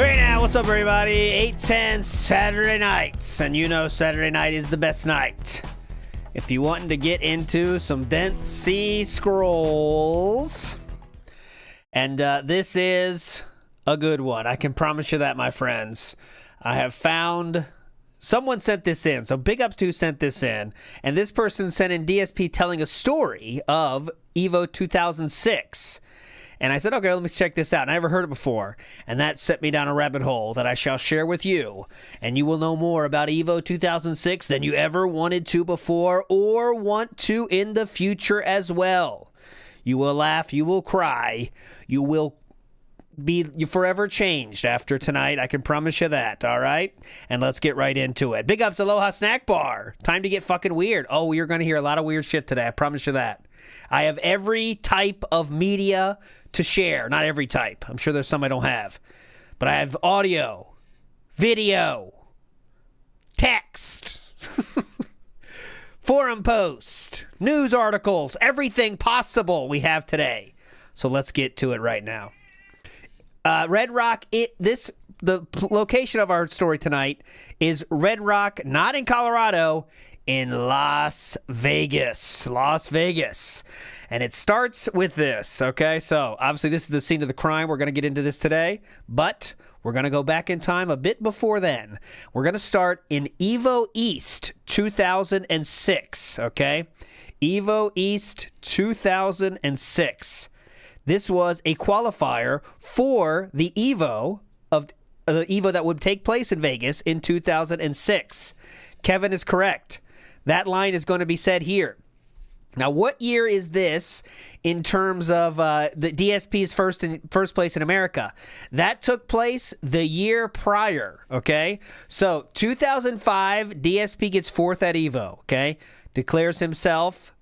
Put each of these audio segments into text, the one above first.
Hey now, what's up everybody? 8:10 Saturday nights, and you know Saturday night is the best night. If you wanting to get into some Dent C scrolls, and this is a good one. I can promise you that, my friends. I have found... Someone sent this in, so big ups to who sent this in. And this person sent in DSP telling a story of EVO 2006. And I said, okay, let me check this out. I never heard it before. And that set me down a rabbit hole that I shall share with you. And you will know more about EVO 2006 than you ever wanted to before or want to in the future as well. You will laugh, you will cry, you will be forever changed after tonight. I can promise you that, all right? And let's get right into it. Big ups, Aloha Snack Bar. Time to get fucking weird. Oh, you're going to hear a lot of weird shit today. I promise you that. I have every type of media to share. Not every type. I'm sure there's some I don't have. But I have audio, video, text, forum posts, news articles, everything possible we have today. So let's get to it right now. Red Rock, the location of our story tonight is Red Rock, not in Colorado, in Las Vegas. Las Vegas. And it starts with this, okay? So, obviously, this is the scene of the crime. We're going to get into this today, but we're going to go back in time a bit before then. We're going to start in EVO East 2006, okay? EVO East 2006. This was a qualifier for the EVO of the EVO that would take place in Vegas in 2006. Kevin is correct. That line is going to be said here. Now, what year is this in terms of the DSP's first place in America? That took place the year prior, okay? So, 2005, DSP gets fourth at EVO, okay? Declares himself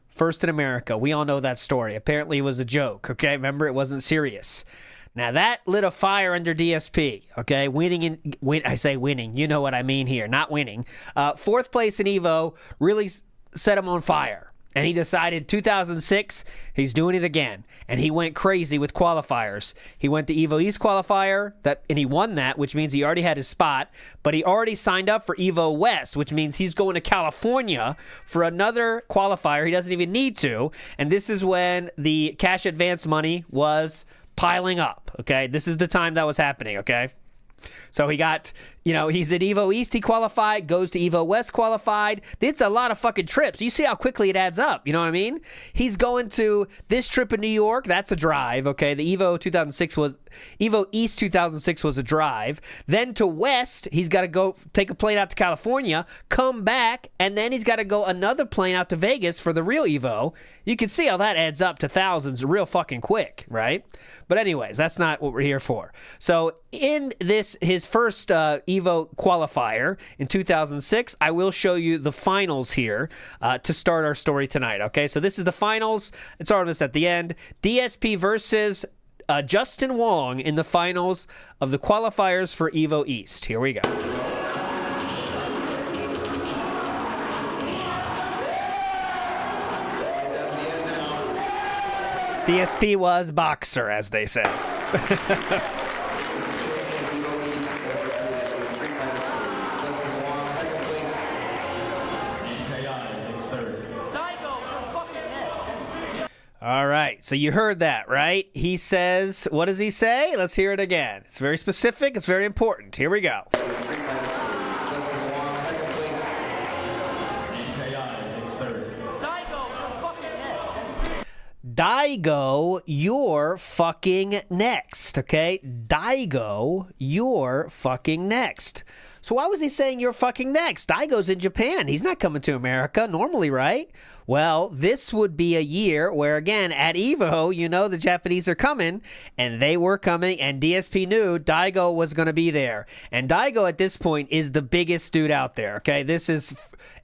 first in America. We all know that story. Apparently, it was a joke, okay? Remember, it wasn't serious. Now, that lit a fire under DSP, okay? I say winning. You know what I mean here. Not winning. Fourth place in EVO really set him on fire. And he decided 2006, he's doing it again. And he went crazy with qualifiers. He went to EVO East qualifier, and he won that, which means he already had his spot. But he already signed up for EVO West, which means he's going to California for another qualifier. He doesn't even need to. And this is when the cash advance money was piling up, okay? This is the time that was happening, okay? So he got, he's at EVO East, he qualified, goes to EVO West qualified. It's a lot of fucking trips. You see how quickly it adds up, you know what I mean? He's going to this trip in New York, that's a drive, okay? The EVO East 2006 was a drive. Then to West, he's got to go take a plane out to California, come back, and then he's got to go another plane out to Vegas for the real EVO. You can see how that adds up to thousands real fucking quick, right? But anyways, that's not what we're here for. So in his first EVO qualifier in 2006, I will show you the finals here to start our story tonight, okay? So this is the finals. It's almost at the end. DSP versus Justin Wong in the finals of the qualifiers for EVO East. Here we go. DSP was boxer, as they say. All right, so you heard that, right? He says, what does he say? Let's hear it again. It's very specific. It's very important. Here we go. Daigo, you're fucking next, okay? Daigo, you're fucking next. So why was he saying you're fucking next? Daigo's in Japan. He's not coming to America normally, right? Well, this would be a year where, again, at EVO, the Japanese are coming, and they were coming, and DSP knew Daigo was going to be there. And Daigo, at this point, is the biggest dude out there, okay?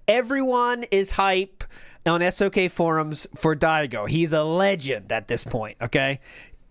Everyone is hype on SOK forums for Daigo. He's a legend at this point, okay?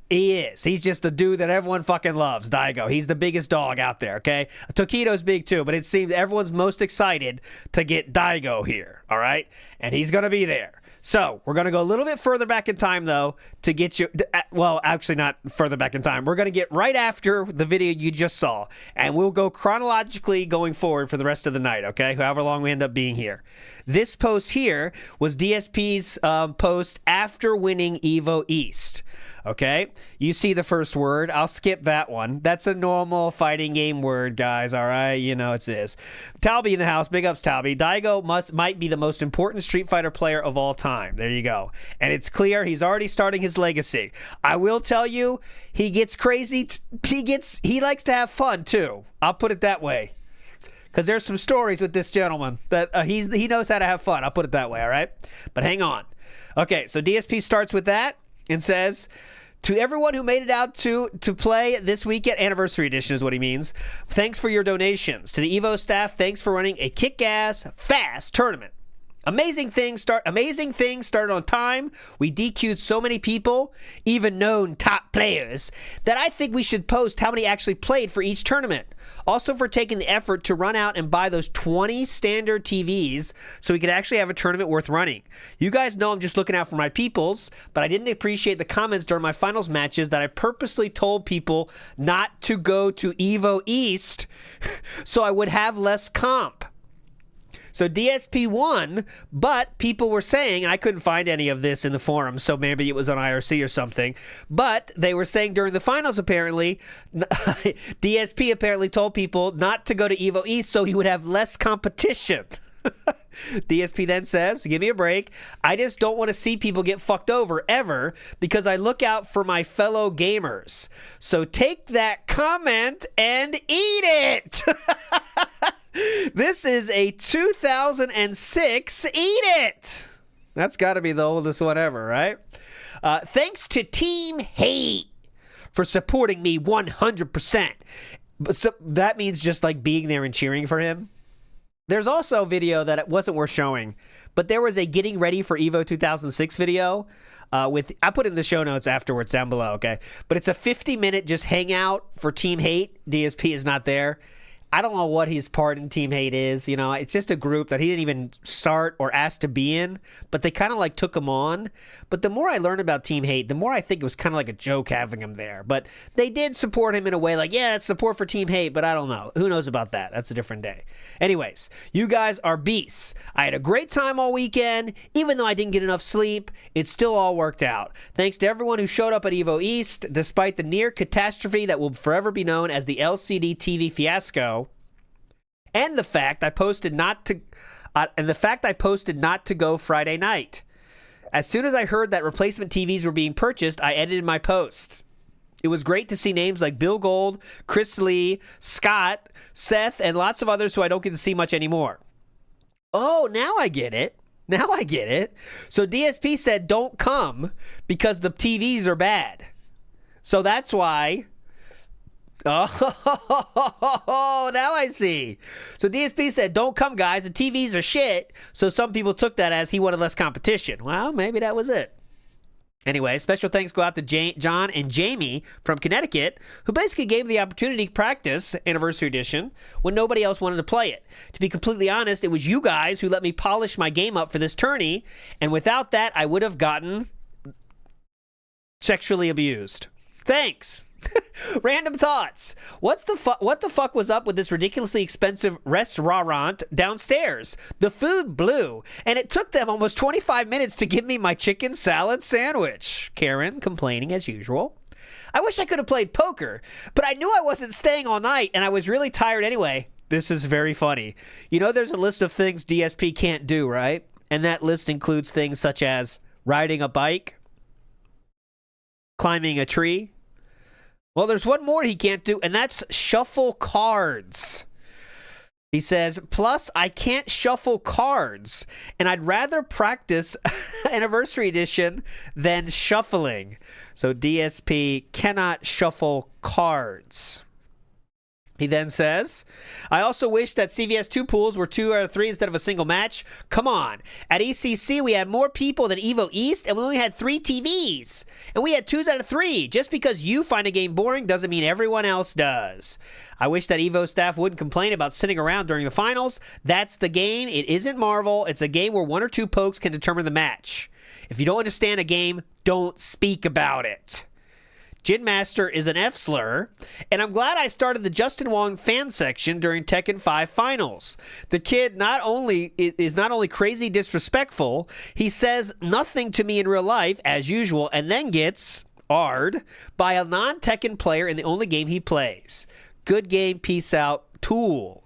He is. He's just the dude that everyone fucking loves, Daigo. He's the biggest dog out there, okay? Tokido's big too, but it seems everyone's most excited to get Daigo here, all right? And he's going to be there. So we're going to go a little bit further back in time, though, to get you... Well, actually not further back in time. We're going to get right after the video you just saw, and we'll go chronologically going forward for the rest of the night, okay? However long we end up being here. This post here was DSP's post after winning EVO East. Okay, you see the first word. I'll skip that one. That's a normal fighting game word, guys. All right, you know it's this. Talby in the house. Big ups, Talby. Daigo might be the most important Street Fighter player of all time. There you go. And it's clear he's already starting his legacy. I will tell you, he gets crazy. He likes to have fun too. I'll put it that way. Because there's some stories with this gentleman that he knows how to have fun. I'll put it that way. All right, but hang on. Okay, so DSP starts with that and says, to everyone who made it out to play this weekend, anniversary edition is what he means, thanks for your donations. To the EVO staff, thanks for running a kick-ass, fast tournament. Amazing things started on time. We DQ'd so many people, even known top players, that I think we should post how many actually played for each tournament. Also for taking the effort to run out and buy those 20 standard TVs so we could actually have a tournament worth running. You guys know I'm just looking out for my peoples, but I didn't appreciate the comments during my finals matches that I purposely told people not to go to EVO East so I would have less comp. So DSP won, but people were saying, and I couldn't find any of this in the forum, so maybe it was on IRC or something, but they were saying during the finals apparently, DSP apparently told people not to go to EVO East so he would have less competition. DSP then says, give me a break. I just don't want to see people get fucked over ever because I look out for my fellow gamers. So take that comment and eat it. This is a 2006 Eat It. That's got to be the oldest one ever, right? Thanks to Team Hate for supporting me 100%. So that means just like being there and cheering for him. There's also a video that it wasn't worth showing, but there was a getting ready for EVO 2006 video I put it in the show notes afterwards down below, okay? But it's a 50-minute just hangout for Team Hate. DSP is not there. I don't know what his part in Team Hate is. You know, it's just a group that he didn't even start or ask to be in, but they kind of like took him on. But the more I learn about Team Hate, the more I think it was kind of like a joke having him there. But they did support him in a way like, yeah, it's support for Team Hate, but I don't know. Who knows about that? That's a different day. Anyways, you guys are beasts. I had a great time all weekend. Even though I didn't get enough sleep, it still all worked out. Thanks to everyone who showed up at EVO East, despite the near catastrophe that will forever be known as the LCD TV fiasco. And the fact I posted not to go Friday night. As soon as I heard that replacement TVs were being purchased, I edited my post. It was great to see names like Bill Gold, Chris Lee, Scott, Seth, and lots of others who I don't get to see much anymore. Oh, now I get it. Now I get it. So DSP said don't come because the TVs are bad. So that's why... Oh, now I see. So DSP said, don't come, guys. The TVs are shit. So some people took that as he wanted less competition. Well, maybe that was it. Anyway, special thanks go out to John and Jamie from Connecticut, who basically gave the opportunity to practice Anniversary Edition when nobody else wanted to play it. To be completely honest, it was you guys who let me polish my game up for this tourney, and without that, I would have gotten sexually abused. Thanks. Random thoughts. What the fuck was up with this ridiculously expensive restaurant downstairs? The food blew, and it took them almost 25 minutes to give me my chicken salad sandwich. Karen complaining as usual. I wish I could have played poker, but I knew I wasn't staying all night, and I was really tired anyway. This is very funny. You know there's a list of things DSP can't do, right? And that list includes things such as riding a bike, climbing a tree. Well, there's one more he can't do, and that's shuffle cards. He says, plus, I can't shuffle cards, and I'd rather practice Anniversary Edition than shuffling. So DSP cannot shuffle cards. He then says, I also wish that CVS 2 pools were 2 out of 3 instead of a single match. Come on. At ECC, we had more people than EVO East, and we only had 3 TVs. And we had 2s out of 3. Just because you find a game boring doesn't mean everyone else does. I wish that EVO staff wouldn't complain about sitting around during the finals. That's the game. It isn't Marvel. It's a game where 1 or 2 pokes can determine the match. If you don't understand a game, don't speak about it. Jin Master is an F slur, and I'm glad I started the Justin Wong fan section during Tekken 5 finals. The kid is not only crazy disrespectful, he says nothing to me in real life, as usual, and then gets R'd by a non-Tekken player in the only game he plays. Good game, peace out, Tool.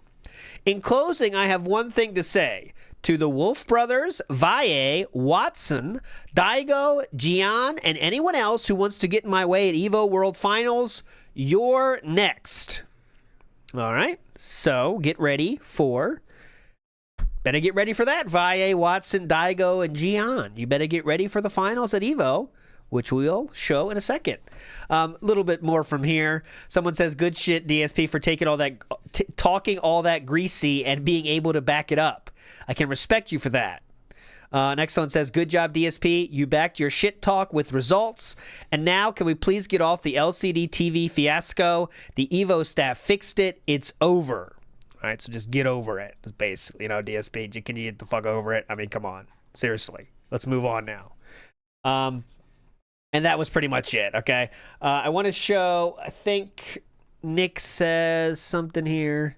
In closing, I have one thing to say. To the Wolf Brothers, Valle, Watson, Daigo, Gian, and anyone else who wants to get in my way at EVO World Finals, you're next. All right, so better get ready for that, Valle, Watson, Daigo, and Gian. You better get ready for the finals at EVO, which we'll show in a second. A little bit more from here. Someone says, good shit, DSP, for taking all that, talking all that greasy and being able to back it up. I can respect you for that. Next one says, good job, DSP. You backed your shit talk with results. And now, can we please get off the LCD TV fiasco? The EVO staff fixed it. It's over. All right, so just get over it. It's basically, DSP, can you get the fuck over it? I mean, come on. Seriously. Let's move on now. And that was pretty much it, okay? I want to show, I think Nick says something here.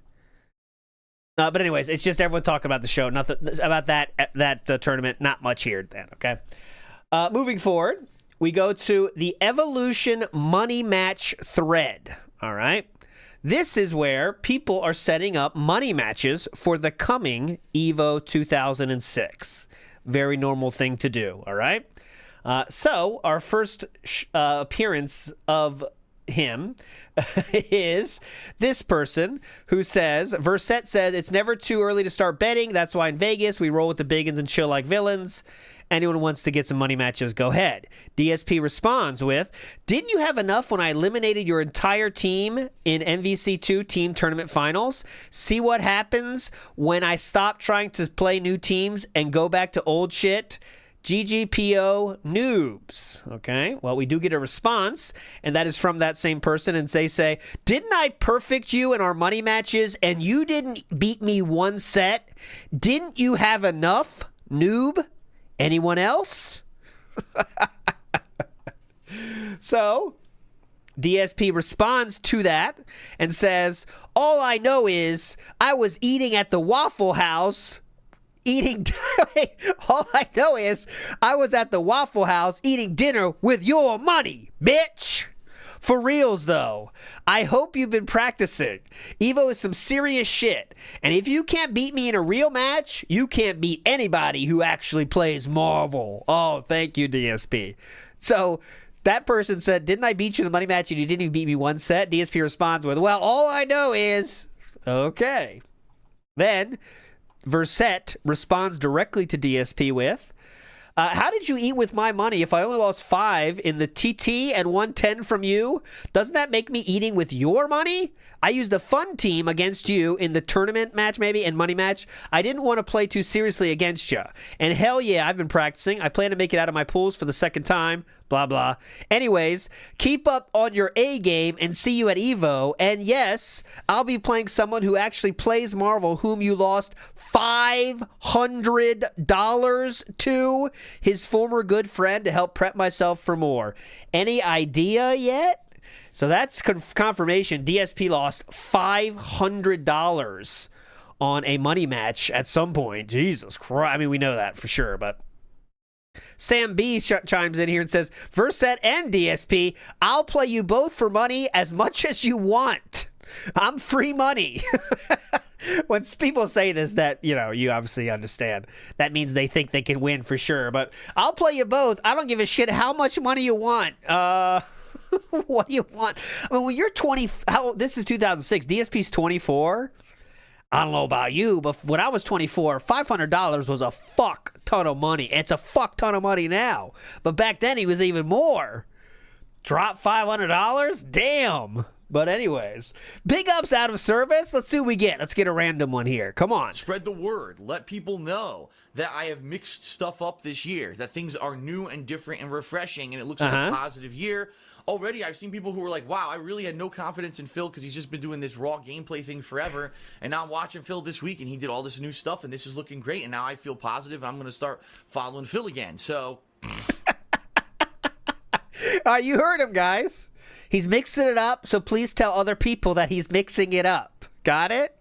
But anyways, it's just everyone talking about the show. Nothing about that tournament. Not much here then, okay? Moving forward, we go to the Evolution Money Match thread, all right? This is where people are setting up money matches for the coming EVO 2006. Very normal thing to do, all right? So our first appearance of him is this person who says, Versette said, it's never too early to start betting. That's why in Vegas we roll with the big uns and chill like villains. Anyone who wants to get some money matches, go ahead. DSP responds with, didn't you have enough when I eliminated your entire team in MVC2 team tournament finals? See what happens when I stop trying to play new teams and go back to old shit? GGPO noobs. Okay, well, we do get a response, and that is from that same person, and they say, didn't I perfect you in our money matches and you didn't beat me one set? Didn't you have enough, noob? Anyone else? So, DSP responds to that and says, all I know is I was eating at the Waffle House all I know is I was at the Waffle House eating dinner with your money, bitch. For reals, though, I hope you've been practicing. EVO is some serious shit. And if you can't beat me in a real match, you can't beat anybody who actually plays Marvel. Oh, thank you, DSP. So that person said, didn't I beat you in the money match and you didn't even beat me one set? DSP responds with, well, all I know is, okay. Then Versette responds directly to DSP with, how did you eat with my money if I only lost 5 in the TT and 110 from you? Doesn't that make me eating with your money? I used a fun team against you in the tournament match maybe and money match. I didn't want to play too seriously against you. And hell yeah, I've been practicing. I plan to make it out of my pools for the second time. Blah, blah. Anyways, keep up on your A game and see you at EVO. And yes, I'll be playing someone who actually plays Marvel, whom you lost $500 to, his former good friend, to help prep myself for more. Any idea yet? So that's confirmation. DSP lost $500 on a money match at some point. Jesus Christ. I mean, we know that for sure, but Sam B chimes in here and says, Versette and DSP, I'll play you both for money as much as you want. I'm free money. When people say this, that, you obviously understand. That means they think they can win for sure. But I'll play you both. I don't give a shit how much money you want. What do you want? I mean, when you're 20, this is 2006. DSP's 24. I don't know about you, but when I was 24, $500 was a fuck ton of money. It's a fuck ton of money now. But back then, he was even more. Drop $500? Damn. But anyways, big ups out of service. Let's see what we get. Let's get a random one here. Come on. Spread the word. Let people know that I have mixed stuff up this year, that things are new and different and refreshing, and it looks like a positive year. Already, I've seen people who were like, wow, I really had no confidence in Phil because he's just been doing this raw gameplay thing forever. And now I'm watching Phil this week, and he did all this new stuff, and this is looking great. And now I feel positive, and I'm going to start following Phil again. So All right, you heard him, guys. He's mixing it up, so please tell other people that he's mixing it up. Got it?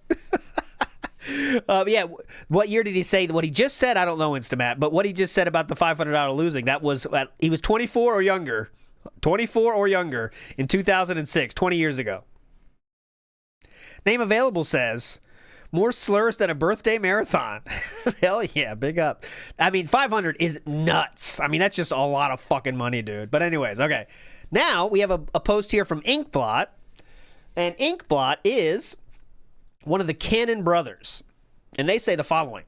Yeah, what year did he say? What he just said, I don't know, Instamat, but what he just said about the $500 losing, that was, he was 24 or younger. 24 or younger in 2006, 20 years ago. Name Available says, more slurs than a birthday marathon. Hell yeah, big up. I mean, 500 is nuts. I mean, that's just a lot of fucking money, dude. But anyways, okay. Now, we have a post here from Inkblot. And Inkblot is one of the Cannon brothers. And they say the following.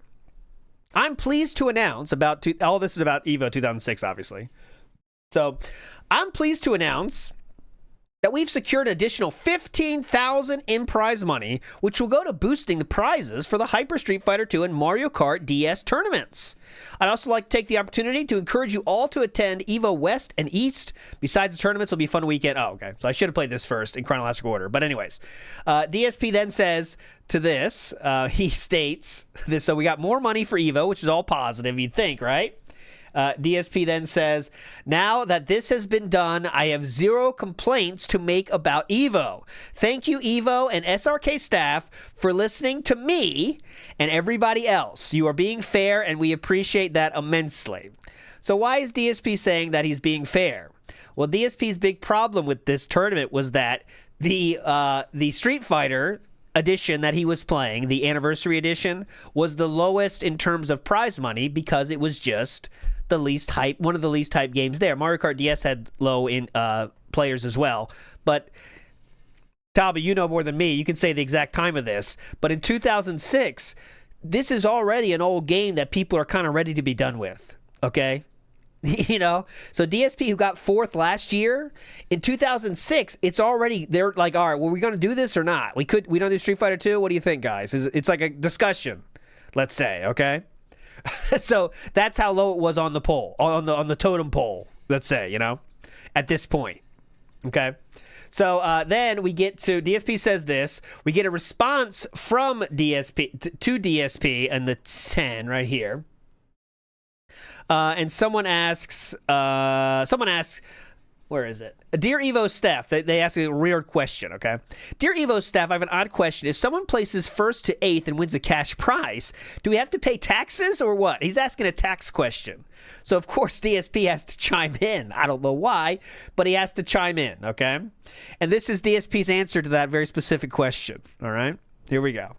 I'm pleased to announce about... all this is about EVO 2006, obviously. So, I'm pleased to announce that we've secured an additional $15,000 in prize money, which will go to boosting the prizes for the Hyper Street Fighter 2 and Mario Kart DS tournaments. I'd also like to take the opportunity to encourage you all to attend EVO West and East. Besides the tournaments, it'll be a fun weekend. Oh, okay. So I should have played this first in chronological order. But anyways, DSP then says to this, he states this, so we got more money for EVO, which is all positive, you'd think, right? DSP then says, now that this has been done, I have zero complaints to make about EVO. Thank you, EVO and SRK staff, for listening to me and everybody else. You are being fair, and we appreciate that immensely. So why is DSP saying that he's being fair? Well, DSP's big problem with this tournament was that the Street Fighter edition that he was playing, the anniversary edition, was the lowest in terms of prize money because it was just the least hype, one of the least hype games there. Mario Kart DS had low in players as well, but Talbot, you know more than me. You can say the exact time of this, but in 2006, this is already an old game that people are kind of ready to be done with. Okay. You know, so DSP, who got fourth last year, in 2006, it's already, they're like, all right, well, we going to do this or not? We don't do Street Fighter 2? What do you think, guys? It's like a discussion, let's say, okay? So that's how low it was on the poll, on the totem pole, let's say, you know, at this point, okay? So then we get to, DSP says this, we get a response from DSP, to DSP and the 10 right here. And someone asks, where is it? Dear Evo staff, they ask a weird question, okay? Dear Evo staff, I have an odd question. If someone places first to eighth and wins a cash prize, do we have to pay taxes or what? He's asking a tax question. So, of course, DSP has to chime in. I don't know why, but he has to chime in, okay? And this is DSP's answer to that very specific question, all right? Here we go.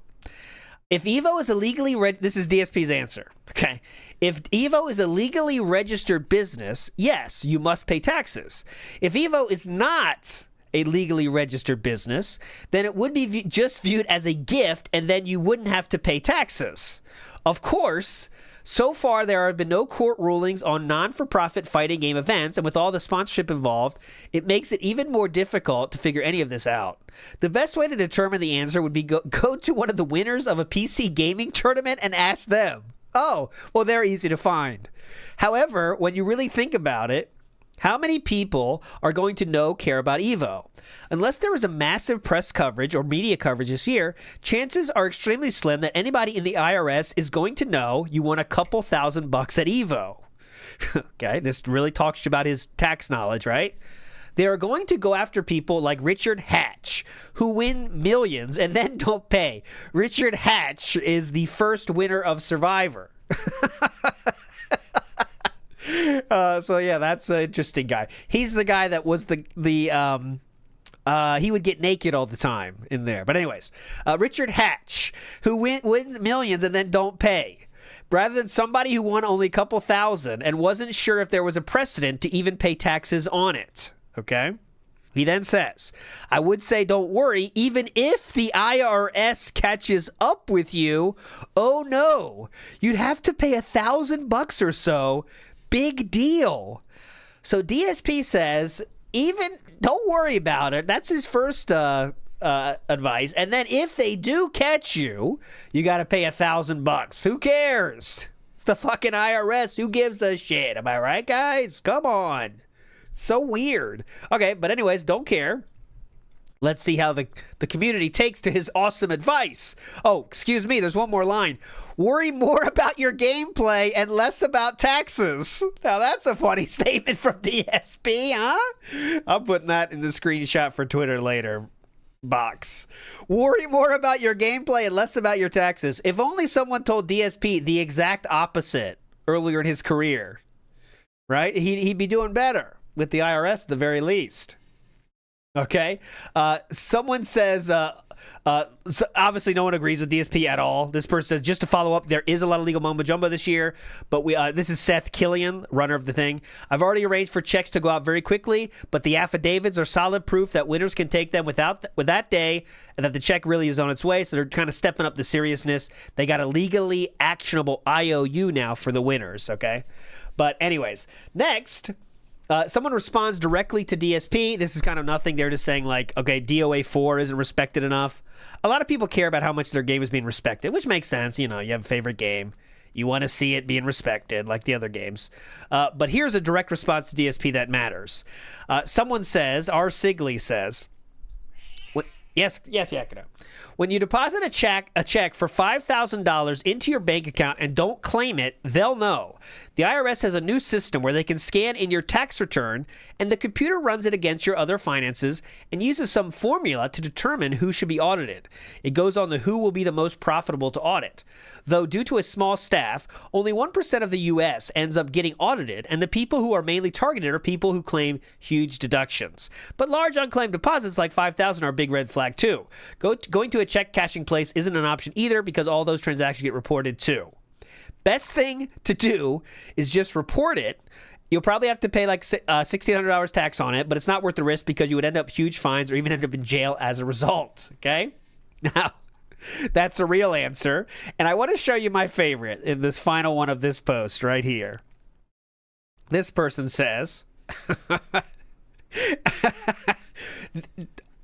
If EVO is a legally this is DSP's answer, okay? If EVO is a legally registered business, yes, you must pay taxes. If EVO is not a legally registered business, then it would be just viewed as a gift, and then you wouldn't have to pay taxes. Of course, so far there have been no court rulings on non-for-profit fighting game events, and with all the sponsorship involved, it makes it even more difficult to figure any of this out. The best way to determine the answer would be go to one of the winners of a PC gaming tournament and ask them. Oh, well, they're easy to find. However, when you really think about it, how many people are going to care about EVO? Unless there was a massive press coverage or media coverage this year, chances are extremely slim that anybody in the IRS is going to know you won a couple $1,000 at EVO. Okay, this really talks about his tax knowledge, right? They are going to go after people like Richard Hatch, who win millions and then don't pay. Richard Hatch is the first winner of Survivor. So yeah, that's an interesting guy. He's the guy that was he would get naked all the time in there. But anyways, Richard Hatch, who wins millions and then don't pay. Rather than somebody who won only a couple thousand and wasn't sure if there was a precedent to even pay taxes on it. Okay? He then says, I would say don't worry, even if the IRS catches up with you, oh no, you'd have to pay $1,000 or so. Big deal. So DSP says, don't worry about it. That's his first advice. And then if they do catch you, you got to pay $1,000. Who cares? It's the fucking IRS. Who gives a shit? Am I right, guys? Come on. So weird. Okay, but anyways, don't care. Let's see how the community takes to his awesome advice. Oh, excuse me, there's one more line. Worry more about your gameplay and less about taxes. Now, that's a funny statement from DSP, huh? I'm putting that in the screenshot for Twitter later. Box. Worry more about your gameplay and less about your taxes. If only someone told DSP the exact opposite earlier in his career, right? He'd be doing better with the IRS at the very least. Okay. Someone says, so obviously no one agrees with DSP at all. This person says, just to follow up, there is a lot of legal mumbo jumbo this year, but this is Seth Killian, runner of the thing. I've already arranged for checks to go out very quickly, but the affidavits are solid proof that winners can take them with that day, and that the check really is on its way. So they're kind of stepping up the seriousness. They got a legally actionable IOU now for the winners. Okay. But anyways, next, someone responds directly to DSP. This is kind of nothing. They're just saying, like, okay, DOA 4 isn't respected enough. A lot of people care about how much their game is being respected, which makes sense. You know, you have a favorite game. You want to see it being respected like the other games. But here's a direct response to DSP that matters. Someone says, R. Sigley says, yes, Yakudo. When you deposit a check for $5,000 into your bank account and don't claim it, they'll know. The IRS has a new system where they can scan in your tax return, and the computer runs it against your other finances and uses some formula to determine who should be audited. It goes on the who will be the most profitable to audit. Though due to a small staff, only 1% of the U.S. ends up getting audited, and the people who are mainly targeted are people who claim huge deductions. But large unclaimed deposits like $5,000 are a big red flag too. Going to a check cashing place isn't an option either because all those transactions get reported too. Best thing to do is just report it. You'll probably have to pay like $1,600 tax on it, but it's not worth the risk because you would end up huge fines or even end up in jail as a result. Okay? Now, that's a real answer. And I want to show you my favorite in this final one of this post right here. This person says,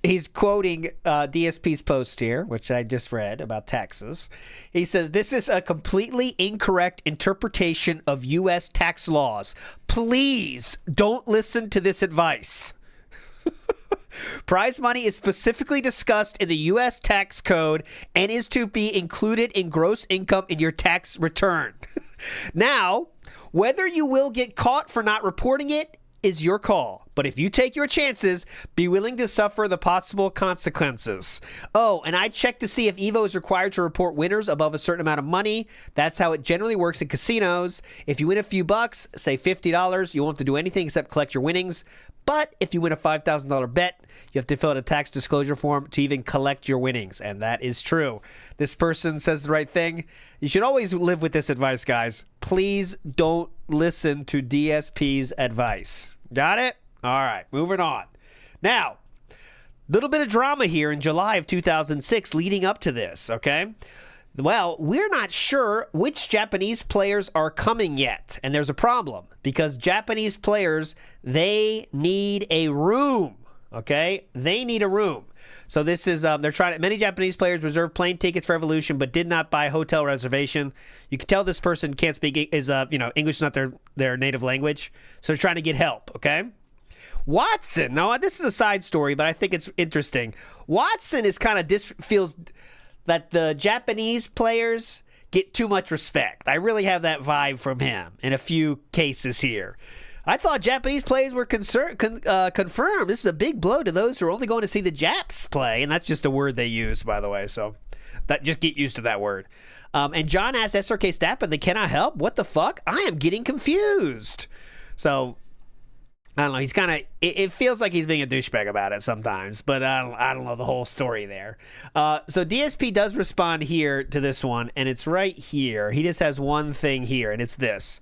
he's quoting DSP's post here, which I just read about taxes. He says, this is a completely incorrect interpretation of U.S. tax laws. Please don't listen to this advice. Prize money is specifically discussed in the U.S. tax code and is to be included in gross income in your tax return. Now, whether you will get caught for not reporting it is your call. But if you take your chances, be willing to suffer the possible consequences. Oh, and I checked to see if EVO is required to report winners above a certain amount of money. That's how it generally works in casinos. If you win a few bucks, say $50, you won't have to do anything except collect your winnings. But if you win a $5,000 bet, you have to fill out a tax disclosure form to even collect your winnings. And that is true. This person says the right thing. You should always live with this advice, guys. Please don't listen to DSP's advice. Got it? All right, moving on. Now, little bit of drama here in July of 2006 leading up to this, okay? Well, we're not sure which Japanese players are coming yet. And there's a problem because Japanese players, they need a room, okay? They need a room. So this is, they're trying to, many Japanese players reserved plane tickets for Evolution, but did not buy hotel reservation. You can tell this person can't speak, English is not their native language. So they're trying to get help, okay? Watson, now this is a side story, but I think it's interesting. Watson is kind of feels that the Japanese players get too much respect. I really have that vibe from him in a few cases here. I thought Japanese players were confirmed. This is a big blow to those who are only going to see the Japs play, and that's just a word they use, by the way, so that just get used to that word. And John asked SRK Stappen, they cannot help? What the fuck? I am getting confused. So I don't know. He's kind of. It feels like he's being a douchebag about it sometimes, but I don't know the whole story there. So DSP does respond here to this one, and it's right here. He just has one thing here, and it's this: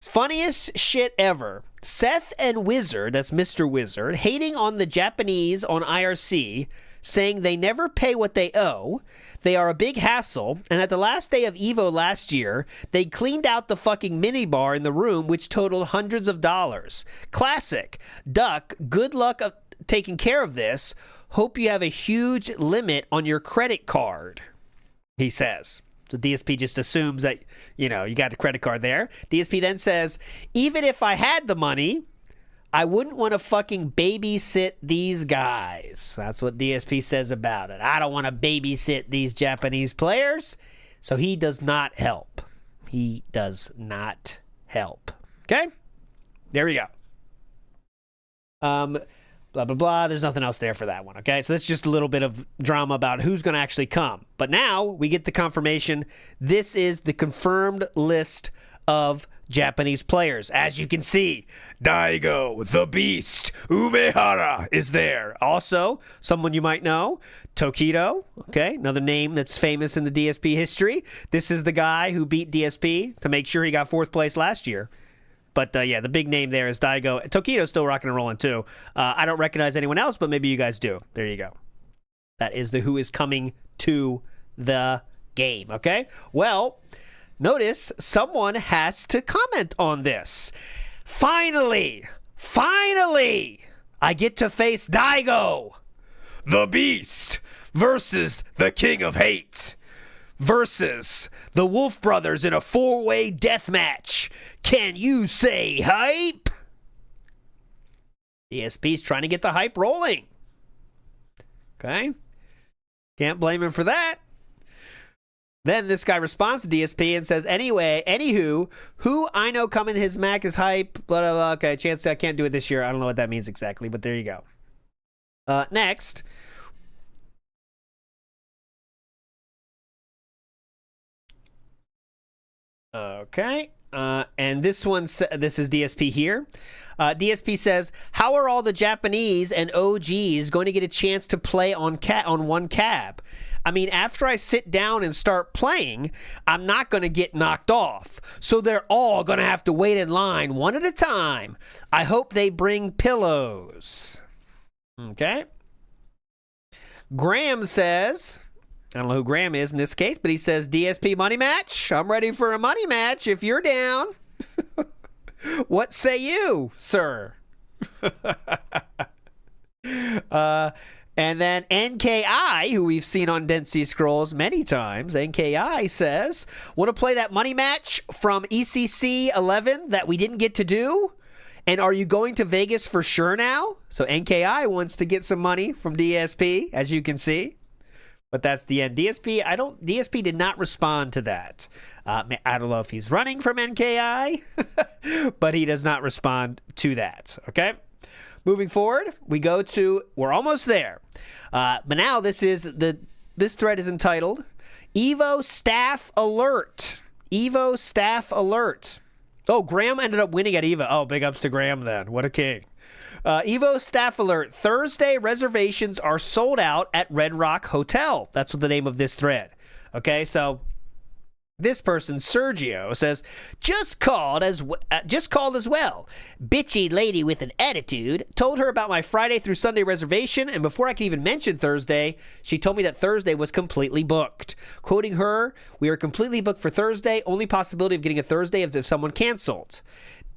funniest shit ever. Seth and Wizard, that's Mr. Wizard, hating on the Japanese on IRC, saying they never pay what they owe. They are a big hassle, and at the last day of EVO last year, they cleaned out the fucking minibar in the room, which totaled hundreds of dollars. Classic. Duck, good luck taking care of this. Hope you have a huge limit on your credit card, he says. So DSP just assumes that, you got the credit card there. DSP then says, even if I had the money, I wouldn't want to fucking babysit these guys. That's what DSP says about it. I don't want to babysit these Japanese players. So he does not help. He does not help. Okay? There we go. Blah, blah, blah. There's nothing else there for that one. Okay? So that's just a little bit of drama about who's going to actually come. But now we get the confirmation. This is the confirmed list of Japanese players. As you can see, Daigo, the Beast, Umehara is there. Also, someone you might know, Tokido, okay, another name that's famous in the DSP history. This is the guy who beat DSP to make sure he got 4th place last year. But yeah, the big name there is Daigo. Tokido's still rocking and rolling too. I don't recognize anyone else, but maybe you guys do. There you go. That is the who is coming to the game, okay? Well, notice someone has to comment on this. Finally, I get to face Daigo, the Beast, versus the King of Hate, versus the Wolf Brothers in a 4-way death match. Can you say hype? DSP's trying to get the hype rolling. Okay? Can't blame him for that. Then this guy responds to DSP and says, anywho, who I know coming his Mac is hype, blah, blah, blah. Okay, chance I can't do it this year. I don't know what that means exactly, but there you go. Next. Okay. And this this is DSP here. DSP says, how are all the Japanese and OGs going to get a chance to play on one cab? I mean, after I sit down and start playing, I'm not going to get knocked off. So they're all going to have to wait in line one at a time. I hope they bring pillows. Okay. Graham says, I don't know who Graham is in this case, but he says, DSP money match. I'm ready for a money match if you're down. What say you, sir? And then NKI, who we've seen on Dent Scrolls many times, NKI says, want to play that money match from ECC 11 that we didn't get to do? And are you going to Vegas for sure now? So NKI wants to get some money from DSP, as you can see. But that's the end. DSP did not respond to that. I don't know if he's running from NKI, but he does not respond to that. Okay? Moving forward, we're almost there. But now this thread is entitled EVO Staff Alert. EVO Staff Alert. Oh, Graham ended up winning at EVO. Oh, big ups to Graham then. What a king. EVO Staff Alert. Thursday reservations are sold out at Red Rock Hotel. That's what the name of this thread. Okay, so this person, Sergio, says, just called as well. Bitchy lady with an attitude. Told her about my Friday through Sunday reservation, and before I could even mention Thursday, she told me that Thursday was completely booked. Quoting her, we are completely booked for Thursday. Only possibility of getting a Thursday is if someone canceled.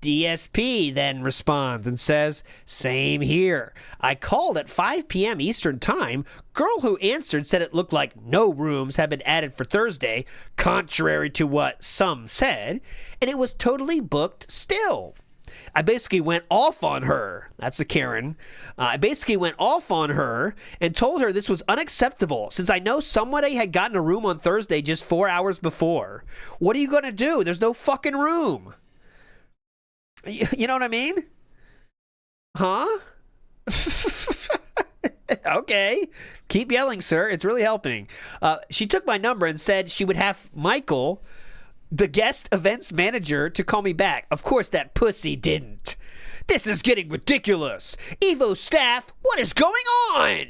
DSP then responds and says, same here. I called at 5 p.m. Eastern Time. Girl who answered said it looked like no rooms had been added for Thursday, contrary to what some said, and it was totally booked still. I basically went off on her. That's a Karen. I basically went off on her and told her this was unacceptable since I know somebody had gotten a room on Thursday just 4 hours before. What are you going to do? There's no fucking room. You know what I mean? Huh? Okay. Keep yelling, sir. It's really helping. She took my number and said she would have Michael, the guest events manager, to call me back. Of course, that pussy didn't. This is getting ridiculous. EVO staff, what is going on?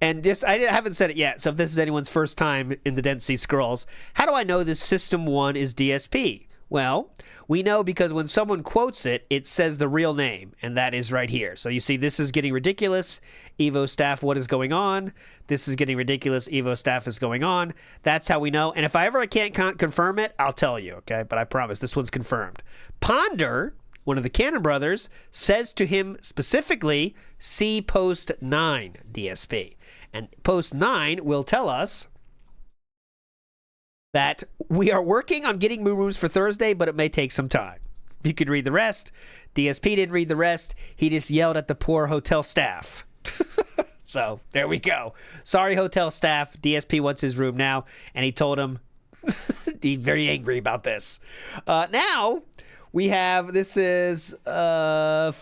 And just, I haven't said it yet, so if this is anyone's first time in the Dent Scrolls, how do I know this System 1 is DSP? Well, we know because when someone quotes it, it says the real name, and that is right here. So you see, this is getting ridiculous. EVO staff, what is going on? This is getting ridiculous. EVO staff is going on. That's how we know. And if I ever can't confirm it, I'll tell you, okay? But I promise, this one's confirmed. Ponder, one of the Cannon brothers, says to him specifically, see post 9 DSP. And post 9 will tell us that we are working on getting more rooms for Thursday, but it may take some time. You could read the rest. DSP didn't read the rest. He just yelled at the poor hotel staff. So there we go. Sorry, hotel staff. DSP wants his room now, and he told him he's very angry about this. Now we have this is so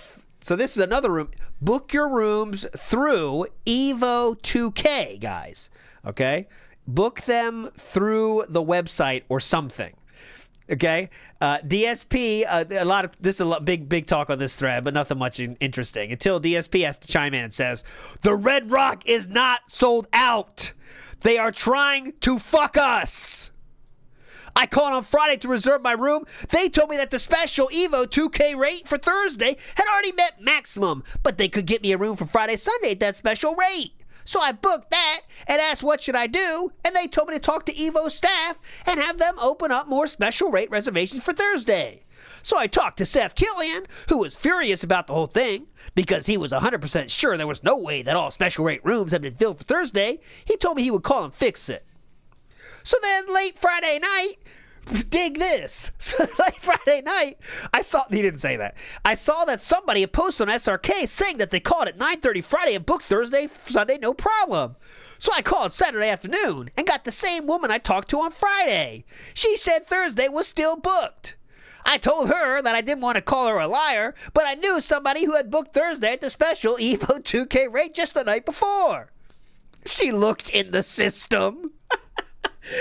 this is another room. Book your rooms through EVO 2K, guys. Okay, book them through the website or something. Okay, DSP. This is a lot big talk on this thread, but nothing much interesting until DSP has to chime in and says the Red Rock is not sold out. They are trying to fuck us. I called on Friday to reserve my room. They told me that the special EVO 2K rate for Thursday had already met maximum, but they could get me a room for Friday, Sunday at that special rate. So I booked that and asked what should I do, and they told me to talk to EVO staff and have them open up more special rate reservations for Thursday. So I talked to Seth Killian, who was furious about the whole thing because he was 100% sure there was no way that all special rate rooms had been filled for Thursday. He told me he would call and fix it. So then late Friday night, dig this. So late Friday night, he didn't say that. I saw that somebody had posted on SRK saying that they called at 9:30 Friday and booked Thursday, Sunday, no problem. So I called Saturday afternoon and got the same woman I talked to on Friday. She said Thursday was still booked. I told her that I didn't want to call her a liar, but I knew somebody who had booked Thursday at the special EVO 2K rate just the night before. She looked in the system.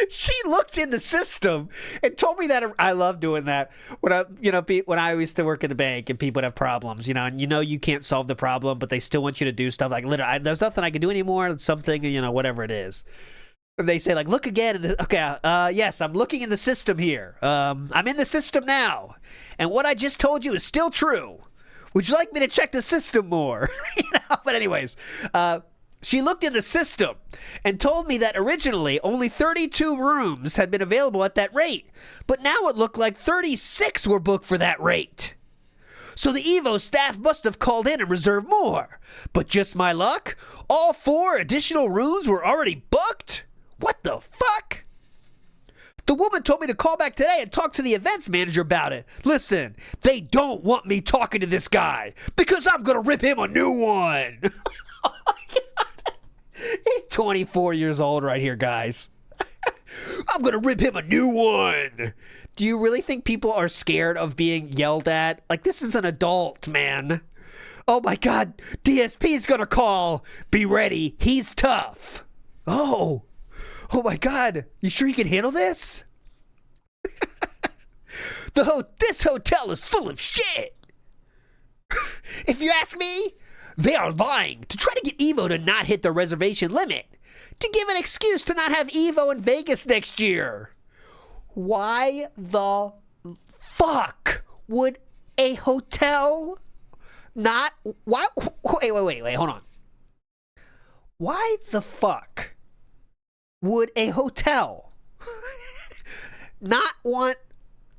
She looked in the system and told me that. I love doing that when I used to work at the bank and people would have problems, and you can't solve the problem, but they still want you to do stuff like literally, there's nothing I can do anymore. It's something, whatever it is. And they say like, look again. Okay. Yes, I'm looking in the system here. I'm in the system now. And what I just told you is still true. Would you like me to check the system more? But anyways, she looked in the system and told me that originally only 32 rooms had been available at that rate, but now it looked like 36 were booked for that rate. So the EVO staff must have called in and reserved more. But just my luck, all 4 additional rooms were already booked? What the fuck? The woman told me to call back today and talk to the events manager about it. Listen, they don't want me talking to this guy because I'm going to rip him a new one. Oh my God. He's 24 years old right here, guys. I'm going to rip him a new one. Do you really think people are scared of being yelled at? Like, this is an adult, man. Oh, my God. DSP's going to call. Be ready. He's tough. Oh, my God. You sure you can handle this? This hotel is full of shit. If you ask me, they are lying to try to get EVO to not hit the reservation limit, to give an excuse to not have EVO in Vegas next year. Why the fuck would a hotel not... Why? Wait, hold on. Why the fuck would a hotel not want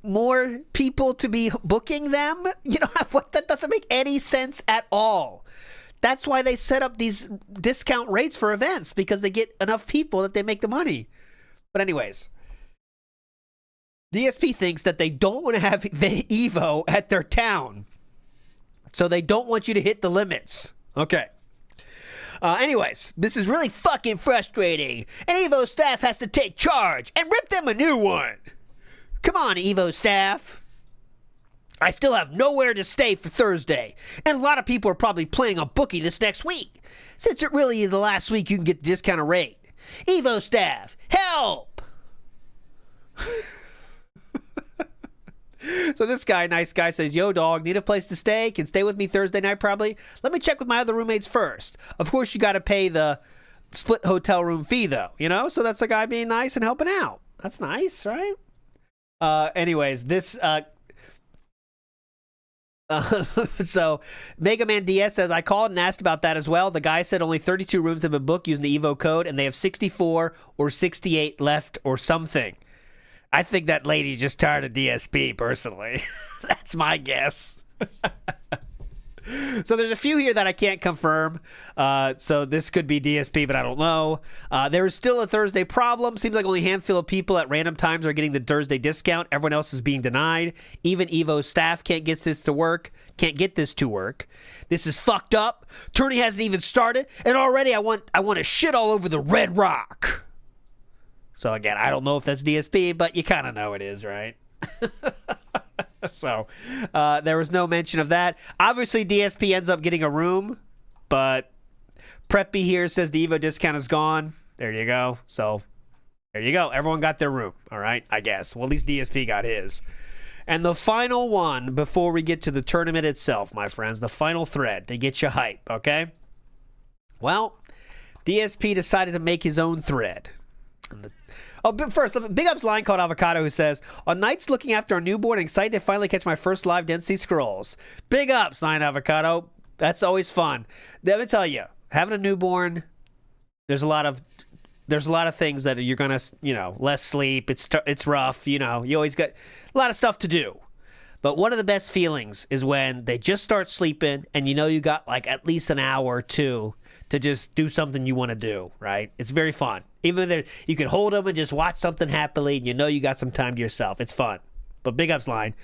more people to be booking them? What? That doesn't make any sense at all. That's why they set up these discount rates for events, because they get enough people that they make the money. But anyways, DSP thinks that they don't want to have the EVO at their town, so they don't want you to hit the limits. Okay. Anyways, this is really fucking frustrating. And EVO staff has to take charge and rip them a new one. Come on, EVO staff. I still have nowhere to stay for Thursday, and a lot of people are probably planning on booking this next week, since it really is the last week you can get the discounted rate. EVO staff, help! So this guy, nice guy, says, yo, dog, need a place to stay? Can stay with me Thursday night, probably? Let me check with my other roommates first. Of course, you got to pay the split hotel room fee, though, So that's the guy being nice and helping out. That's nice, right? Anyways, this... So Mega Man DS says, I called and asked about that as well. The guy said only 32 rooms have been booked using the EVO code, and they have 64 or 68 left or something. I think that lady's just tired of DSP, personally. That's my guess. So there's a few here that I can't confirm. So this could be DSP, but I don't know. There is still a Thursday problem. Seems like only a handful of people at random times are getting the Thursday discount. Everyone else is being denied. Even Evo staff can't get this to work. This is fucked up. Tourney hasn't even started, and already I want to shit all over the Red Rock. So again, I don't know if that's DSP, but you kind of know it is, right? So there was no mention of that. Obviously, DSP ends up getting a room, but Preppy here says the Evo discount is gone. There you go. So there you go. Everyone got their room, all right, I guess. Well, at least DSP got his. And the final one before we get to the tournament itself, my friends, the final thread to get you hype, okay? Well, DSP decided to make his own thread. But first, big ups line called Avocado who says, on nights looking after a newborn, excited to finally catch my first live density scrolls. Big ups, line Avocado. That's always fun. Let me tell you, having a newborn, there's a lot of things that you're gonna, less sleep. It's rough. You always got a lot of stuff to do. But one of the best feelings is when they just start sleeping and you got like at least an hour or two to just do something you want to do, right? It's very fun. Even though you can hold them and just watch something happily and you got some time to yourself. It's fun. But big ups line.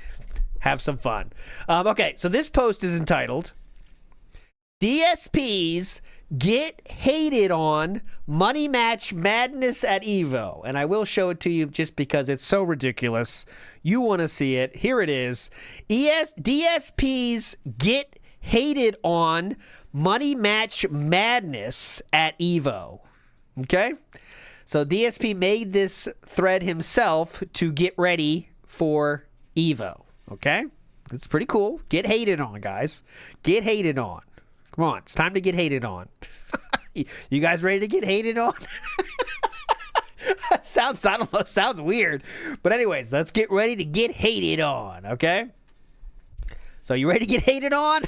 Have some fun. Okay, so this post is entitled, DSPs Get Hated On Money Match Madness at EVO. And I will show it to you just because it's so ridiculous. You want to see it. Here it is. DSPs Get Hated On Money Match Madness at EVO. Okay? So DSP made this thread himself to get ready for EVO. Okay? It's pretty cool. Get hated on, guys. Get hated on. Come on. It's time to get hated on. You guys ready to get hated on? Sounds weird. But anyways, let's get ready to get hated on. Okay? So you ready to get hated on?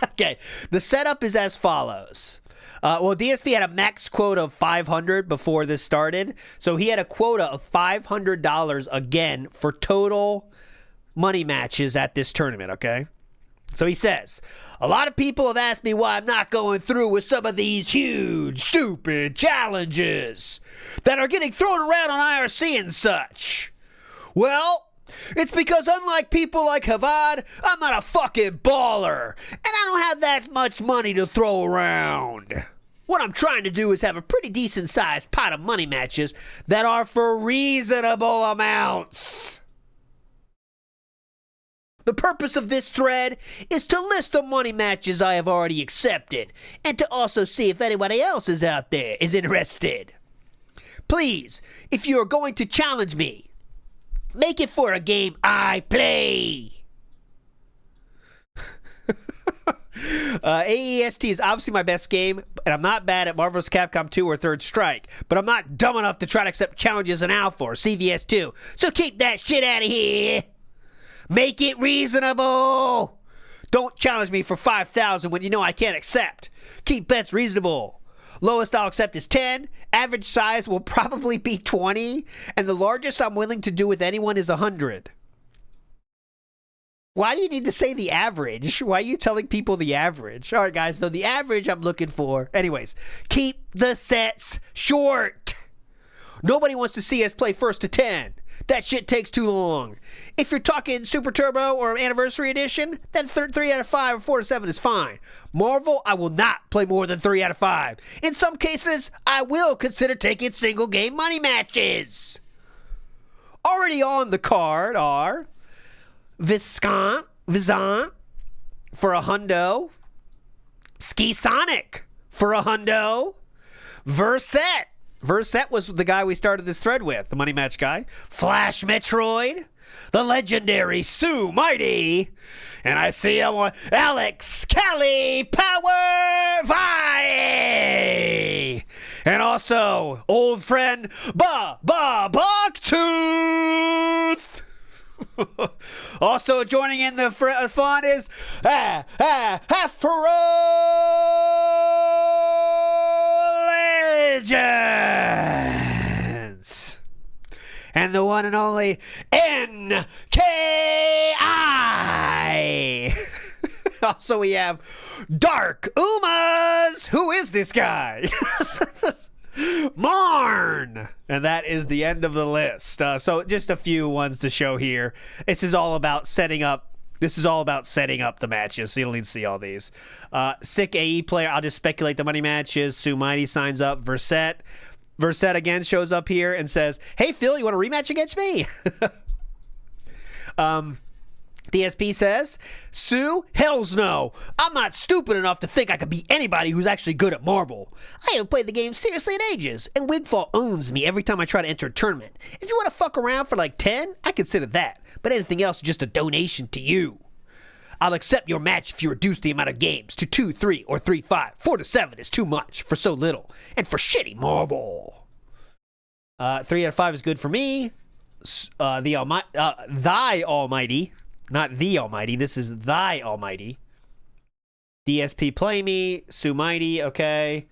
Okay. The setup is as follows. Well, DSP had a max quota of 500 before this started. So he had a quota of $500 again for total money matches at this tournament, okay? So he says, a lot of people have asked me why I'm not going through with some of these huge, stupid challenges that are getting thrown around on IRC and such. Well, it's because unlike people like Havad, I'm not a fucking baller, and I don't have that much money to throw around. What I'm trying to do is have a pretty decent sized pot of money matches that are for reasonable amounts. The purpose of this thread is to list the money matches I have already accepted, and to also see if anybody else is out there is interested. Please, if you are going to challenge me, make it for a game I play. AEST is obviously my best game, and I'm not bad at Marvel's Capcom 2 or Third Strike, but I'm not dumb enough to try to accept challenges in Alpha or CVS 2, so keep that shit out of here. Make it reasonable. Don't challenge me for 5,000 when you know I can't accept. Keep bets reasonable. Lowest I'll accept is 10. Average size will probably be 20. And the largest I'm willing to do with anyone is 100. Why do you need to say the average? Why are you telling people the average? All right, guys, though, the average I'm looking for. Anyways, keep the sets short. Nobody wants to see us play first to 10. That shit takes too long. If you're talking Super Turbo or Anniversary Edition, then 3 out of 5 or 4 to 7 is fine. Marvel, I will not play more than 3 out of 5. In some cases, I will consider taking single game money matches. Already on the card are Viscant for a hundo, Ski Sonic for a hundo, Verset. Verset was the guy we started this thread with, the money match guy. Flash Metroid, the legendary Sue Mighty, and I see Alex Kelly Power Vi, and also old friend Bucktooth. Also joining in the fun is Afro Legends, and the one and only NKI. Also, we have Dark Umas. Who is this guy? Marn. And that is the end of the list. So just a few ones to show here. This is all about setting up the matches, so you don't need to see all these. Sick AE player, I'll just speculate the money matches. Sue Mighty signs up. Versett again shows up here and says, hey, Phil, you want a rematch against me? DSP says, Sue, hells no. I'm not stupid enough to think I could beat anybody who's actually good at Marvel. I haven't played the game seriously in ages, and Wigfall owns me every time I try to enter a tournament. If you want to fuck around for like 10, I consider that, but anything else is just a donation to you. I'll accept your match if you reduce the amount of games to 2, 3, or 3, 5. 4 to 7 is too much for so little, and for shitty Marvel. 3 out of 5 is good for me. Thy Almighty. Not the Almighty. This is Thy Almighty. DSP play me. Sue Mighty. Okay.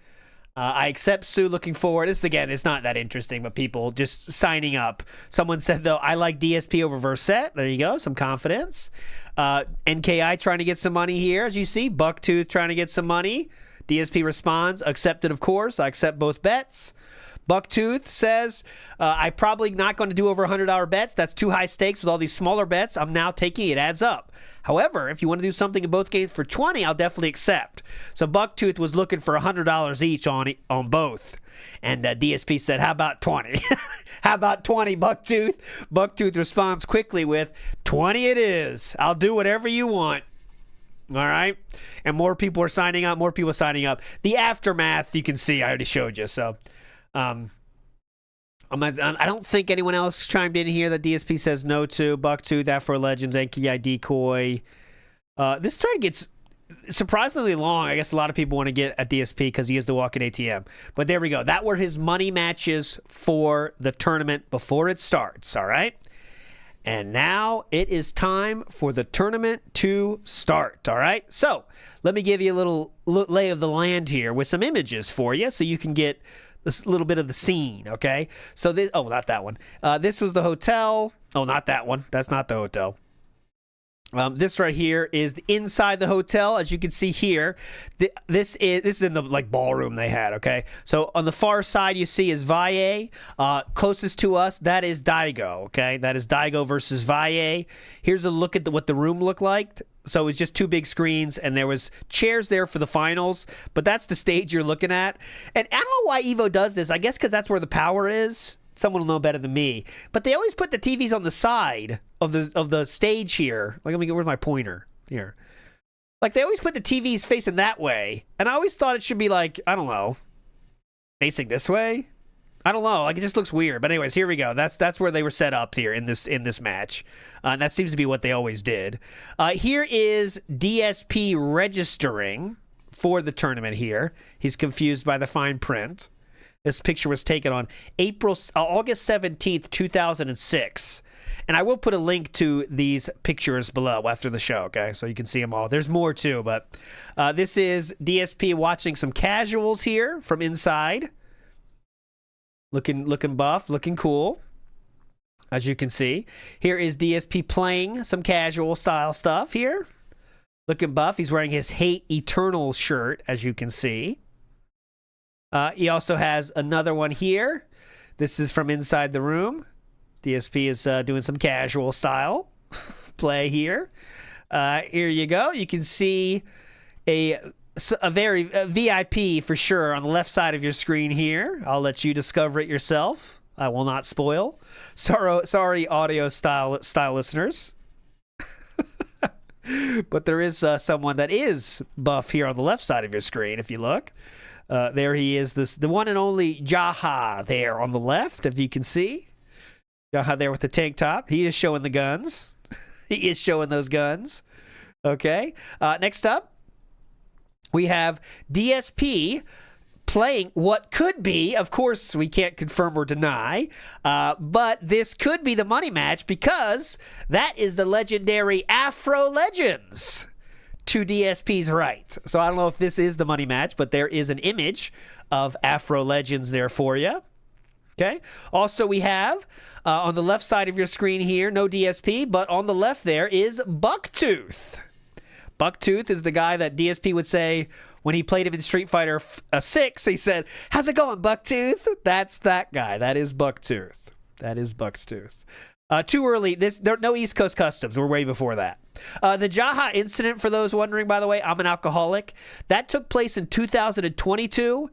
I accept Sue. Looking forward. This, again, it's not that interesting, but people just signing up. Someone said, though, I like DSP over Versett. There you go. Some confidence. NKI trying to get some money here, as you see. Bucktooth trying to get some money. DSP responds. Accepted, of course. I accept both bets. Bucktooth says, I'm probably not going to do over $100 bets. That's too high stakes with all these smaller bets. I'm now taking it. Adds up. However, if you want to do something in both games for 20, I'll definitely accept. So Bucktooth was looking for $100 each on both. And DSP said, how about 20? How about 20, Bucktooth? Bucktooth responds quickly with, 20 it is. I'll do whatever you want. All right. And more people are signing up. More people signing up. The aftermath, you can see, I already showed you. So I don't think anyone else chimed in here that DSP says no to. Bucktooth, Afro Legends, NKI Decoy. This thread gets surprisingly long. I guess a lot of people want to get at DSP because he has the walk-in ATM. But there we go. That were his money matches for the tournament before it starts. All right. And now it is time for the tournament to start. All right. So let me give you a little lay of the land here with some images for you so you can get this little bit of the scene, okay? So this, oh, not that one. This was the hotel. Oh, not that one. That's not the hotel. This right here is inside the hotel, as you can see here. This is in the like ballroom they had, okay? So on the far side you see is Valle. Closest to us, that is Daigo, okay? That is Daigo versus Valle. Here's a look at what the room looked like. So it was just 2 big screens, and there was chairs there for the finals, but that's the stage you're looking at. And I don't know why EVO does this. I guess because that's where the power is. Someone will know better than me. But they always put the TVs on the side of the stage here. Like, let me get, where's my pointer? Here. Like, they always put the TVs facing that way. And I always thought it should be like, I don't know, facing this way? I don't know. Like, it just looks weird. But anyways, here we go. That's where they were set up here in this match. And that seems to be what they always did. Here is DSP registering for the tournament here. He's confused by the fine print. This picture was taken on August 17th, 2006. And I will put a link to these pictures below after the show, okay? So you can see them all. There's more, too, but this is DSP watching some casuals here from inside. Looking buff, looking cool, as you can see. Here is DSP playing some casual style stuff here. Looking buff. He's wearing his Hate Eternal shirt, as you can see. He also has another one here. This is from inside the room. DSP is doing some casual style play here. Here you go. You can see a very VIP for sure on the left side of your screen here. I'll let you discover it yourself. I will not spoil. Sorry, audio style listeners. But there is someone that is buff here on the left side of your screen. If you look, there he is. The one and only Jaha there on the left, if you can see. Jaha there with the tank top. He is showing the guns. He is showing those guns. Okay. Next up, we have DSP playing what could be, of course, we can't confirm or deny, but this could be the money match because that is the legendary Afro Legends to DSP's right. So I don't know if this is the money match, but there is an image of Afro Legends there for you. Okay. Also, we have on the left side of your screen here, no DSP, but on the left there is Bucktooth. Bucktooth is the guy that DSP would say when he played him in Street Fighter 6. He said, "How's it going, Bucktooth?" That's that guy. That is Bucktooth. That is Bucktooth. Too early. There no East Coast customs. We're way before that. The Jaha incident, for those wondering, by the way, I'm an alcoholic. That took place in 2022.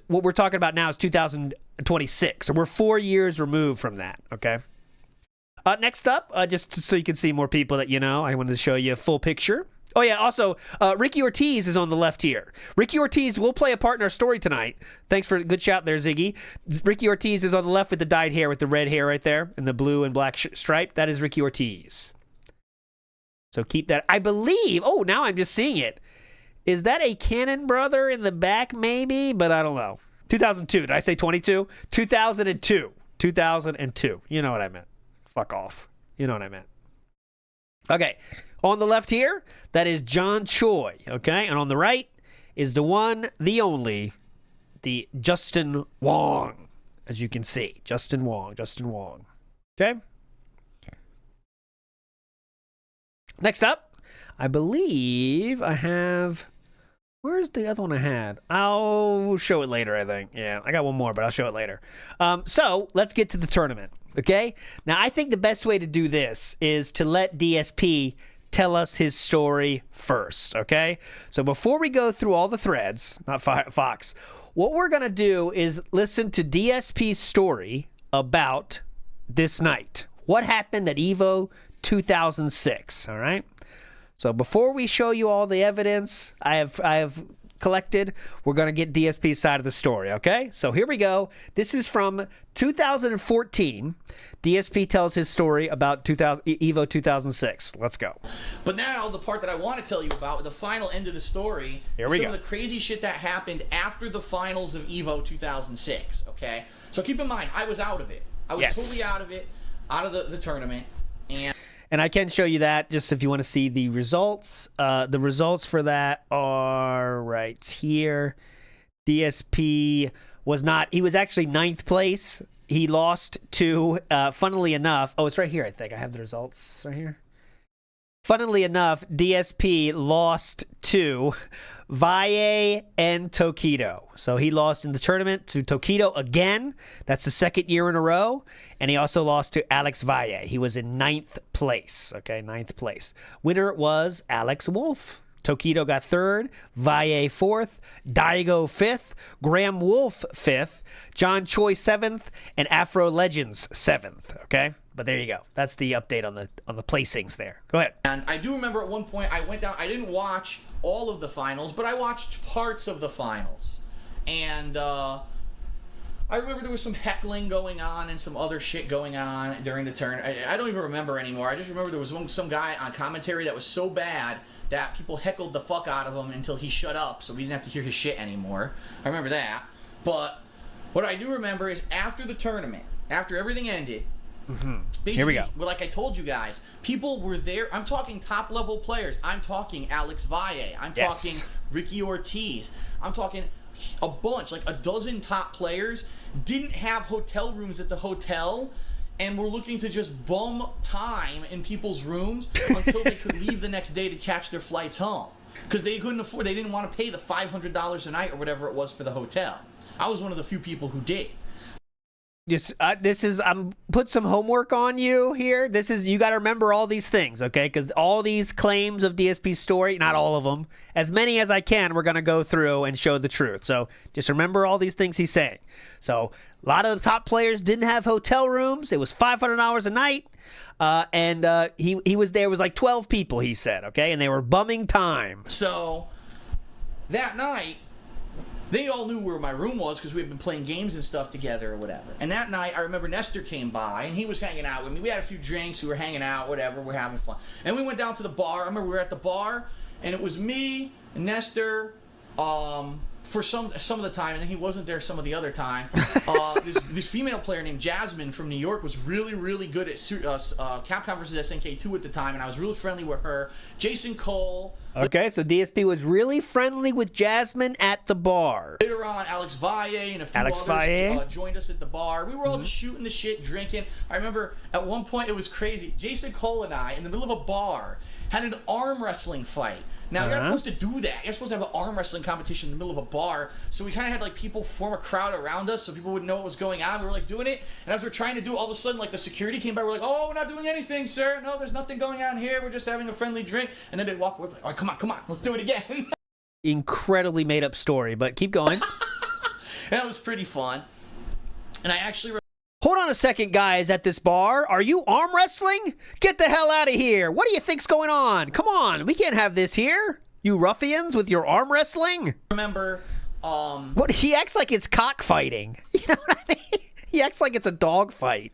What we're talking about now is 2026. So we're 4 years removed from that. Okay. Next up, just so you can see more people that you know, I wanted to show you a full picture. Oh, yeah, also, Ricky Ortiz is on the left here. Ricky Ortiz will play a part in our story tonight. Thanks for a good shout there, Ziggy. Ricky Ortiz is on the left with the dyed hair, with the red hair right there, and the blue and black stripe. That is Ricky Ortiz. So keep that. I believe, oh, now I'm just seeing it. Is that a Cannon brother in the back, maybe? But I don't know. 2002. Did I say 22? 2002. 2002. You know what I meant. Fuck off. You know what I meant. Okay. On the left here, that is John Choi, okay? And on the right is the one, the only, the Justin Wong, as you can see. Justin Wong. Okay? Next up, I believe I have... Where's the other one I had? I'll show it later, I think. Yeah, I got one more, but I'll show it later. So, let's get to the tournament, okay? Now, I think the best way to do this is to let DSP tell us his story first, okay? So before we go through all the threads, not Fox, what we're going to do is listen to DSP's story about this night. What happened at EVO 2006, all right? So before we show you all the evidence I have collected, we're going to get DSP's side of the story, okay? So here we go. This is from 2014. DSP tells his story about EVO 2006. Let's go. But now, the part that I want to tell you about, the final end of the story, here we go. Some of the crazy shit that happened after the finals of EVO 2006, okay? So keep in mind, I was out of it. I was totally out of it, out of the tournament, and I can show you that just if you want to see the results. The results for that are right here. DSP was not, he was actually 9th place. He lost to, funnily enough, oh, it's right here, I think. I have the results right here. Funnily enough, DSP lost to Valle and Tokido. So he lost in the tournament to Tokido again. That's the 2nd year in a row. And he also lost to Alex Valle. He was in 9th place. Okay, 9th place. Winner was Alex Wolf. Tokido got 3rd, Valle 4th, Daigo 5th, Graham Wolf 5th, John Choi 7th, and Afro Legends 7th. Okay, but there you go. That's the update on the placings there. Go ahead. And I do remember at one point I went down. I didn't watch all of the finals, but I watched parts of the finals, and I remember there was some heckling going on and some other shit going on during the turn. I don't even remember anymore. I just remember there was some guy on commentary that was so bad that people heckled the fuck out of him until he shut up, so we didn't have to hear his shit anymore. I remember that. But what I do remember is after the tournament, after everything ended, basically, here we go. Well, like I told you guys, people were there. I'm talking top-level players. I'm talking Alex Valle. I'm talking Ricky Ortiz. I'm talking a bunch, like a dozen top players didn't have hotel rooms at the hotel, and were looking to just bum time in people's rooms until they could leave the next day to catch their flights home. Because they couldn't afford, they didn't want to pay the $500 a night or whatever it was for the hotel. I was one of the few people who did. I'm put some homework on you here. You got to remember all these things, okay? Because all these claims of DSP's story, not all of them, as many as I can, we're going to go through and show the truth. So just remember all these things he's saying. So a lot of the top players didn't have hotel rooms. It was $500 a night. And he was there. It was like 12 people, he said, okay? And they were bumming time. So that night, they all knew where my room was because we had been playing games and stuff together or whatever. And that night, I remember Nestor came by, and he was hanging out with me. We had a few drinks. We were hanging out, whatever. We're having fun. And we went down to the bar. I remember we were at the bar, and it was me, Nestor, for some of the time, and then he wasn't there some of the other time. This female player named Jasmine from New York was really, really good at Capcom versus SNK2 at the time, and I was really friendly with her. Jason Cole. Okay, so DSP was really friendly with Jasmine at the bar. Later on, Alex Valle and a few others joined us at the bar. We were all just shooting the shit, drinking. I remember at one point it was crazy. Jason Cole and I, in the middle of a bar, had an arm wrestling fight. Now, you're not supposed to do that. You're supposed to have an arm wrestling competition in the middle of a bar. So we kind of had like people form a crowd around us so people would know what was going on. We were like doing it. And as we're trying to do it, all of a sudden, like the security came by. We're like, oh, we're not doing anything, sir. No, there's nothing going on here. We're just having a friendly drink. And then they'd walk away. Like, all right, come on. Let's do it again. Incredibly made up story, but keep going. That was pretty fun. And I actually... Hold on a second, guys, at this bar. Are you arm wrestling? Get the hell out of here. What do you think's going on? Come on, we can't have this here. You ruffians with your arm wrestling? Remember, What, he acts like it's cockfighting. You know what I mean? He acts like it's a dog fight.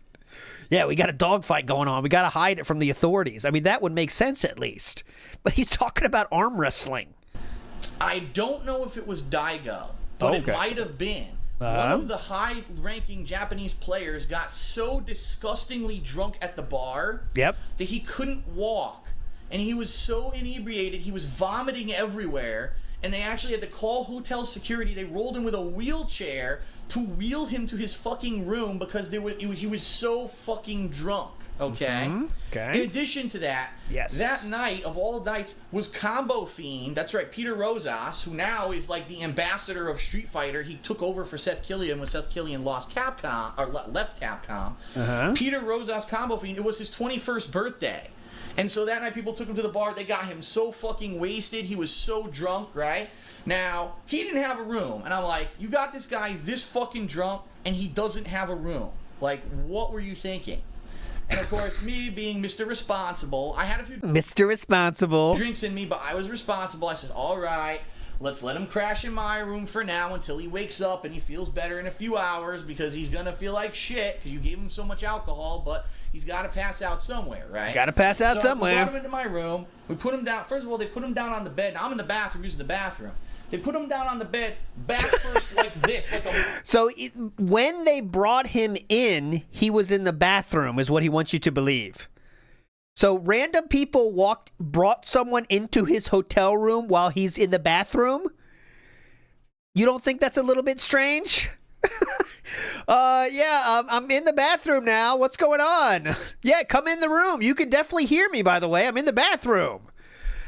Yeah, we got a dog fight going on. We got to hide it from the authorities. I mean, that would make sense at least. But he's talking about arm wrestling. I don't know if it was Daigo, but it might have been. One of the high-ranking Japanese players got so disgustingly drunk at the bar that he couldn't walk. And he was so inebriated, he was vomiting everywhere. And they actually had to call hotel security. They rolled him with a wheelchair to wheel him to his fucking room because he was so fucking drunk. Okay? Okay. In addition to that, that night, of all nights, was Combo Fiend. That's right, Peter Rosas, who now is like the ambassador of Street Fighter. He took over for Seth Killian when Seth Killian lost Capcom, or left Capcom. Peter Rosas Combo Fiend, it was his 21st birthday. And so that night, people took him to the bar. They got him so fucking wasted. He was so drunk, right? Now, he didn't have a room. And I'm like, you got this guy this fucking drunk, and he doesn't have a room. Like, what were you thinking? And, of course, me being Mr. Responsible, I had a few Mr. Responsible drinks in me, but I was responsible. I said, all right, let's let him crash in my room for now until he wakes up and he feels better in a few hours because he's going to feel like shit because you gave him so much alcohol, but he's got to pass out somewhere, right? Got to pass out somewhere. We brought him into my room. We put him down. First of all, they put him down on the bed. Now, I'm in the bathroom using the bathroom. They put him down on the bed, back first like this. So when they brought him in, he was in the bathroom, is what he wants you to believe. So random people brought someone into his hotel room while he's in the bathroom? You don't think that's a little bit strange? I'm in the bathroom now. What's going on? Yeah, come in the room. You can definitely hear me, by the way. I'm in the bathroom.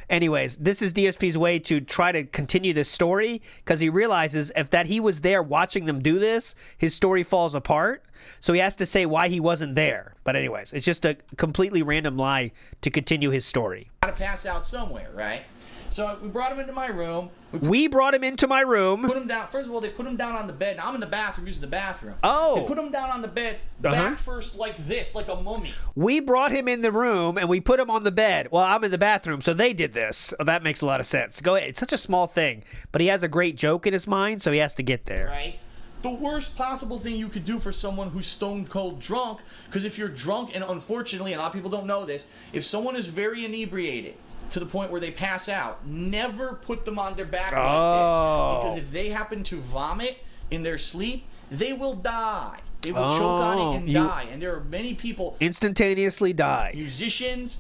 Anyways, this is DSP's way to try to continue this story because he realizes if that he was there watching them do this, his story falls apart. So he has to say why he wasn't there. But anyways, it's just a completely random lie to continue his story. Got to pass out somewhere, right? So we brought him into my room. We brought him into my room. Put him down. First of all, they put him down on the bed. Now, I'm in the bathroom using the bathroom. Oh. They put him down on the bed, back first like this, like a mummy. We brought him in the room, and we put him on the bed. Well, I'm in the bathroom, so they did this. Oh, that makes a lot of sense. Go ahead. It's such a small thing, but he has a great joke in his mind, so he has to get there. Right? The worst possible thing you could do for someone who's stone cold drunk, because if you're drunk, and unfortunately, and a lot of people don't know this, if someone is very inebriated, to the point where they pass out, never put them on their back like this. Because if they happen to vomit in their sleep, they will die. They will choke on it and die. And there are many people... Instantaneously die. Musicians,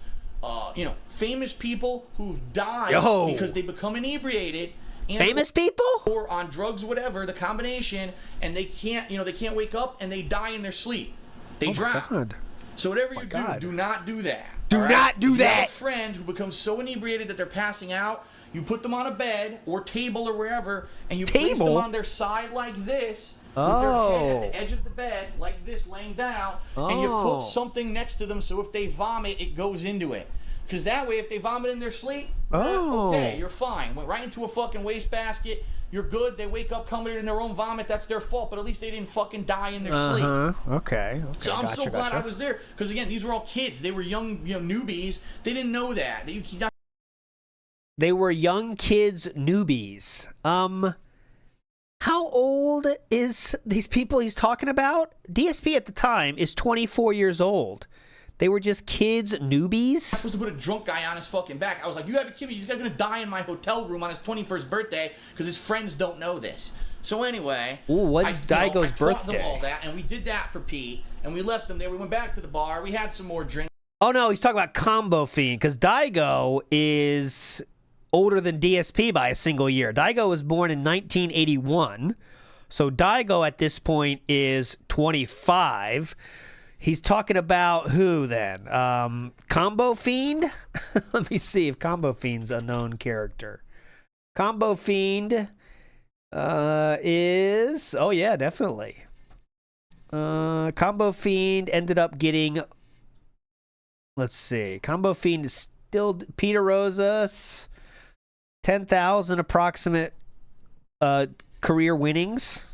famous people who've died because they become inebriated. Famous people? Or on drugs, whatever, the combination, and they can't wake up, and they die in their sleep. They drown. God. So whatever you do not do that. Do not do that. If you have a friend who becomes so inebriated that they're passing out, you put them on a bed or table or wherever, and you place them on their side like this, with their head at the edge of the bed, like this, laying down, and you put something next to them so if they vomit, it goes into it. Because that way, if they vomit in their sleep, okay, you're fine. Went right into a fucking wastebasket. You're good. They wake up covered in their own vomit. That's their fault. But at least they didn't fucking die in their sleep. Okay. So I'm so glad I was there. Because, again, these were all kids. They were young newbies. They didn't know that. They were young kids newbies. How old is these people he's talking about? DSP at the time is 24 years old. They were just kids, newbies. I'm supposed to put a drunk guy on his fucking back. I was like, you haven't kidding me. He's gonna die in my hotel room on his 21st birthday because his friends don't know this. So anyway, what's Daigo's birthday? Them all that, and we did that for Pete, and we left them there. We went back to the bar. We had some more drinks. Oh no, he's talking about Combo Fiend because Daigo is older than DSP by a single year. Daigo was born in 1981, so Daigo at this point is 25. He's talking about who then? Combo Fiend? Let me see if Combo Fiend's a known character. Combo Fiend is... Oh, yeah, definitely. Combo Fiend ended up getting... Let's see. Combo Fiend is still... Peter Rosas, 10,000 approximate career winnings.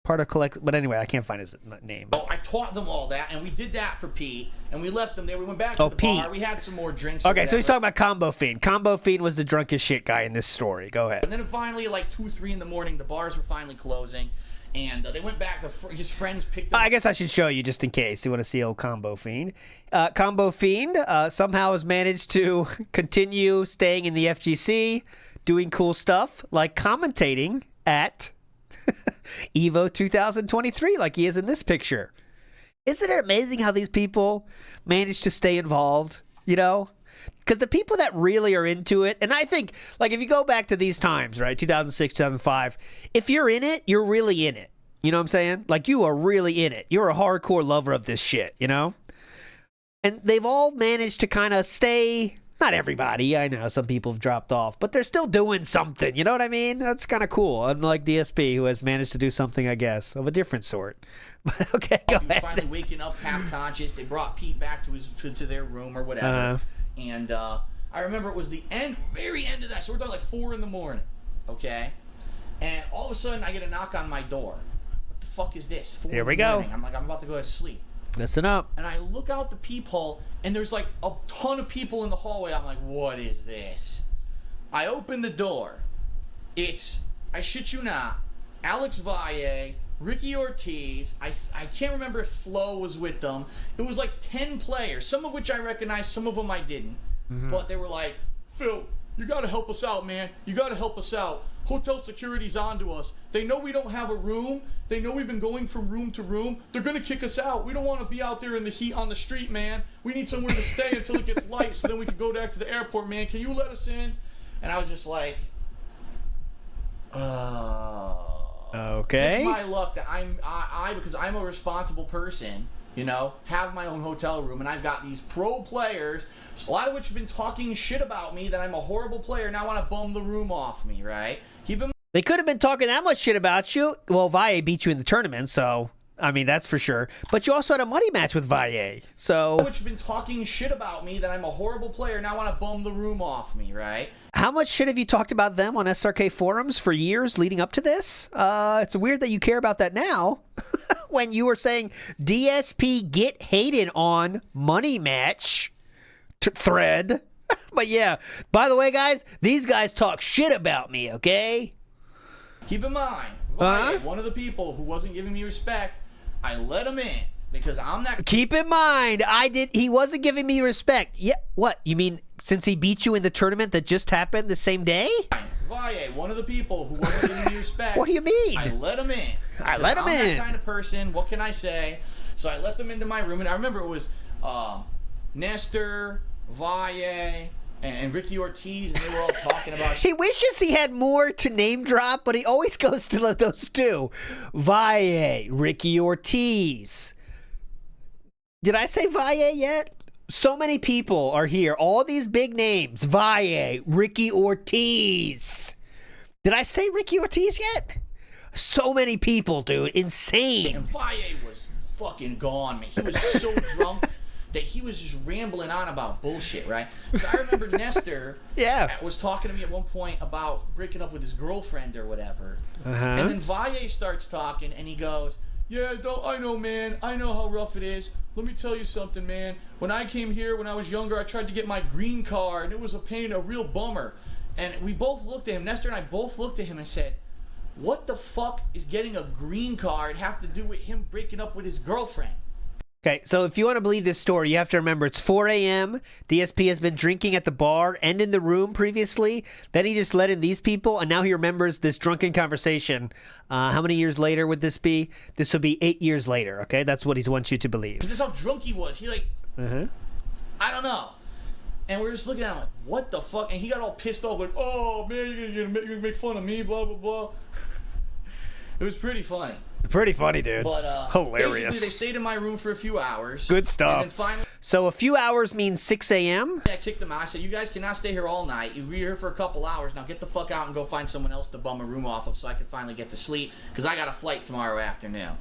Part of collect, but anyway, I can't find his name. Oh, I taught them all that, and we did that for Pete, and we left them there. We went back to the bar. We had some more drinks. Okay, so he's talking about Combo Fiend. Combo Fiend was the drunkest shit guy in this story. Go ahead. And then finally, like 2, 3 in the morning, the bars were finally closing, and they went back. His friends picked up. I guess I should show you just in case you want to see old Combo Fiend. Combo Fiend somehow has managed to continue staying in the FGC, doing cool stuff like commentating at EVO 2023 like he is in this picture. Isn't it amazing how these people manage to stay involved, you know? Because the people that really are into it, and I think, like, if you go back to these times, right, 2006, 2005, if you're in it, you're really in it. You know what I'm saying? Like, you are really in it. You're a hardcore lover of this shit, you know? And they've all managed to kind of stay... Not everybody, I know some people have dropped off, but they're still doing something, you know what I mean? That's kind of cool, unlike DSP, who has managed to do something, I guess, of a different sort. But okay, go ahead. Finally waking up half conscious, they brought Pete back to their room or whatever, and I remember it was the very end of that, so we're talking like 4 in the morning, okay? And all of a sudden, I get a knock on my door. What the fuck is this? 4 Here we in the go. morning. I'm like, I'm about to go to sleep. Listen up. And I look out the peephole, and there's like a ton of people in the hallway. I'm like, what is this? I open the door. It's, I shit you not, Alex Valle, Ricky Ortiz. I can't remember if Flo was with them. It was like 10 players, some of which I recognized, some of them I didn't. But they were like, Phil, you got to help us out, man. You got to help us out. Hotel security's onto us. They know we don't have a room. They know we've been going from room to room. They're going to kick us out. We don't want to be out there in the heat on the street, man. We need somewhere to stay until it gets light so then we can go back to the airport, man. Can you let us in? And I was just like, okay. It's my luck that because I'm a responsible person, you know, have my own hotel room, and I've got these pro players, a lot of which have been talking shit about me, that I'm a horrible player, now want to bum the room off me, right? They could have been talking that much shit about you. Well, Valle beat you in the tournament, so, I mean, that's for sure. But you also had a money match with Valle, so... Which have been talking shit about me, that I'm a horrible player, now want to bum the room off me, right? How much shit have you talked about them on SRK forums for years leading up to this? It's weird that you care about that now, when you were saying DSP get hated on money match thread. But yeah, by the way, guys, these guys talk shit about me, okay? Keep in mind, Valle, one of the people who wasn't giving me respect, I let him in because I'm that. Keep in mind, he wasn't giving me respect. Yeah, what? You mean since he beat you in the tournament that just happened the same day? Valle, one of the people who wasn't giving me respect. What do you mean? I let him in. I let him in. I'm that kind of person. What can I say? So I let them into my room, and I remember it was Nestor, Valle, and Ricky Ortiz, and they were all talking about shit. He wishes he had more to name drop, but he always goes to those two. Valle, Ricky Ortiz. Did I say Valle yet? So many people are here. All these big names. Valle, Ricky Ortiz. Did I say Ricky Ortiz yet? So many people, dude. Insane. And Valle was fucking gone, man. He was so drunk that he was just rambling on about bullshit, right? So I remember Nestor was talking to me at one point about breaking up with his girlfriend or whatever. And then Valle starts talking, and he goes, yeah, I know, man. I know how rough it is. Let me tell you something, man. When I came here when I was younger, I tried to get my green card, and it was a pain, a real bummer. And we both looked at him, Nestor and I both looked at him and said, what the fuck is getting a green card have to do with him breaking up with his girlfriend? Okay, so if you want to believe this story, you have to remember it's 4 a.m. DSP has been drinking at the bar and in the room previously. Then he just let in these people, and now he remembers this drunken conversation. How many years later would this be? This will be 8 years later, okay? That's what he wants you to believe. Because this is how drunk he was. He I don't know. And we're just looking at him like, what the fuck? And he got all pissed off like, oh, man, you're going to make fun of me, blah, blah, blah. It was pretty funny. Pretty funny, dude. But hilarious. Basically, they stayed in my room for a few hours. Good stuff. And then finally, so a few hours means 6 a.m.? I kicked them out. I said, you guys cannot stay here all night. You're here for a couple hours. Now get the fuck out and go find someone else to bum a room off of so I can finally get to sleep. Because I got a flight tomorrow afternoon.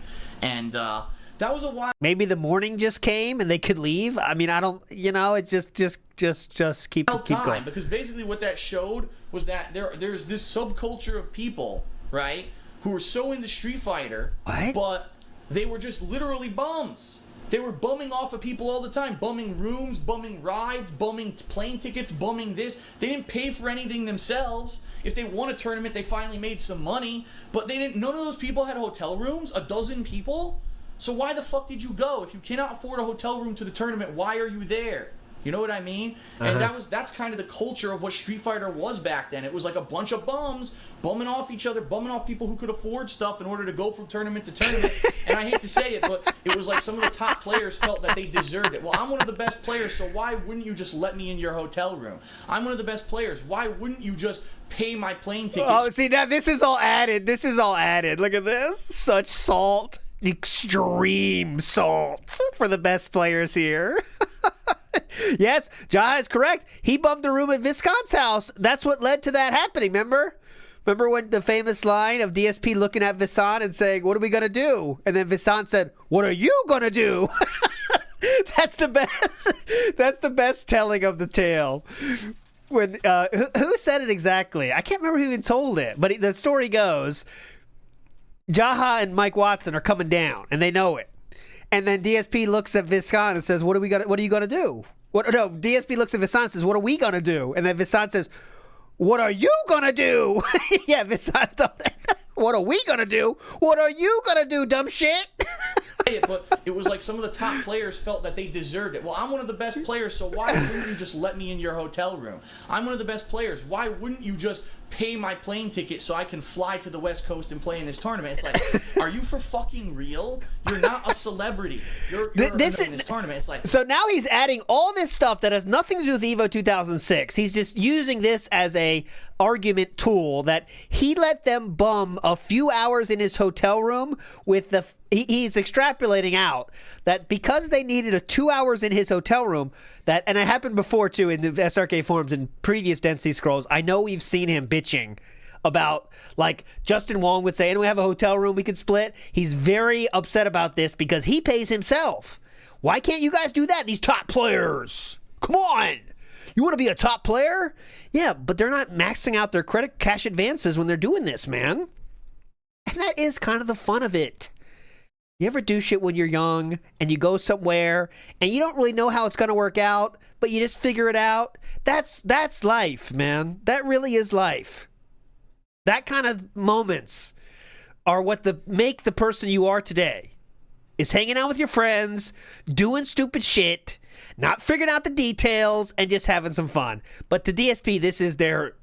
And that was a while. Maybe the morning just came and they could leave. I mean, I don't, it just keep going. Because basically what that showed was that there's this subculture of people, right, who were so into Street Fighter, but they were just literally bums. They were bumming off of people all the time, bumming rooms, bumming rides, bumming plane tickets, bumming this. They didn't pay for anything themselves. If they won a tournament, they finally made some money, but they didn't. None of those people had hotel rooms. 12 people. So why the fuck did you go? If you cannot afford a hotel room to the tournament, why are you there? You know what I mean? And that's kind of the culture of what Street Fighter was back then. It was like a bunch of bums bumming off each other, bumming off people who could afford stuff in order to go from tournament to tournament. And I hate to say it, but it was like some of the top players felt that they deserved it. Well, I'm one of the best players, so why wouldn't you just let me in your hotel room? I'm one of the best players. Why wouldn't you just pay my plane tickets? Oh, see, now this is all added. This is all added. Look at this. Such salt. Extreme salt for the best players here. Yes, Jaha is correct. He bummed a room at Viscount's house. That's what led to that happening, remember? Remember when the famous line of DSP looking at Viscount and saying, what are we going to do? And then Viscount said, what are you going to do? That's the best. That's the best telling of the tale. When who said it exactly? I can't remember who even told it, but the story goes, Jaha and Mike Watson are coming down, and they know it. And then DSP looks at Viscount and says, what are you going to do? DSP looks at Viscount and says, what are we going to do? And then Viscount says, what are you going to do? Yeah, Viscount, what are we going to do? What are you going to do, dumb shit? But it was like some of the top players felt that they deserved it. Well, I'm one of the best players, so why wouldn't you just let me in your hotel room? I'm one of the best players. Why wouldn't you just pay my plane ticket so I can fly to the West Coast and play in this tournament? It's like, are you for fucking real? You're not a celebrity. You're in this tournament. It's like, so now he's adding all this stuff that has nothing to do with EVO 2006. He's just using this as a argument tool that he let them bum a few hours in his hotel room with the he's extrapolating out that because they needed 2 hours in his hotel room, that, and it happened before too in the SRK forums and previous Density Scrolls, I know we've seen him bitching about, like Justin Wong would say, and we have a hotel room we could split. He's very upset about this because he pays himself. Why can't you guys do that, these top players? Come on. You want to be a top player? Yeah, but they're not maxing out their credit cash advances when they're doing this, man. And that is kind of the fun of it. You ever do shit when you're young and you go somewhere and you don't really know how it's going to work out, but you just figure it out? That's life, man. That really is life. That kind of moments are what make the person you are today. Is hanging out with your friends, doing stupid shit, not figuring out the details, and just having some fun. But to DSP, this is their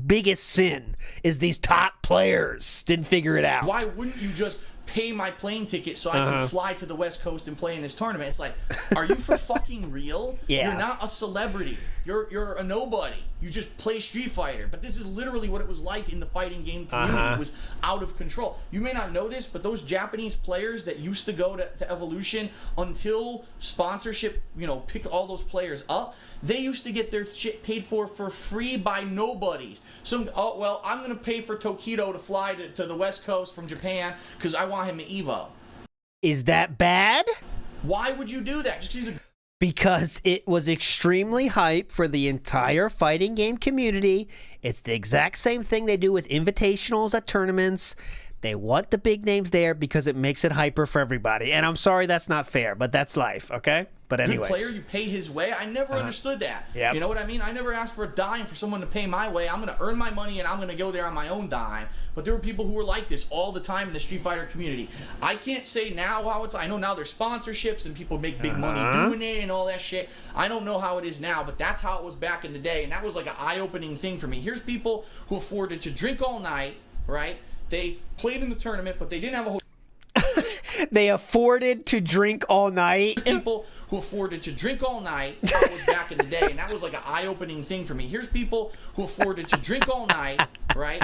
biggest sin, is these top players didn't figure it out. Why wouldn't you just pay my plane ticket so I can fly to the West Coast and play in this tournament? It's like, are you for fucking real? Yeah. You're not a celebrity. You're a nobody. You just play Street Fighter. But this is literally what it was like in the fighting game community. It was out of control. You may not know this, but those Japanese players that used to go to Evolution until sponsorship, pick all those players up, they used to get their shit paid for free by nobodies. I'm going to pay for Tokido to fly to the West Coast from Japan because I want him to EVO. Is that bad? Why would you do that? Because it was extremely hype for the entire fighting game community. It's the exact same thing they do with invitationals at tournaments. They want the big names there because it makes it hyper for everybody. And I'm sorry that's not fair, but that's life, okay? But anyways. Good player, you pay his way. I never understood that. Yep. You know what I mean? I never asked for a dime for someone to pay my way. I'm going to earn my money, and I'm going to go there on my own dime. But there were people who were like this all the time in the Street Fighter community. I can't say now how it's. I know now there's sponsorships and people make big money doing it and all that shit. I don't know how it is now, but that's how it was back in the day, and that was like an eye-opening thing for me. Here's people who afforded to drink all night, right? They played in the tournament, but they didn't have a hotel. They afforded to drink all night. People who afforded to drink all night. That was back in the day, and that was like an eye-opening thing for me. Here's people who afforded to drink all night, right?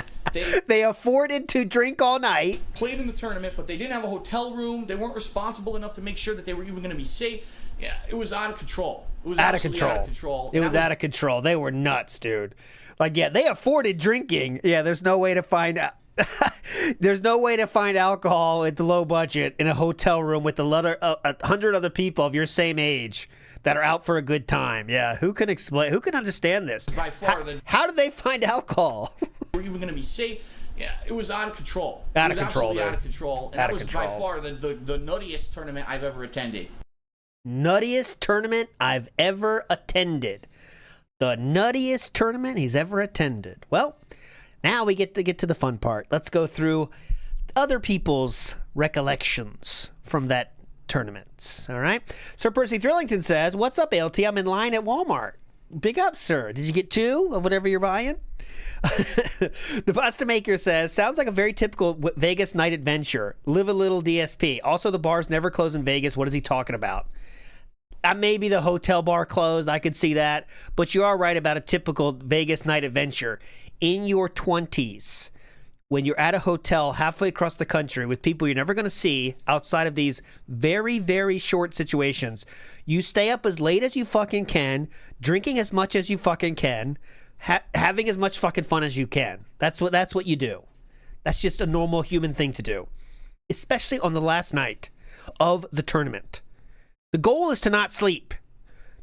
They afforded to drink all night. Played in the tournament, but they didn't have a hotel room. They weren't responsible enough to make sure that they were even going to be safe. Yeah, it was out of control. It was out of control. Out of control. It was out of control. They were nuts, dude. Like, yeah, they afforded drinking. Yeah, there's no way to find out. There's no way to find alcohol at the low budget in a hotel room with 100 other people of your same age that are out for a good time. Yeah, who can explain? Who can understand this? By far, how did they find alcohol? We're even going to be safe. Yeah, it was out of control. Out of control, out of control. And that was by far the nuttiest tournament I've ever attended. Nuttiest tournament I've ever attended. The nuttiest tournament he's ever attended. Well, now we get to the fun part. Let's go through other people's recollections from that tournament. All right. Sir Percy Thrillington says, "What's up, LT? I'm in line at Walmart. Big up, sir. Did you get 2 of whatever you're buying?" The Pasta Maker says, "Sounds like a very typical Vegas night adventure. Live a little DSP. Also, the bars never close in Vegas. What is he talking about?" Maybe the hotel bar closed. I could see that. But you are right about a typical Vegas night adventure. In your 20s, when you're at a hotel halfway across the country with people you're never going to see outside of these very, very short situations, you stay up as late as you fucking can, drinking as much as you fucking can, having as much fucking fun as you can. That's what you do. That's just a normal human thing to do, especially on the last night of the tournament. The goal is to not sleep.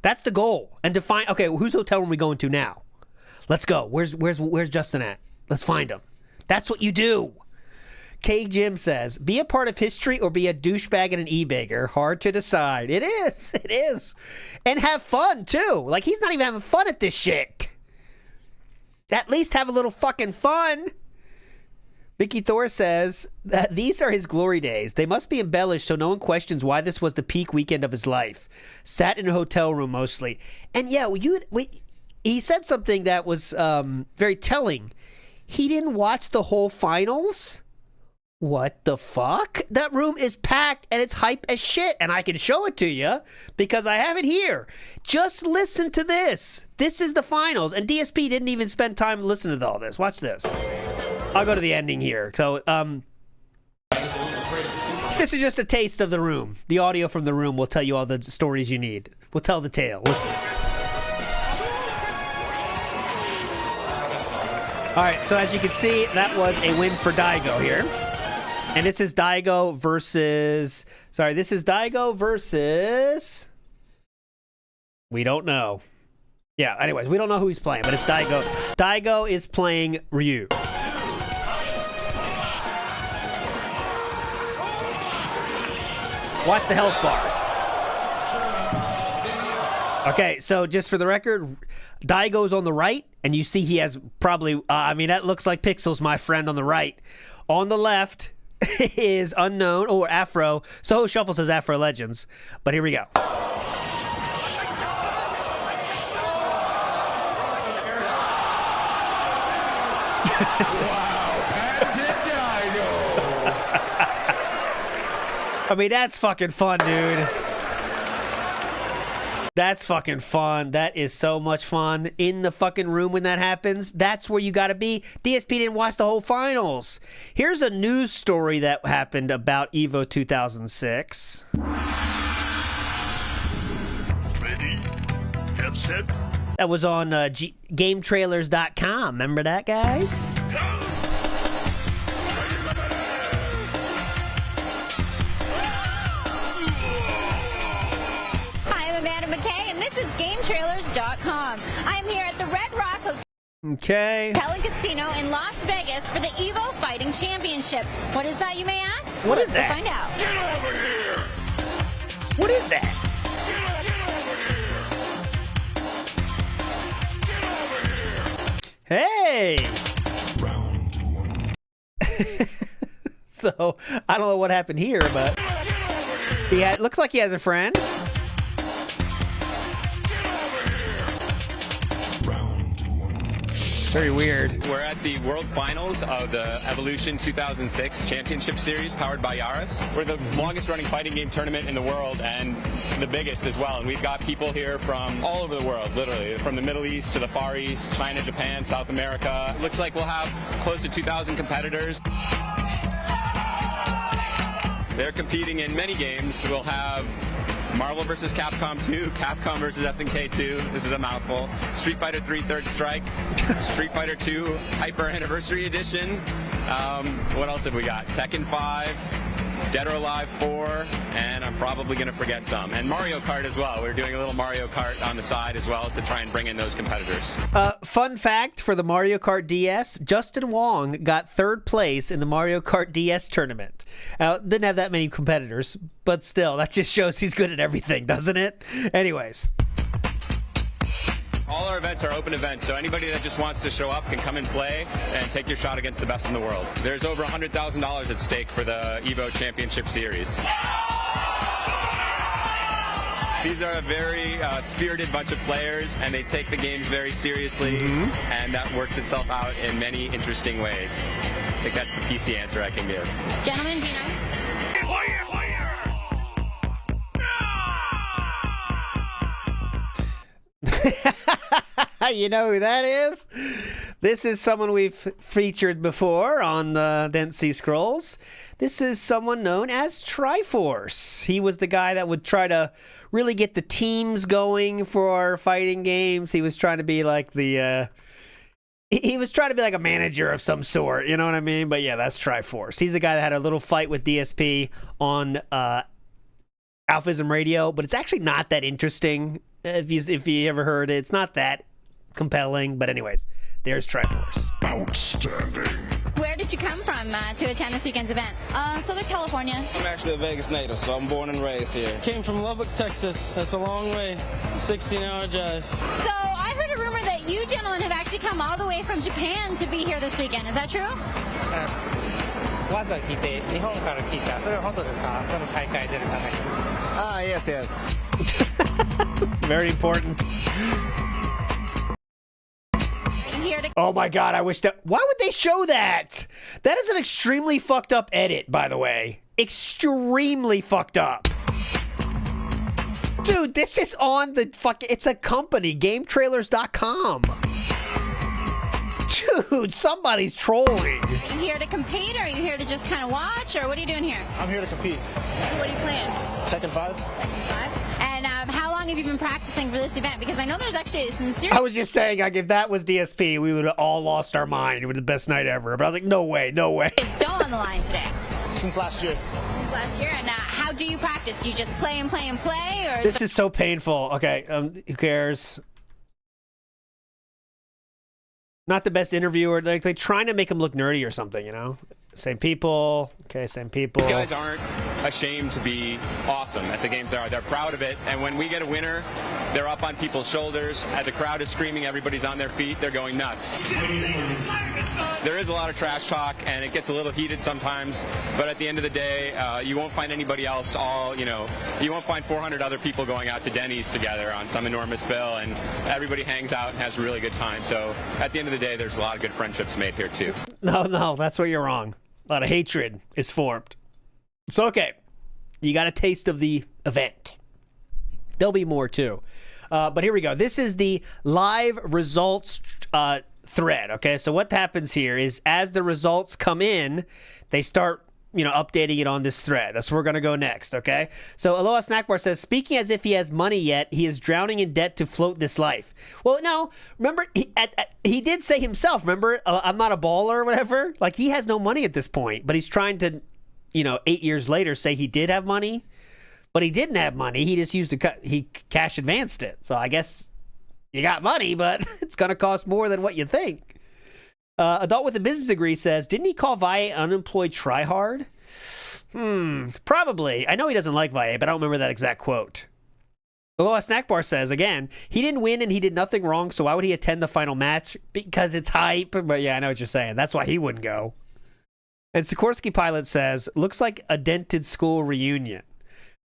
That's the goal. And to find, okay, whose hotel room are we going to now? Let's go. Where's Justin at? Let's find him. That's what you do. K. Jim says, "Be a part of history or be a douchebag and an e-bagger. Hard to decide." It is. It is. And have fun, too. Like, he's not even having fun at this shit. At least have a little fucking fun. Vicky Thor says that these are his glory days. They must be embellished so no one questions why this was the peak weekend of his life. Sat in a hotel room mostly. And yeah, he said something that was very telling. He didn't watch the whole finals? What the fuck? That room is packed and it's hype as shit. And I can show it to you because I have it here. Just listen to this. This is the finals. And DSP didn't even spend time listening to all this. Watch this. I'll go to the ending here. So, this is just a taste of the room. The audio from the room will tell you all the stories you need. We'll tell the tale. Listen. All right, so as you can see, that was a win for Daigo here. And this is Daigo versus... Sorry, this is Daigo versus... We don't know. Yeah, anyways, we don't know who he's playing, but it's Daigo. Daigo is playing Ryu. Watch the health bars. Okay, so just for the record, Daigo's on the right, and you see he has probably, that looks like pixels, my friend, on the right. On the left is Unknown, or Afro. Soho Shuffle says Afro Legends, but here we go. I mean, that's fucking fun, dude. That's fucking fun. That is so much fun. In the fucking room when that happens, that's where you gotta be. DSP didn't watch the whole finals. Here's a news story that happened about EVO 2006. Ready? Get set. That was on GameTrailers.com. Remember that, guys? GameTrailers.com. I'm here at the Red Rock Hotel and Casino in Las Vegas for the EVO Fighting Championship. What is that, you may ask? What Let's is that? Find out. Get over here! What is that? Hey! So, I don't know what happened here, but yeah, it looks like he has a friend. Very weird. We're at the World Finals of the Evolution 2006 Championship Series powered by Yaris. We're the longest running fighting game tournament in the world and the biggest as well. And we've got people here from all over the world, literally, from the Middle East to the Far East, China, Japan, South America. Looks like we'll have close to 2,000 competitors. They're competing in many games. We'll have Marvel vs. Capcom 2, Capcom vs. SNK 2, this is a mouthful, Street Fighter 3 Third Strike, Street Fighter 2 Hyper Anniversary Edition, what else have we got? Tekken 5, Dead or Alive 4, and I'm probably going to forget some. And Mario Kart as well. We're doing a little Mario Kart on the side as well to try and bring in those competitors. Fun fact for the Mario Kart DS, Justin Wong got 3rd place in the Mario Kart DS tournament. Didn't have that many competitors, but still, that just shows he's good at everything, doesn't it? Anyways. All our events are open events, so anybody that just wants to show up can come and play and take your shot against the best in the world. There's over $100,000 at stake for the EVO Championship Series. These are a very spirited bunch of players, and they take the games very seriously, and that works itself out in many interesting ways. I think that's the PC answer I can give. Gentlemen, Dino. You know who that is? This is someone we've featured before on Dent C Scrolls. This is someone known as Triforce. He was the guy that would try to really get the teams going for fighting games. He was trying to be like he was trying to be like a manager of some sort, you know what I mean? But yeah, that's Triforce. He's the guy that had a little fight with DSP on Alphism Radio, but it's actually not that interesting. If you ever heard it, it's not that compelling. But anyways, there's Triforce. Outstanding. Where did you come from to attend this weekend's event? Southern California. I'm actually a Vegas native, so I'm born and raised here. Came from Lubbock, Texas. That's a long way, 16-hour drive. So I heard a rumor that you gentlemen have actually come all the way from Japan to be here this weekend. Is that true? Yes. Very important. Here to Oh my god, I wish that... Why would they show that? That is an extremely fucked up edit, by the way. Extremely fucked up. Dude, this is on the fucking... It's a company, GameTrailers.com. Dude, somebody's trolling. Are you here to compete, or are you here to just kind of watch, or what are you doing here? I'm here to compete. What are you playing? Tekken 5. And how long have you been practicing for this event? Because I know there's actually some serious... I was just saying, like, if that was DSP, we would have all lost our mind. It would be the best night ever. But I was like, no way, no way. Still on the line today. Since last year. Since last year, and how do you practice? Do you just play and play and play, or... This is so painful. Okay, who cares? Not the best interviewer. Like, they're trying to make him look nerdy or something, you know? Same people. Okay, same people. These guys aren't ashamed to be awesome at the games they are. They're proud of it. And when we get a winner, they're up on people's shoulders. As the crowd is screaming, everybody's on their feet. They're going nuts. There is a lot of trash talk, and it gets a little heated sometimes. But at the end of the day, you won't find anybody else you won't find 400 other people going out to Denny's together on some enormous bill, and everybody hangs out and has a really good time. So at the end of the day, there's a lot of good friendships made here, too. No, that's where you're wrong. A lot of hatred is formed. So, okay. You got a taste of the event. There'll be more, too. But here we go. This is the live results thread, okay? So what happens here is as the results come in, they start, updating it on this thread. That's where we're going to go next, okay? So Aloha Snackbar says, speaking as if he has money yet, he is drowning in debt to float this life. Well, no, remember, he did say himself, remember, I'm not a baller or whatever? Like, he has no money at this point, but he's trying to, 8 years later say he did have money, but he didn't have money. He just he cash advanced it. So I guess you got money, but it's going to cost more than what you think. Adult with a business degree says, didn't he call Valle unemployed tryhard? Probably. I know he doesn't like Valle, but I don't remember that exact quote. Although Snack Bar says, again, he didn't win and he did nothing wrong, so why would he attend the final match? Because it's hype. But yeah, I know what you're saying. That's why he wouldn't go. And Sikorsky Pilot says, looks like a dented school reunion.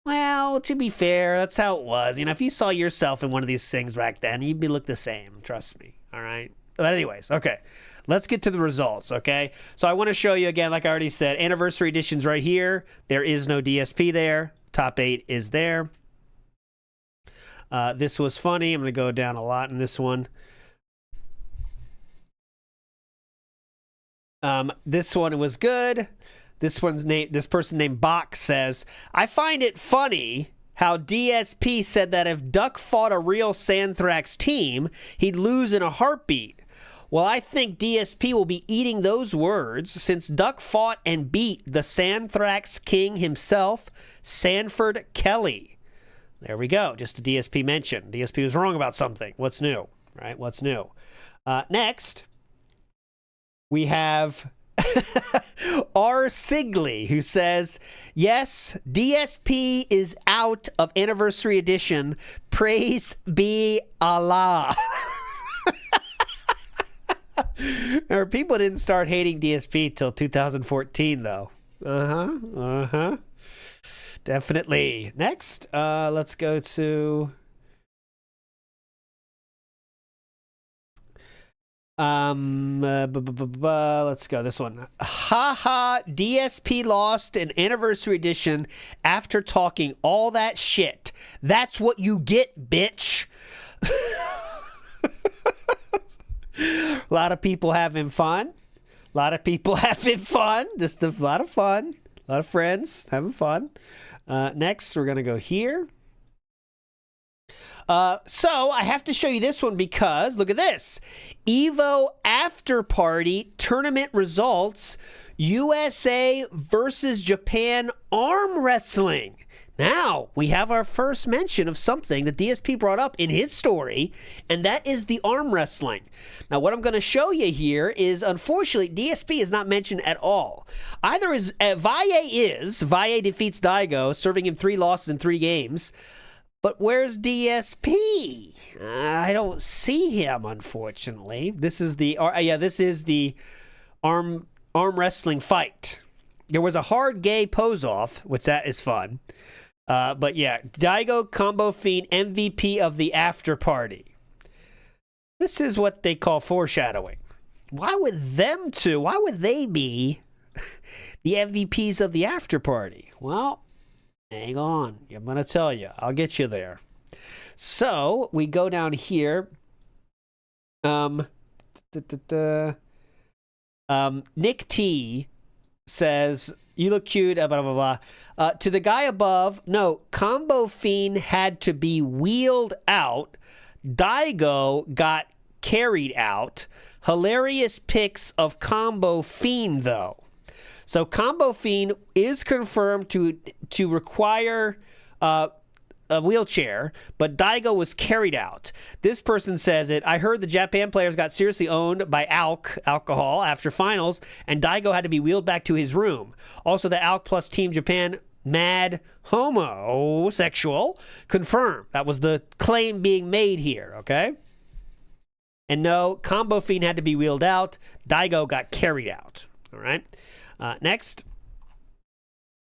Well, to be fair, that's how it was. You know, if you saw yourself in one of these things back then, you'd look the same. Trust me. All right? But anyways, okay. Let's get to the results, okay? So I want to show you again, like I already said, anniversary editions right here. There is no DSP there. Top 8 is there. This was funny. I'm going to go down a lot in this one. This one was good. This person named Bach says, I find it funny how DSP said that if Duck fought a real Sandthrax team, he'd lose in a heartbeat. Well, I think DSP will be eating those words since Duck fought and beat the Sandthrax king himself, Sanford Kelly. There we go. Just a DSP mention. DSP was wrong about something. What's new? Right? What's new? Next, we have R. Sigley, who says, yes, DSP is out of Anniversary Edition. Praise be Allah. Or people didn't start hating DSP till 2014, though. Definitely. Next, let's go to... let's go this one. Haha, DSP lost an Anniversary Edition after talking all that shit. That's what you get, bitch. A lot of people having fun. A lot of people having fun. Just a lot of fun. A lot of friends having fun. Next, we're going to go here. So I have to show you this one because look at this. EVO After Party Tournament Results. USA versus Japan Arm Wrestling. Now, we have our first mention of something that DSP brought up in his story, and that is the arm wrestling. Now, what I'm going to show you here is, unfortunately, DSP is not mentioned at all. Either is, Valle defeats Daigo, serving him 3 losses in 3 games. But where's DSP? I don't see him, unfortunately. This is the, this is the arm wrestling fight. There was a hard gay pose-off, which that is fun. But yeah, Daigo Combo Fiend, MVP of the after party. This is what they call foreshadowing. Why would they be the MVPs of the after party? Well, hang on. I'm going to tell you. I'll get you there. So, we go down here. Nick T says, you look cute, blah, blah, blah. To the guy above, no, Combo Fiend had to be wheeled out. Daigo got carried out. Hilarious pics of Combo Fiend, though. So Combo Fiend is confirmed to require a wheelchair, but Daigo was carried out. This person says it. I heard the Japan players got seriously owned by alcohol after finals, and Daigo had to be wheeled back to his room. Also, the Alk plus Team Japan mad homosexual confirmed. That was the claim being made here, okay? And no, Combo Fiend had to be wheeled out. Daigo got carried out, all right? Next,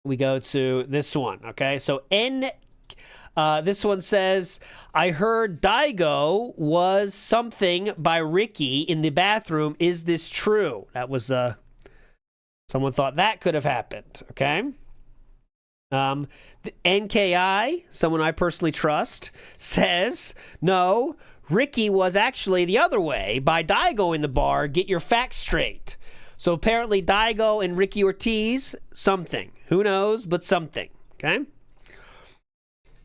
we go to this one, okay? So this one says, I heard Daigo was something by Ricky in the bathroom. Is this true? That was, someone thought that could have happened, okay? The NKI, someone I personally trust, says, no, Ricky was actually the other way by Daigo in the bar. Get your facts straight. So apparently Daigo and Ricky Ortiz, something. Who knows, but something, okay?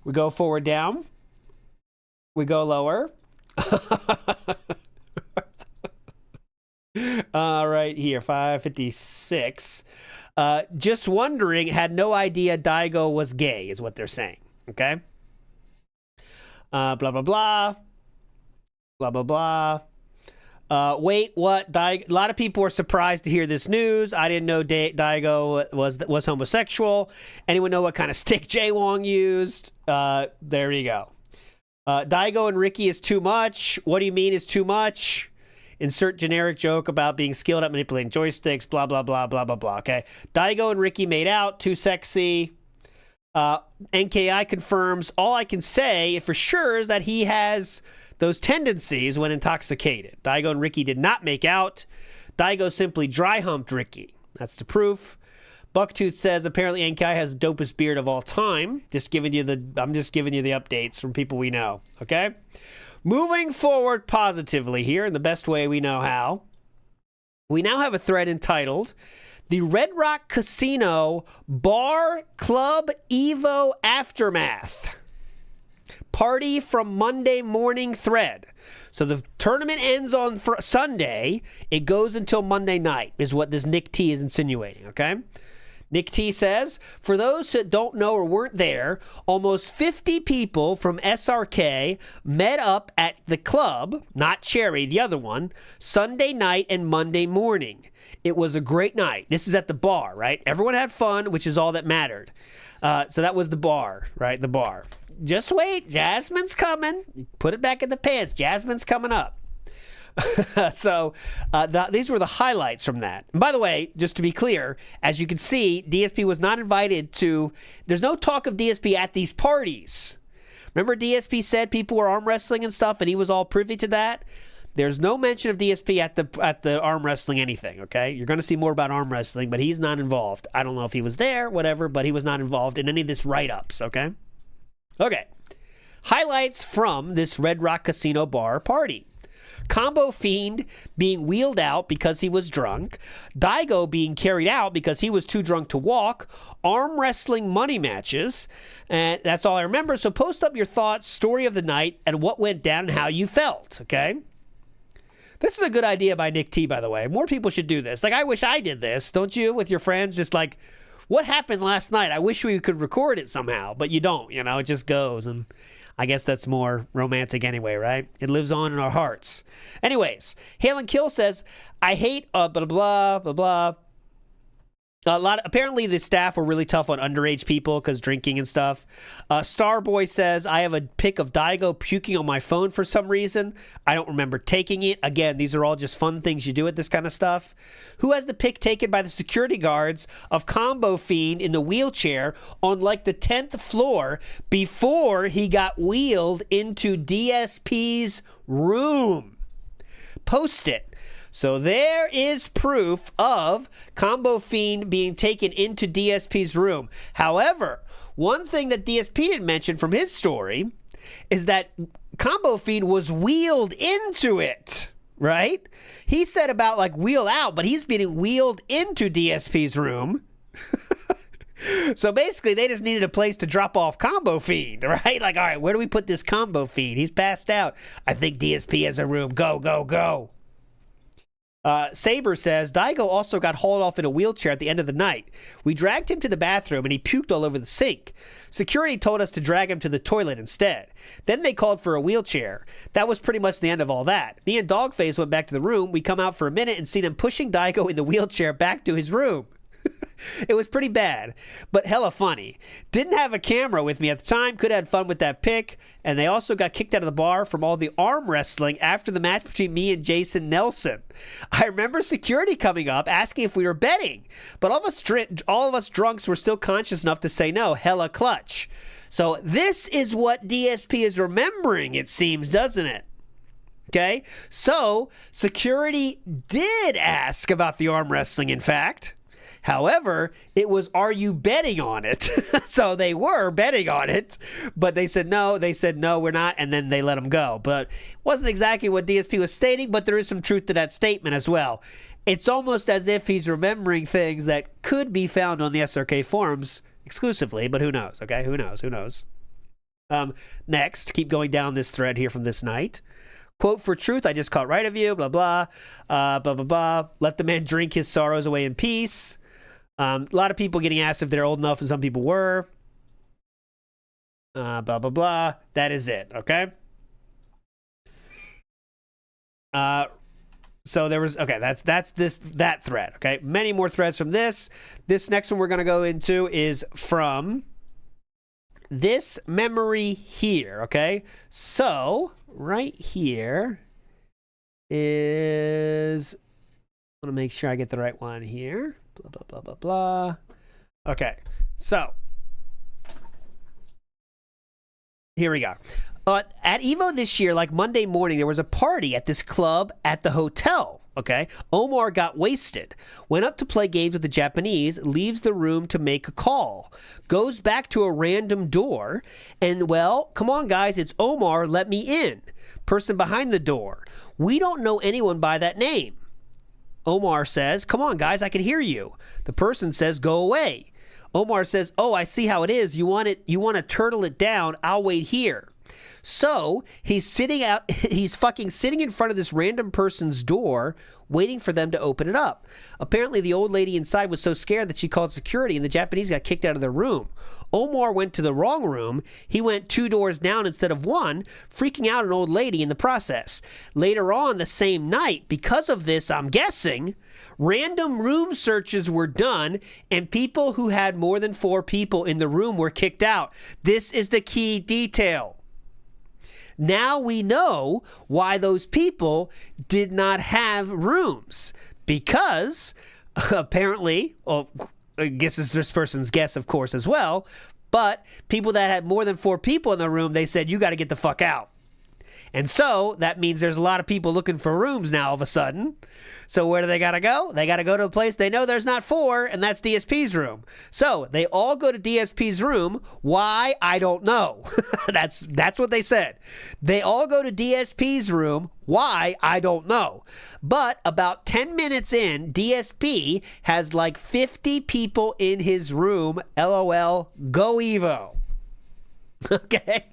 We go forward down. We go lower. Right here, 556. Just wondering, had no idea Daigo was gay, is what they're saying, okay? Blah, blah, blah. Blah, blah, blah. Wait, what? A lot of people were surprised to hear this news. I didn't know Daigo was homosexual. Anyone know what kind of stick Jay Wong used? There you go. Daigo and Ricky is too much. What do you mean is too much? Insert generic joke about being skilled at manipulating joysticks, blah, blah, blah, blah, blah, blah. Okay. Daigo and Ricky made out. Too sexy. NKI confirms. All I can say for sure is that he has those tendencies when intoxicated. Daigo and Ricky did not make out. Daigo simply dry humped Ricky. That's the proof. Bucktooth says apparently NKI has the dopest beard of all time. I'm just giving you the updates from people we know. Okay? Moving forward positively here in the best way we know how. We now have a thread entitled The Red Rock Casino Bar Club EVO Aftermath. Party from Monday morning thread. So the tournament ends on Sunday. It goes until Monday night is what this Nick T is insinuating, okay? Nick T says, for those that don't know or weren't there, almost 50 people from SRK met up at the club, not Cherry, the other one, Sunday night and Monday morning. It was a great night. This is at the bar, right? Everyone had fun, which is all that mattered. So that was the bar, right? The bar. Just wait. Jasmine's coming. Put it back in the pants. Jasmine's coming up. So these were the highlights from that. And by the way, just to be clear, as you can see, DSP was not invited to. There's no talk of DSP at these parties. Remember DSP said people were arm wrestling and stuff, and he was all privy to that? There's no mention of DSP at the arm wrestling anything, okay? You're going to see more about arm wrestling, but he's not involved. I don't know if he was there, whatever, but he was not involved in any of this write-ups, okay? Okay. Highlights from this Red Rock Casino bar party. Combo Fiend being wheeled out because he was drunk. Daigo being carried out because he was too drunk to walk. Arm wrestling money matches. And that's all I remember. So post up your thoughts, story of the night, and what went down and how you felt, okay? This is a good idea by Nick T, by the way. More people should do this. Like, I wish I did this, don't you, with your friends? Just like, what happened last night? I wish we could record it somehow, but you don't, you know? It just goes, and I guess that's more romantic anyway, right? It lives on in our hearts. Anyways, Hail and Kill says, I hate blah, blah, blah, blah. Apparently the staff were really tough on underage people because drinking and stuff. Starboy says, I have a pic of Daigo puking on my phone for some reason. I don't remember taking it. Again, these are all just fun things you do with this kind of stuff. Who has the pic taken by the security guards of Combo Fiend in the wheelchair on like the 10th floor before he got wheeled into DSP's room? Post it. So there is proof of Combo Fiend being taken into DSP's room. However, one thing that DSP didn't mention from his story is that Combo Fiend was wheeled into it, right? He said about like wheel out, but he's being wheeled into DSP's room. So basically, they just needed a place to drop off Combo Fiend, right? Like, all right, where do we put this Combo Fiend? He's passed out. I think DSP has a room. Go, go, go. Saber says, Daigo also got hauled off in a wheelchair at the end of the night. We dragged him to the bathroom and he puked all over the sink. Security told us to drag him to the toilet instead. Then they called for a wheelchair. That was pretty much the end of all that. Me and Dogface went back to the room. We come out for a minute and see them pushing Daigo in the wheelchair back to his room. It was pretty bad, but hella funny. Didn't have a camera with me at the time. Could have had fun with that pic. And they also got kicked out of the bar from all the arm wrestling after the match between me and Jason Nelson. I remember security coming up asking if we were betting, but all of us drunks were still conscious enough to say no. Hella clutch. So this is what DSP is remembering, it seems, doesn't it? Okay, so security did ask about the arm wrestling, in fact. However, it was, are you betting on it? So they were betting on it, but they said no, we're not, and then they let them go. But it wasn't exactly what DSP was stating, but there is some truth to that statement as well. It's almost as if he's remembering things that could be found on the SRK forums exclusively, but who knows, okay? Who knows? Next, keep going down this thread here from this night. Quote, for truth, I just caught right of you, blah, blah, blah, blah, blah. Let the man drink his sorrows away in peace. A lot of people getting asked if they're old enough, and some people were. Blah, blah, blah. That is it, okay? So there was, okay, that's that thread, okay? Many more threads from this. This next one we're going to go into is from this memory here, okay? So, right here is... I want to make sure I get the right one here. Blah, blah, blah, blah, blah. Okay, so... here we go. At EVO this year, like Monday morning, there was a party at this club at the hotel, okay? Omar got wasted, went up to play games with the Japanese, leaves the room to make a call, goes back to a random door, and, well, come on, guys, it's Omar, let me in. Person behind the door. We don't know anyone by that name. Omar says, come on, guys, I can hear you. The person says, go away. Omar says, oh, I see how it is. You want to turtle it down. I'll wait here. So he's fucking sitting in front of this random person's door, waiting for them to open it up. Apparently, the old lady inside was so scared that she called security, and the Japanese got kicked out of their room. Omar went to the wrong room. He went 2 doors down instead of 1, freaking out an old lady in the process. Later on the same night, because of this, I'm guessing, random room searches were done, and people who had more than 4 people in the room were kicked out. This is the key detail. Now we know why those people did not have rooms. Because, apparently, well, I guess it's this person's guess, of course, as well, but people that had more than 4 people in the room, they said, you got to get the fuck out. And so that means there's a lot of people looking for rooms now all of a sudden. So where do they got to go? They got to go to a place they know there's not 4, and that's DSP's room. So they all go to DSP's room. Why? I don't know. That's what they said. They all go to DSP's room. Why? I don't know. But about 10 minutes in, DSP has like 50 people in his room. LOL. Go EVO. Okay.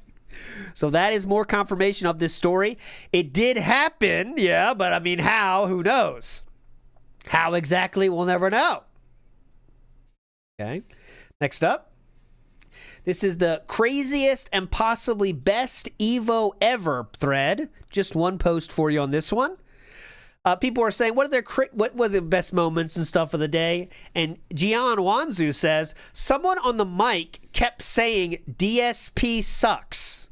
So that is more confirmation of this story. It did happen, yeah, but I mean, how? Who knows? How exactly? We'll never know. Okay. Next up. This is the craziest and possibly best EVO ever thread. Just one post for you on this one. People are saying, what were the best moments and stuff of the day? And Gian Wanzu says, someone on the mic kept saying, DSP sucks.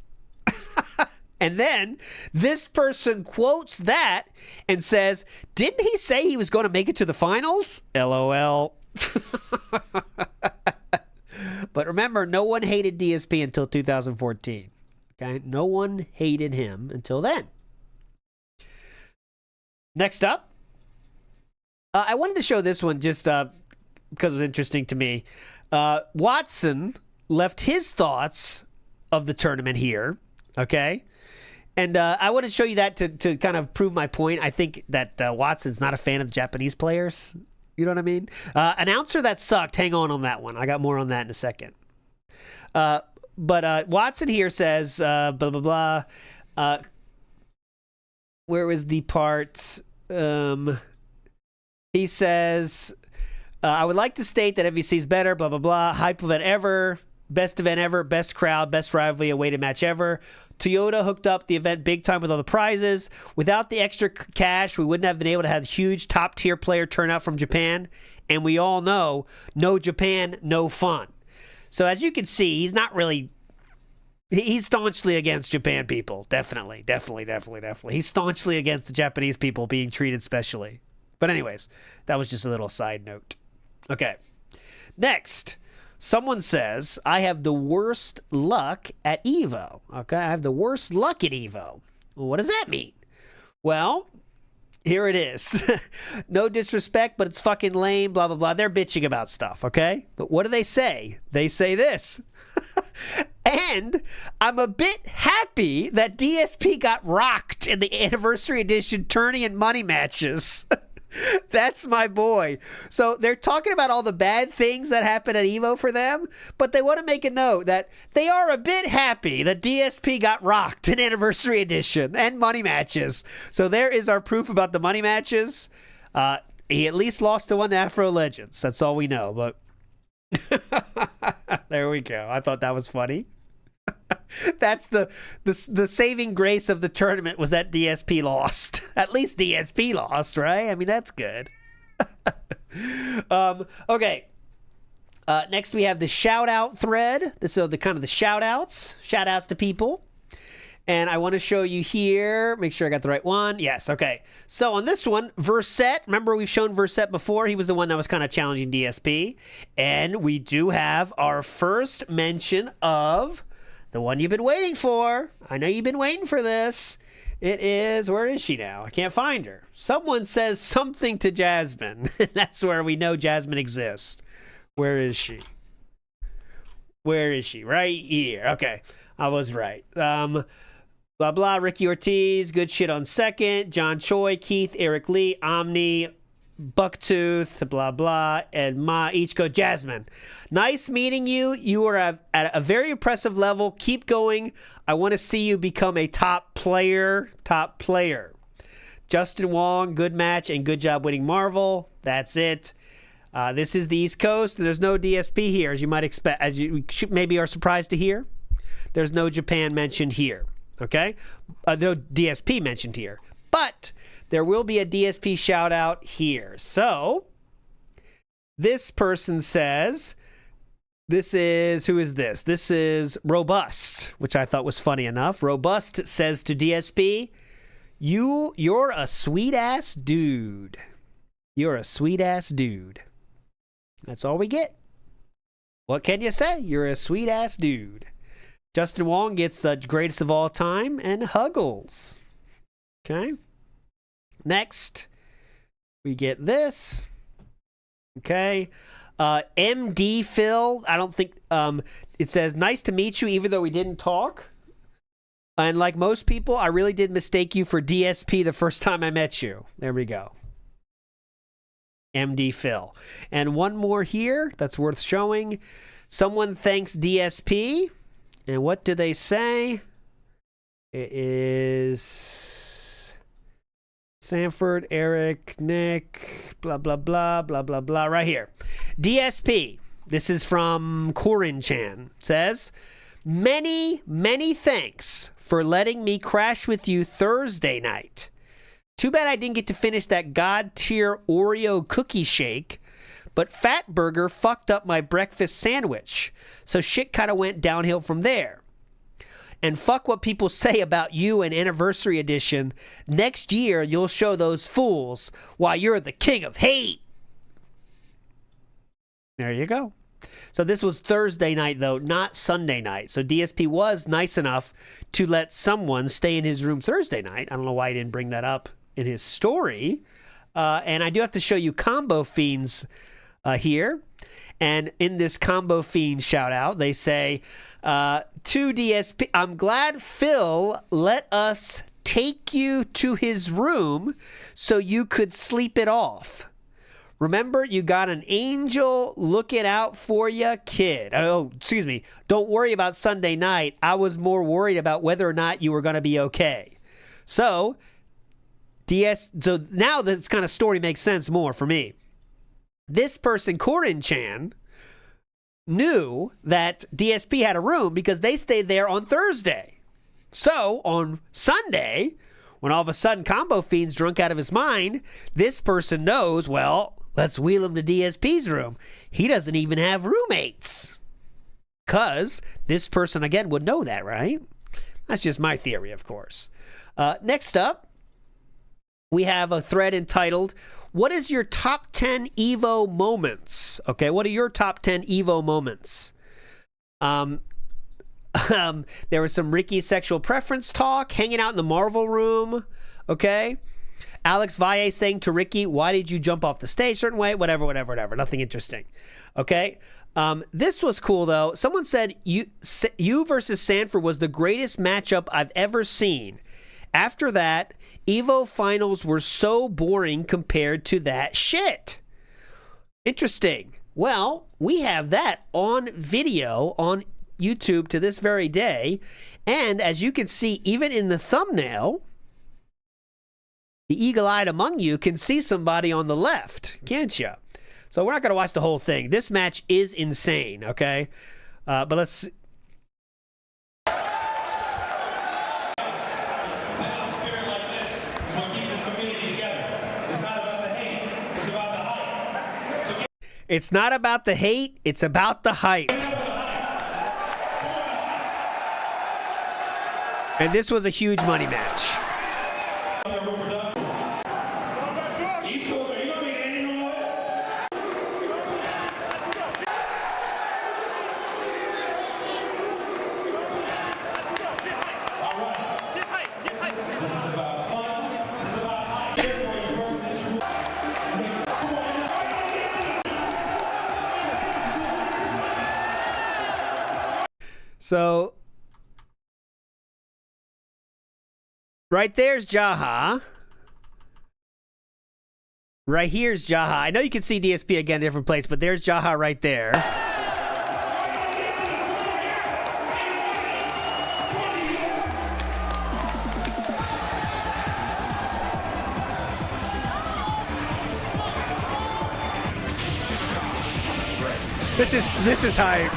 And then this person quotes that and says, didn't he say he was going to make it to the finals? LOL. But remember, no one hated DSP until 2014. Okay? No one hated him until then. Next up, I wanted to show this one just because it was interesting to me. Watson left his thoughts of the tournament here, okay? And I want to show you that to kind of prove my point. I think that Watson's not a fan of Japanese players. You know what I mean? Announcer that sucked. Hang on that one. I got more on that in a second. But Watson here says, blah, blah, blah. Where was the part? He says, I would like to state that MVC is better, blah, blah, blah. Hype event ever. Best event ever. Best crowd. Best rivalry awaited match ever. Toyota hooked up the event big time with all the prizes. Without the extra cash, we wouldn't have been able to have huge top-tier player turnout from Japan. And we all know, no Japan, no fun. So as you can see, he's not really... He's staunchly against Japan people. Definitely. He's staunchly against the Japanese people being treated specially. But anyways, that was just a little side note. Okay. Next. Someone says, I have the worst luck at EVO. Okay, I have the worst luck at EVO. Well, what does that mean? Well, here it is. No disrespect, but it's fucking lame, blah, blah, blah. They're bitching about stuff, okay? But what do they say? They say this. And I'm a bit happy that DSP got rocked in the Anniversary Edition tourney and money matches. That's my boy. So they're talking about all the bad things that happen at EVO for them, but they want to make a note that they are a bit happy that DSP got rocked in Anniversary Edition and money matches. So there is our proof about the money matches. He at least lost to one Afro Legends. That's all we know, but there we go. I thought that was funny. That's the saving grace of the tournament was that DSP lost. At least DSP lost, right? I mean, that's good. Okay. Next, we have the shout-out thread. This is the kind of the shout-outs. Shout-outs to people. And I want to show you here. Make sure I got the right one. Yes, okay. So on this one, Verset. Remember we've shown Verset before. He was the one that was kind of challenging DSP. And we do have our first mention of the one you've been waiting for. I know you've been waiting for this. It is, where is she now? I can't find her. Someone says something to Jasmine. That's where we know Jasmine exists. Where is she? Where is she? Right here. Okay, I was right. Blah, blah, Ricky Ortiz, good shit on second. John Choi, Keith, Eric Lee, Omni, Bucktooth, blah, blah, and Ma each go Jasmine. Nice meeting you. You are at a very impressive level. Keep going. I want to see you become a top player. Top player. Justin Wong, good match and good job winning Marvel. That's it. This is the East Coast. There's no DSP here, as you might expect, as you maybe are surprised to hear. There's no Japan mentioned here. Okay? No DSP mentioned here. But there will be a DSP shout out here. So, this person says, this is, who is this? This is Robust, which I thought was funny enough. Robust says to DSP, you're a sweet ass dude. You're a sweet ass dude. That's all we get. What can you say? You're a sweet ass dude. Justin Wong gets the greatest of all time and Huggles. Okay. Next, we get this. Okay. MD Phil, I don't think, it says, nice to meet you, even though we didn't talk. And like most people, I really did mistake you for DSP the first time I met you. There we go. MD Phil. And one more here that's worth showing. Someone thanks DSP. And what do they say? It is Sanford, Eric, Nick, blah, blah, blah, blah, blah, blah. Right here. DSP. This is from Corin Chan. Says, many, many thanks for letting me crash with you Thursday night. Too bad I didn't get to finish that god-tier Oreo cookie shake, but Fatburger fucked up my breakfast sandwich, so shit kind of went downhill from there. And fuck what people say about you and Anniversary Edition. Next year, you'll show those fools why you're the king of hate. There you go. So this was Thursday night, though, not Sunday night. So DSP was nice enough to let someone stay in his room Thursday night. I don't know why he didn't bring that up in his story. And I do have to show you Combo Fiends here. And in this Combo Fiend shout out, they say, to DSP, I'm glad Phil let us take you to his room so you could sleep it off. Remember, you got an angel looking out for you, kid. Oh, excuse me. Don't worry about Sunday night. I was more worried about whether or not you were going to be okay. So now this kind of story makes sense more for me. This person, Corin Chan, knew that DSP had a room because they stayed there on Thursday. So on Sunday, when all of a sudden Combo Fiend's drunk out of his mind, this person knows, well, let's wheel him to DSP's room. He doesn't even have roommates. Because this person, again, would know that, right? That's just my theory, of course. Next up, we have a thread entitled, what is your top 10 EVO moments? Okay, what are your top 10 EVO moments? There was some Ricky sexual preference talk, hanging out in the Marvel room, okay? Alex Valle saying to Ricky, why did you jump off the stage a certain way? Whatever. Nothing interesting, okay? This was cool, though. Someone said, you versus Sanford was the greatest matchup I've ever seen. After that, EVO finals were so boring compared to that shit. Interesting. Well, we have that on video on YouTube to this very day. And as you can see, even in the thumbnail, the eagle-eyed among you can see somebody on the left, can't you? So we're not going to watch the whole thing. This match is insane, okay? But let's... It's not about the hate, it's about the hype. And this was a huge money match. So, right there's Jaha. Right here's Jaha. I know you can see DSP again in a different place, but there's Jaha right there. This is hype.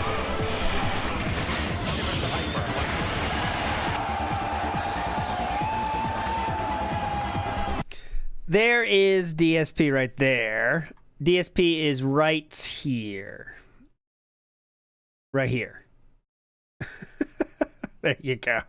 There is DSP right there. DSP is right here. Right here. There you go.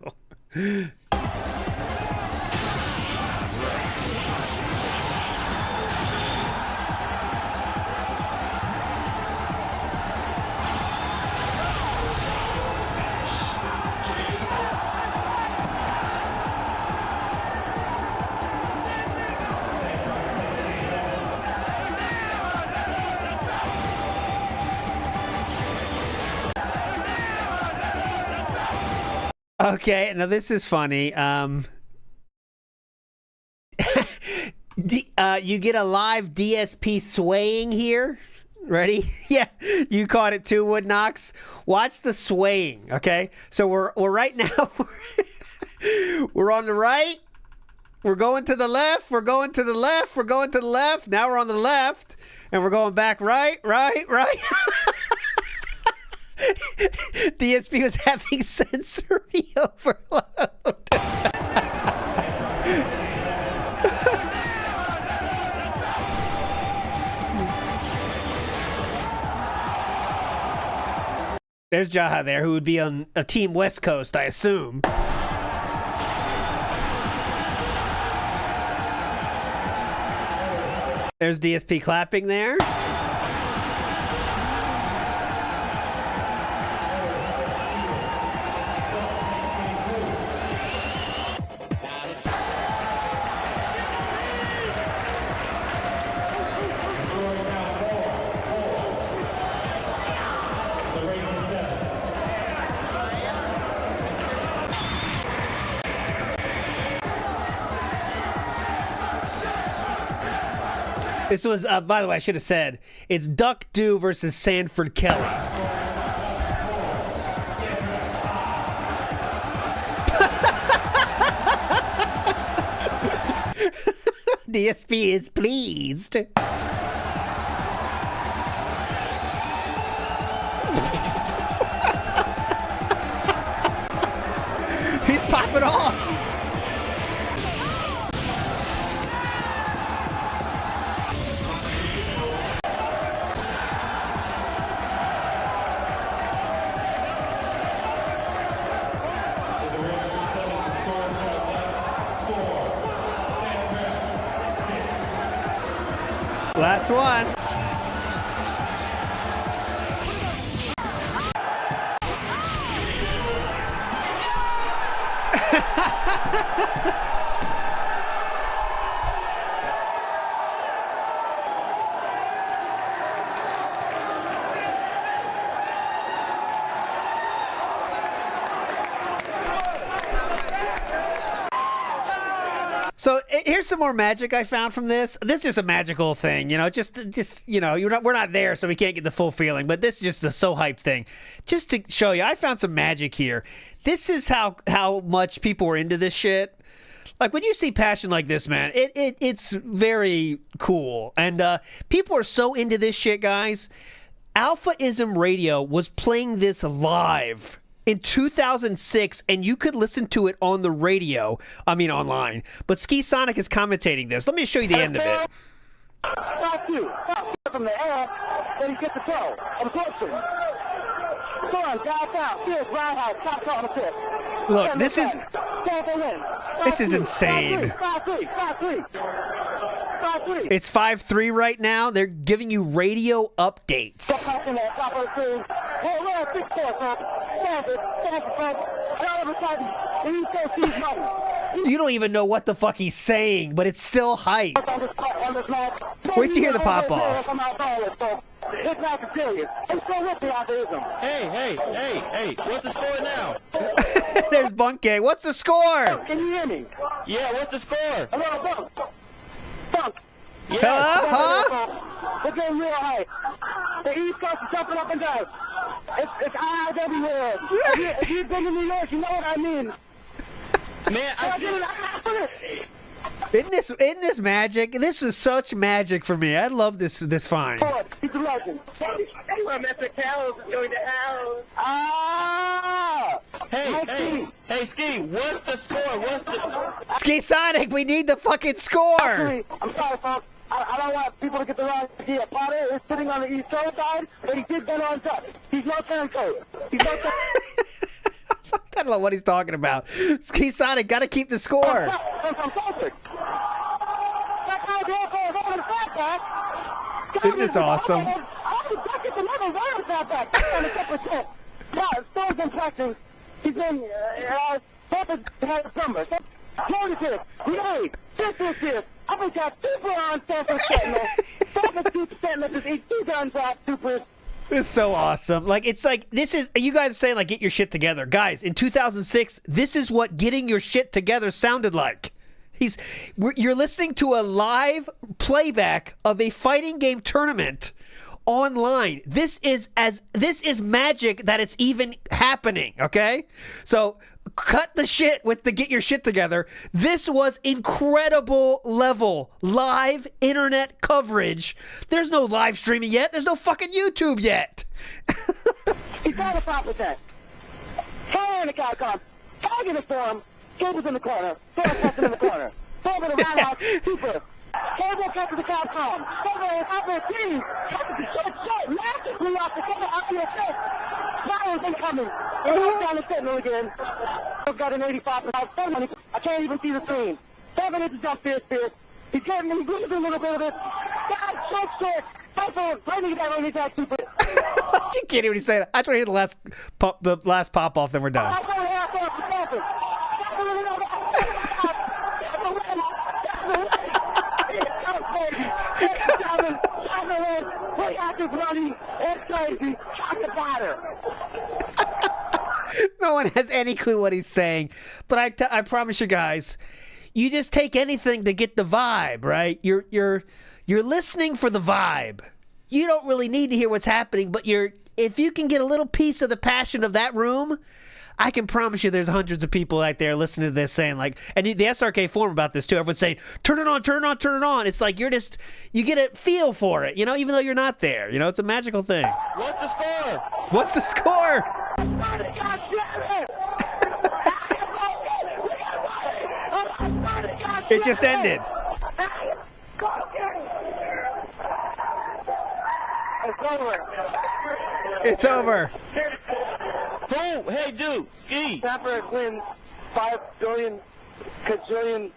Okay, now this is funny. You get a live DSP swaying here. Ready? Yeah, you caught it too, Woodnox. Watch the swaying. Okay, so we're right now. We're on the right. We're going to the left. We're going to the left. We're going to the left. Now we're on the left, and we're going back right. DSP was having sensory overload. There's Jaha there, who would be on a Team West Coast, I assume. There's DSP clapping there. This was, by the way, I should have said, it's Duck Dew versus Sanford Kelly. DSP is pleased. He's popping off. Last one. So here's some more magic I found from this. This is just a magical thing, you know. Just you know, we're not there, so we can't get the full feeling. But this is just a so hype thing, just to show you. I found some magic here. This is how much people were into this shit. Like when you see passion like this, man, it's very cool, and people are so into this shit, guys. Alphaism Radio was playing this live in 2006, and you could listen to it on the radio. I mean, online. But Ski Sonic is commentating this. Let me show you the end of it. from the air, then he gets the throw. Absorption. Storm, downtown, Pierce, roundhouse, top on the fifth. Look, this is insane. 5-3. It's 5-3 right now. They're giving you radio updates. You don't even know what the fuck he's saying, but it's still hype. Wait to hear the pop-off. This match is serious. I'm still with the optimism. Hey, what's the score now? There's Bunky. What's the score? Can you hear me? Yeah, what's the score? Hello, Bunk. Yeah. Huh? We're getting real high. The East Coast is jumping up and down. It's eyes everywhere. If you've been to New York, you know what I mean. Man, Isn't this magic? This is such magic for me. I love this find. He's a legend. Anyone Mr. Carroll's is going to hell. Hey, Ski, what's the score? Ski Sonic, we need the fucking score. I'm sorry, folks. I don't want people to get the wrong idea. Potter is sitting on the East Coast side, but he did get on top. He's no turncoat. I don't know what he's talking about. Ski Sonic, gotta keep the score. Isn't this awesome? He's been summer. I've been got super on Stanford Sentinel. 72% let's eat 2 guns off super. It's so awesome. Like, it's like, this is, you guys are saying, like, get your shit together. Guys, in 2006, this is what getting your shit together sounded like. You're listening to a live playback of a fighting game tournament online. This is magic that it's even happening, okay? So cut the shit with the get your shit together. This was incredible level live internet coverage. There's no live streaming yet. There's no fucking YouTube yet. He's got a pop with that. Fire in the Capcom. Target is for him. Cable's in the corner. Sarah in the corner. Over the roundhouse. Super. Cable cut to the Capcom. Over and up their team. Short. Massively off the cover. Up to your face. Fire's incoming. Down the Sentinel again. I've got an 85%. I can't even see the screen. 7 inches up Pierce. He's getting me. He's losing a little bit of it. God, so short. Finally got on his ass super. You can't even say that. I thought he had the last pop off, then we're done. No one has any clue what he's saying, but I promise you guys, you just take anything to get the vibe, right? You're listening for the vibe. You don't really need to hear what's happening, but if you can get a little piece of the passion of that room, I can promise you there's hundreds of people out there listening to this saying, like, and the SRK forum about this too, everyone's saying, turn it on. It's like you get a feel for it, even though you're not there. It's a magical thing. What's the score? It just ended. It's over. Oh, hey, dude, Ski. Snapper wins $5 billion quadrillion.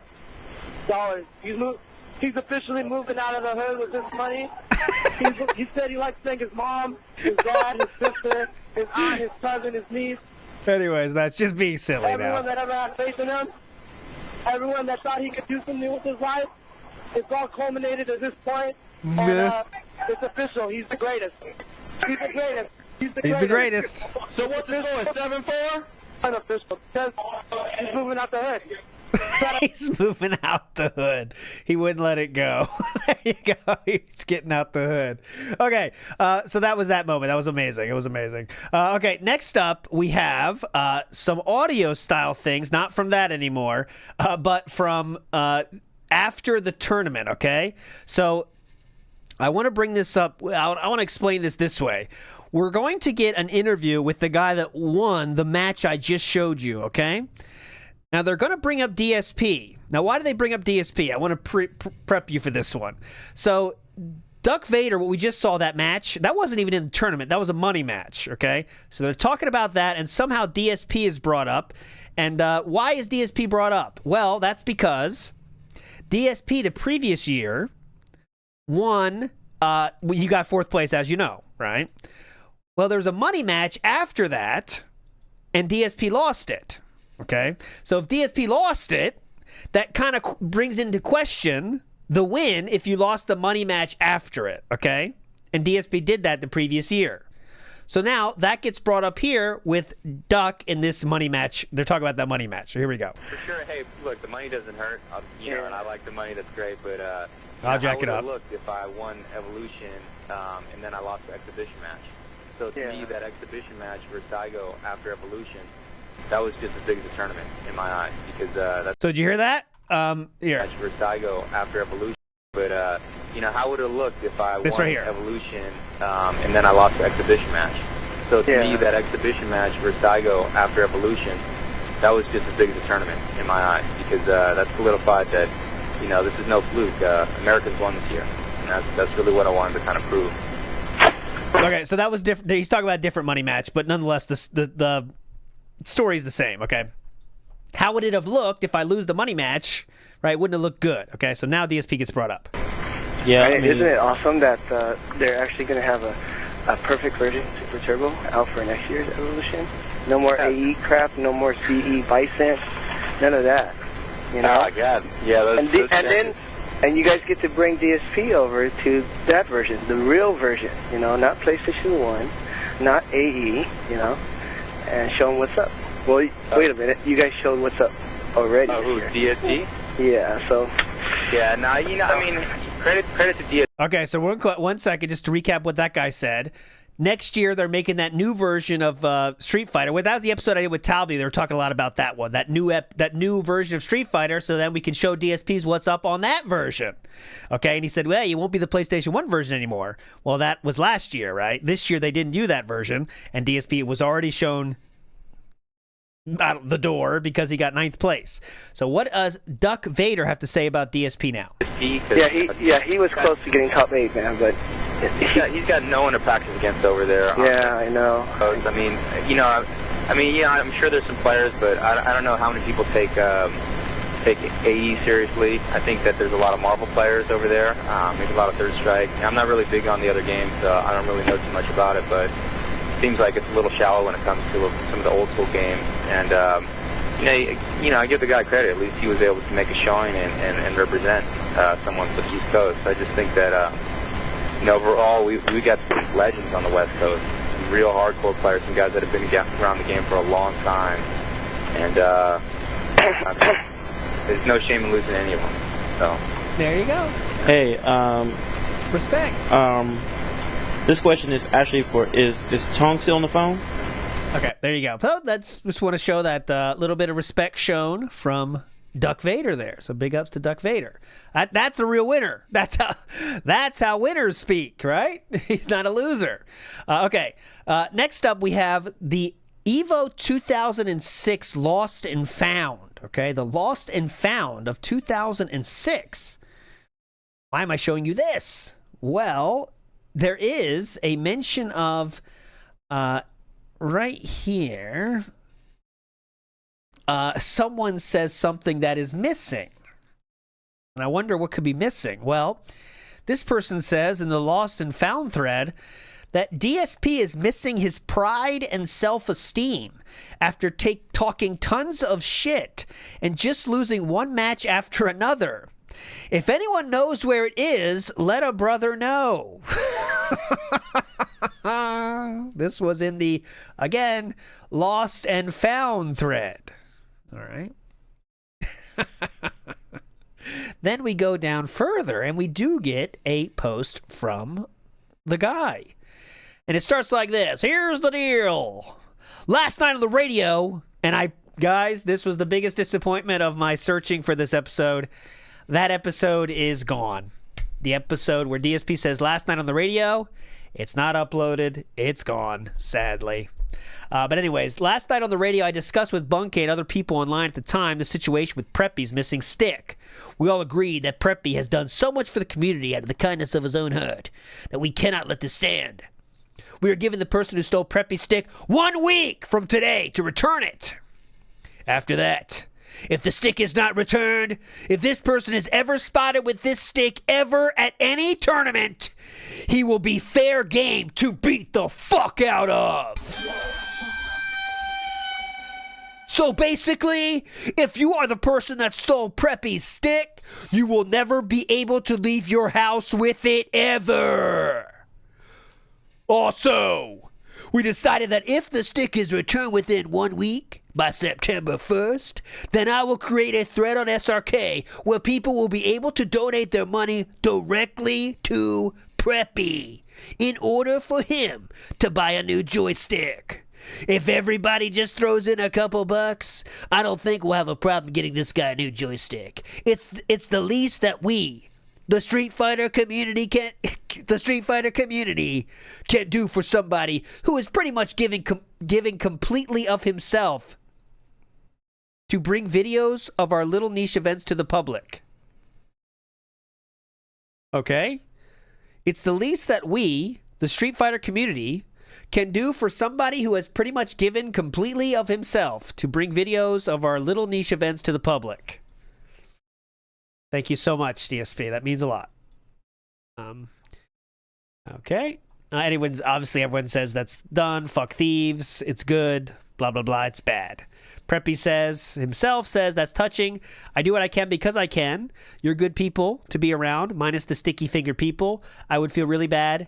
He's officially moving out of the hood with his money. He said he likes to thank his mom, his dad, his sister, his aunt, his cousin, his niece. Anyways, that's just being silly Everyone now. that ever had faith in him, everyone that thought he could do something with his life, it's all culminated at this point. And it's official. He's the greatest. He's the greatest. So what's the score? 7-4? Unofficial. Because he's moving out the hood. He's moving out the hood. He wouldn't let it go. There you go. He's getting out the hood. Okay, so that was that moment. That was amazing. It was amazing. Okay, next up we have some audio style things, not from that anymore, but from after the tournament, okay? So I want to bring this up. I want to explain this way. We're going to get an interview with the guy that won the match I just showed you, okay? Now, they're going to bring up DSP. Now, why do they bring up DSP? I want to prep you for this one. So, Duck Vader, what we just saw that match, that wasn't even in the tournament. That was a money match, okay? So they're talking about that, and somehow DSP is brought up. And why is DSP brought up? Well, that's because DSP the previous year won. You got 4th place, as you know, right? Well, there was a money match after that, and DSP lost it, okay? So if DSP lost it, that kind of brings into question the win if you lost the money match after it, okay? And DSP did that the previous year. So now that gets brought up here with Duck in this money match. They're talking about that money match. So here we go. For sure. Hey, look, the money doesn't hurt. You know, and I like the money. That's great. But I'll jack it up. Look, if I won Evolution and then I lost the exhibition match. So to me, that exhibition match versus Daigo after Evolution, that was just as big as a tournament in my eyes because that's. So did you hear that? Here. Match versus Daigo after Evolution. But you know, how would it look if I won right here. Evolution and then I lost the exhibition match? So to me, that exhibition match versus Daigo after Evolution, that was just as big as a tournament in my eyes because that solidified that, you know, this is no fluke. Americans won this year, and that's really what I wanted to kind of prove. Okay, so that was different. He's talking about a different money match, but nonetheless, the story's the same. Okay, how would it have looked if I lose the money match? Right, wouldn't it look good? Okay, so now DSP gets brought up. Yeah, right, isn't it awesome that they're actually going to have a perfect version Super Turbo out for next year's Evolution? No more AE crap, no more CE Bison, none of that. You know? Oh, God. Yeah, and you guys get to bring DSP over to that version, the real version, you know, not PlayStation 1, not AE, you know, and show them what's up. Well, wait a minute, you guys showed what's up already. Oh, who, DSP? Yeah, so. Yeah, no, you know, I mean, credit to DSP. Okay, so one second, just to recap what that guy said. Next year, they're making that new version of Street Fighter. Well, that was the episode I did with Talby. They were talking a lot about that one, that new version of Street Fighter, so then we can show DSPs what's up on that version. Okay, and he said, well, it won't be the PlayStation 1 version anymore. Well, that was last year, right? This year, they didn't do that version, and DSP was already shown out the door because he got 9th place. So what does Duck Vader have to say about DSP now? Yeah, he was close to getting top 8, man, but he's got no one to practice against over there. Yeah, I know. I mean, you know, I'm sure there's some players, but I don't know how many people take AE seriously. I think that there's a lot of Marvel players over there, maybe a lot of Third Strike. I'm not really big on the other games, so I don't really know too much about it, but seems like it's a little shallow when it comes to some of the old school games. And you know, I give the guy credit. At least he was able to make a showing and represent someone from the East Coast. I just think that you know, overall we got some legends on the West Coast, some real hardcore players, some guys that have been around the game for a long time. And I mean, there's no shame in losing any of them. So there you go. Hey, respect. This question is actually for is Chong still on the phone? Okay, there you go. So that's just want to show that little bit of respect shown from Duck Vader there. So big ups to Duck Vader. That's a real winner. That's how winners speak, right? He's not a loser. Okay, next up we have the EVO 2006 Lost and Found. Okay, the Lost and Found of 2006. Why am I showing you this? Well, there is a mention of right here. Someone says something that is missing. And I wonder what could be missing. Well, this person says in the Lost and Found thread that DSP is missing his pride and self-esteem after talking tons of shit and just losing one match after another. If anyone knows where it is, let a brother know. This was in the, again, Lost and Found thread. All right. Then we go down further, and we do get a post from the guy. And it starts like this. Here's the deal. Last night on the radio, and guys, this was the biggest disappointment of my searching for this episode. That episode is gone. The episode where DSP says last night on the radio, it's not uploaded. It's gone, sadly. But anyways, last night on the radio, I discussed with Bunky and other people online at the time the situation with Preppy's missing stick. We all agreed that Preppy has done so much for the community out of the kindness of his own heart that we cannot let this stand. We are giving the person who stole Preppy's stick 1 week from today to return it. After that, if the stick is not returned, if this person is ever spotted with this stick ever at any tournament, he will be fair game to beat the fuck out of. So basically, if you are the person that stole Preppy's stick, you will never be able to leave your house with it ever. Also, we decided that if the stick is returned within 1 week, by September 1st, then I will create a thread on SRK where people will be able to donate their money directly to Preppy in order for him to buy a new joystick. If everybody just throws in a couple bucks, I don't think we'll have a problem getting this guy a new joystick. It's the least that we, the Street Fighter community can do for somebody who is pretty much giving completely of himself to bring videos of our little niche events to the public. Okay? It's the least that we, the Street Fighter community, can do for somebody who has pretty much given completely of himself to bring videos of our little niche events to the public. Thank you so much, DSP. That means a lot. Okay. Everyone says that's done. Fuck thieves. It's good. Blah, blah, blah. It's bad. Preppy himself says, that's touching. I do what I can because I can. You're good people to be around, minus the sticky finger people. I would feel really bad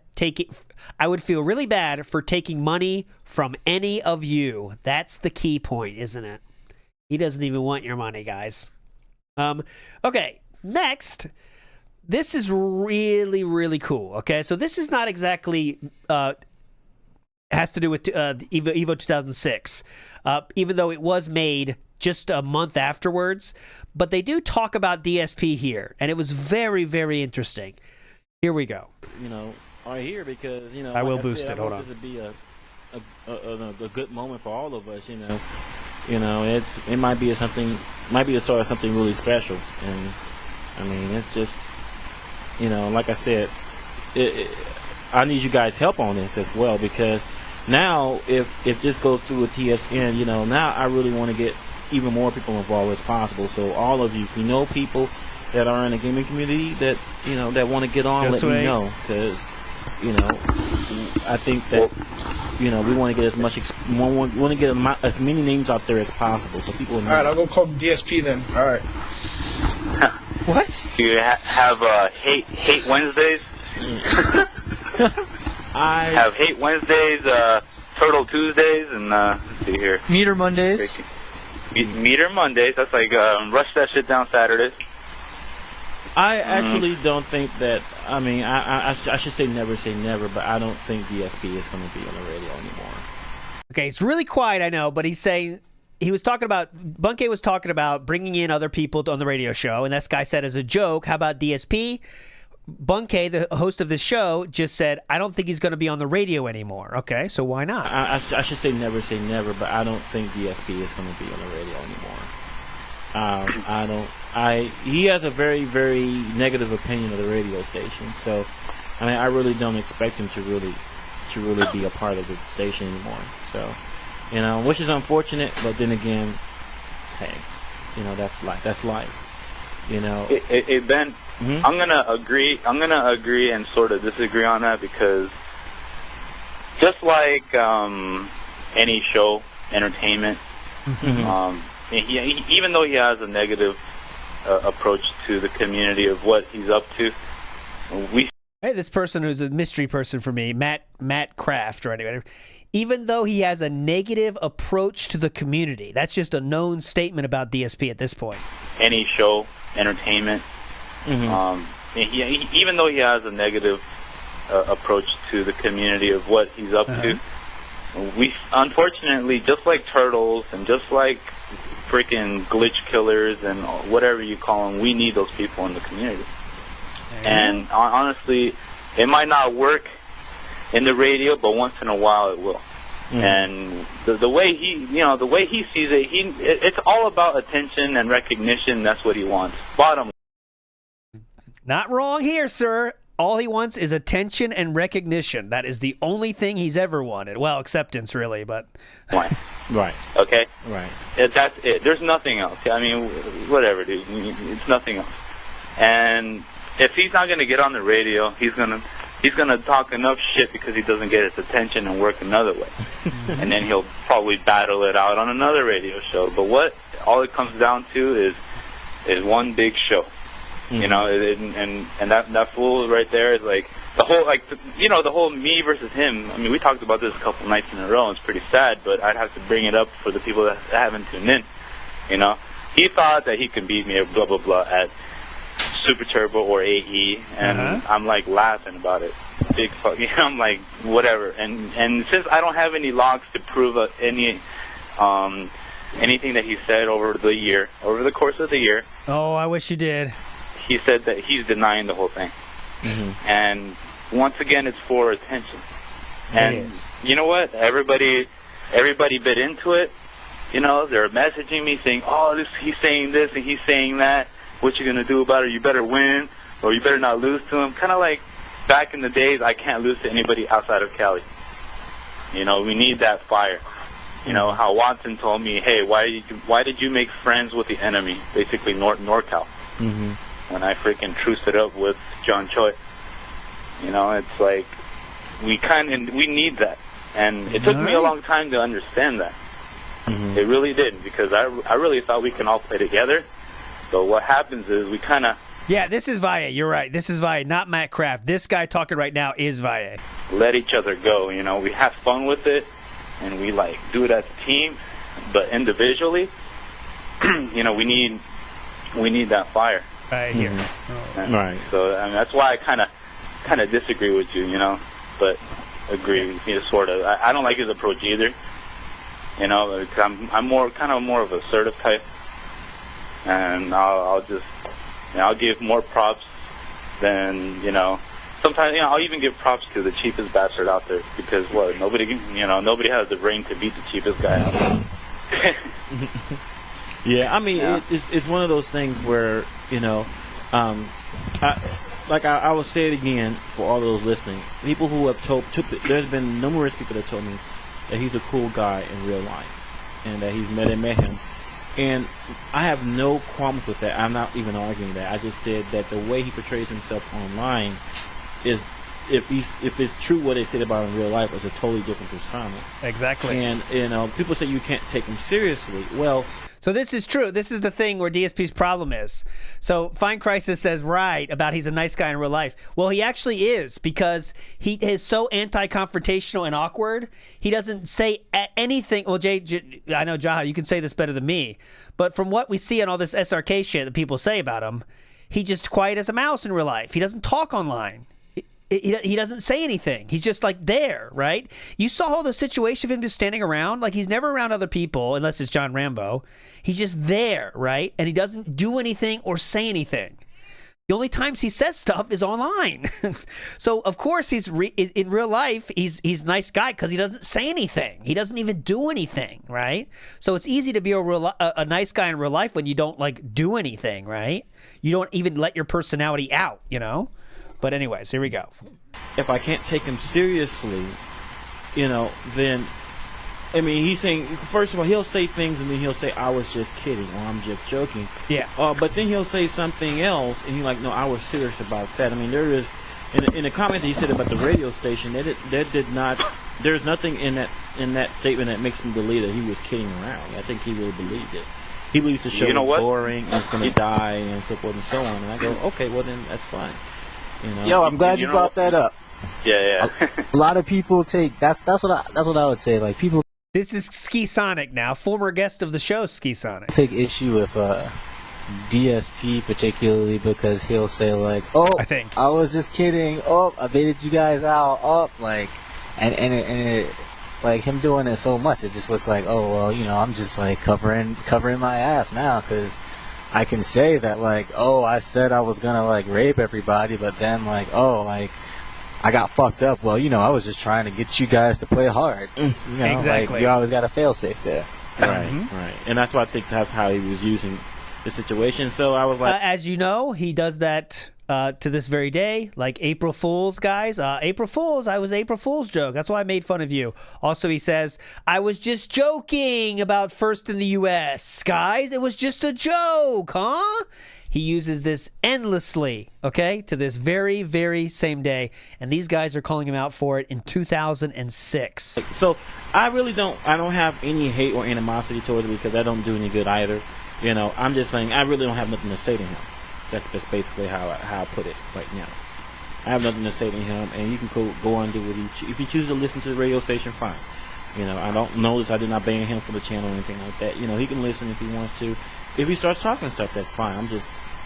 for taking money from any of you. That's the key point, isn't it? He doesn't even want your money, guys. Okay, next. This is really, really cool. Okay, so this is not exactly has to do with EVO 2006, even though it was made just a month afterwards. But they do talk about DSP here, and it was very, very interesting. Here we go. Are here because I will boost it. Hold on. This would be a good moment for all of us. It might be something really special, and I mean it's just like I said, I need you guys' help on this as well, because now if this goes through a TSN, now I really want to get even more people involved as possible. So all of you, if you know people that are in the gaming community that that want to get on, let me know, because I think that we want to get as many names out there as possible, so people know. All right, I'll go call DSP then. All right. What? Do you have hate Wednesdays? I have hate Wednesdays, Turtle Tuesdays, and let's see here. Meter Mondays. Meter Mondays. That's like rush that shit down Saturdays. I actually don't think that. I mean, I should say never, but I don't think DSP is going to be on the radio anymore. Okay, it's really quiet, I know, but he's saying. Bunky was talking about bringing in other people on the radio show, and this guy said as a joke, how about DSP? Bunky, the host of this show, just said, I don't think he's going to be on the radio anymore. Okay, so why not? I should say never, but I don't think DSP is going to be on the radio anymore. He has a very, very negative opinion of the radio station, so I mean, I really don't expect him to really be a part of the station anymore. So. Which is unfortunate, but then again, hey, that's life. That's life. Ben, mm-hmm. I'm gonna agree and sort of disagree on that, because just like any show, entertainment, mm-hmm. Even though he has a negative approach to the community of what he's up to, Hey, this person who's a mystery person for me, Matt Kraft, or anyway. Even though he has a negative approach to the community, that's just a known statement about DSP at this point. Any show, entertainment, mm-hmm. Even though he has a negative approach to the community of what he's up to, we unfortunately, just like Turtles and just like freaking glitch killers and whatever you call them, we need those people in the community. And honestly, it might not work in the radio, but once in a while it will. And the way the way he sees it, it's all about attention and recognition. That's what he wants. Bottom. Not wrong here, sir. All he wants is attention and recognition. That is the only thing he's ever wanted. Well, acceptance, really, but... Right. Okay? Right. That's it. There's nothing else. I mean, whatever, dude. It's nothing else. And if he's not going to get on the radio, he's gonna talk enough shit because he doesn't get his attention and work another way. And then he'll probably battle it out on another radio show. But all it comes down to is one big show. You know, and that fool right there is like the whole the whole me versus him. I mean, we talked about this a couple nights in a row. And it's pretty sad, but I'd have to bring it up for the people that haven't tuned in. You know, he thought that he could beat me at blah blah blah at Super Turbo or AE, and I'm like laughing about it. Big fuck, you know, I'm like whatever. And since I don't have any logs to prove anything that he said over the course of the year. Oh, I wish you did. He said that he's denying the whole thing. And once again, it's for attention. And you know what? Everybody bit into it. You know, they're messaging me saying, "Oh, he's saying this and he's saying that. What you gonna do about it? You better win, or you better not lose to him." Kind of like back in the days, I can't lose to anybody outside of Cali. You know, we need that fire. You know how Watson told me, "Hey, why did you make friends with the enemy?" Basically, NorCal. When I freaking truced it up with John Choi. You know, it's like we need that, and it took me a long time to understand that. It really did, because I really thought we can all play together. But what happens is we kind of... Yeah, this is Valle. You're right. This is Valle, not Matt Kraft. This guy talking right now is Valle. Let each other go, you know. We have fun with it, and we, like, do it as a team. But individually, you know, we need that fire. Right here. Right. So, I mean, that's why I kind of disagree with you, you know. But agree, you know, sort of. I don't like his approach either. You know, I'm more of an assertive type. And I'll just, you know, I'll give more props than, you know, sometimes, you know, I'll even give props to the cheapest bastard out there, because nobody has the brain to beat the cheapest guy out there. Yeah, I mean, it's one of those things where, you know, I will say it again for all those listening. People who have there's been numerous people that told me that he's a cool guy in real life, and that he's met him. And I have no qualms with that. I'm not even arguing that. I just said that the way he portrays himself online is, if it's true what they said about him in real life, is a totally different persona. Exactly. And, you know, people say you can't take him seriously. Well... So this is true. This is the thing where DSP's problem is. So Fine Crisis says right about he's a nice guy in real life. Well, he actually is, because he is so anti-confrontational and awkward. He doesn't say anything. Well, Jay, I know, Jaha, you can say this better than me. But from what we see on all this SRK shit that people say about him, he's just quiet as a mouse in real life. He doesn't talk online. He doesn't say anything. He's just like there, right? You saw all the situation of him just standing around. Like, he's never around other people unless it's John Rambo. He's just there, right? And he doesn't do anything or say anything. The only times he says stuff is online. So, of course, he's in real life, he's a nice guy because he doesn't say anything. He doesn't even do anything, right? So it's easy to be a nice guy in real life when you don't, like, do anything, right? You don't even let your personality out, you know? But anyways, here we go. If I can't take him seriously, you know, then, I mean, he's saying, first of all, he'll say things and then he'll say, "I was just kidding," or "I'm just joking." Yeah. But then he'll say something else and he's like, "No, I was serious about that." I mean, there is, in the comment that he said about the radio station, there's nothing in that statement that makes him believe that he was kidding around. I think he really believed it. He believes the show is boring and it's going to die and so forth and so on. And I go, okay, well then that's fine. You know? Yo, I'm glad you brought that up. Yeah. A lot of people take that's what I would say. Like, people. This is Ski Sonic now, former guest of the show, Ski Sonic. Take issue with DSP particularly because he'll say like, "Oh, I was just kidding. Oh, I baited you guys out. Oh," like, and it, like, him doing it so much, it just looks like, oh well, you know, I'm just like covering my ass now because I can say that, like, oh, I said I was gonna, like, rape everybody, but then, like, oh, like, I got fucked up. Well, you know, I was just trying to get you guys to play hard. You know, exactly. Like, you always got a fail-safe there. Right, right. And that's why I think that's how he was using the situation. So I was like... as you know, he does that to this very day, like April Fools, guys. April Fools, I was April Fool's joke. That's why I made fun of you. Also, he says, I was just joking about first in the U.S., guys. It was just a joke, huh? He uses this endlessly, okay, to this very, very same day. And these guys are calling him out for it in 2006. So I really don't have any hate or animosity towards him because that don't do any good either. You know, I'm just saying I really don't have nothing to say to him. That's basically how I put it right now. I have nothing to say to him, and you can go on and do what if you choose to listen to the radio station, fine. You know, I don't notice I did not ban him from the channel or anything like that. You know, he can listen if he wants to. If he starts talking stuff, that's fine.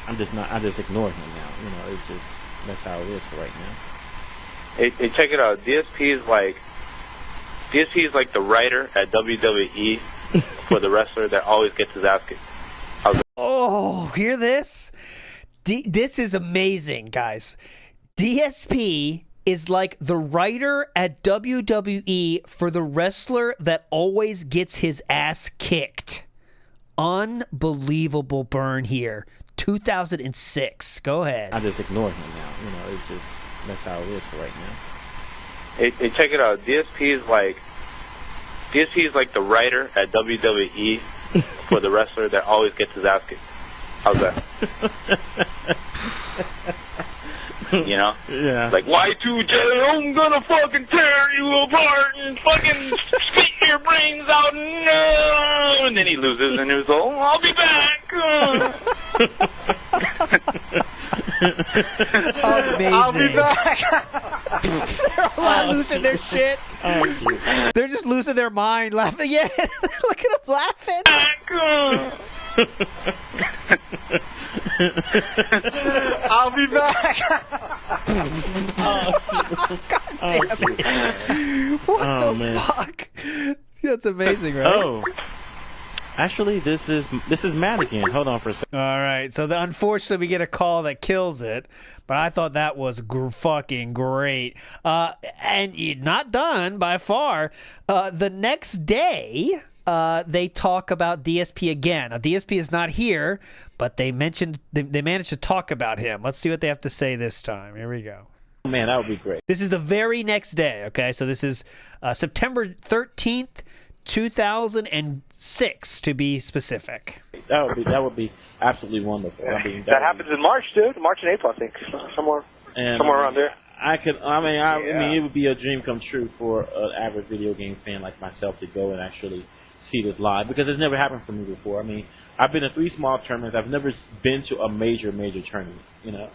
I just ignore him now. You know, it's just that's how it is for right now. Hey, check it out. DSP is like the writer at WWE for the wrestler that always gets his ass kicked. Oh, hear this? This is amazing, guys. DSP is like the writer at WWE for the wrestler that always gets his ass kicked. Unbelievable burn here. 2006. Go ahead. I just ignore him now. You know, it's just that's how it is for right now. Hey, check it out. DSP is like the writer at WWE for the wrestler that always gets his ass kicked. How's that? You know? Yeah. Like, Y2J, I'm gonna fucking tear you apart and fucking spit your brains out, and then he loses and he was all, I'll be back. Amazing. I'll be back. They're all not losing their shit. They're just losing their mind, laughing. Yeah, look at them laughing. I'll be back. God damn it. What the fuck? That's amazing, right? Oh. Actually, this is Matt again. Hold on for a second. All right. So unfortunately, we get a call that kills it, but I thought that was fucking great. And not done by far. The next day, they talk about DSP again. Now, DSP is not here, but they managed to talk about him. Let's see what they have to say this time. Here we go. Oh, man, that would be great. This is the very next day. Okay, so this is September 13th. 2006 to be specific. That would be absolutely wonderful. I mean, that happens in March, dude. March and April, I think, somewhere around there. I mean, it would be a dream come true for an average video game fan like myself to go and actually see this live because it's never happened for me before. I mean, I've been to 3 small tournaments. I've never been to a major tournament. You know.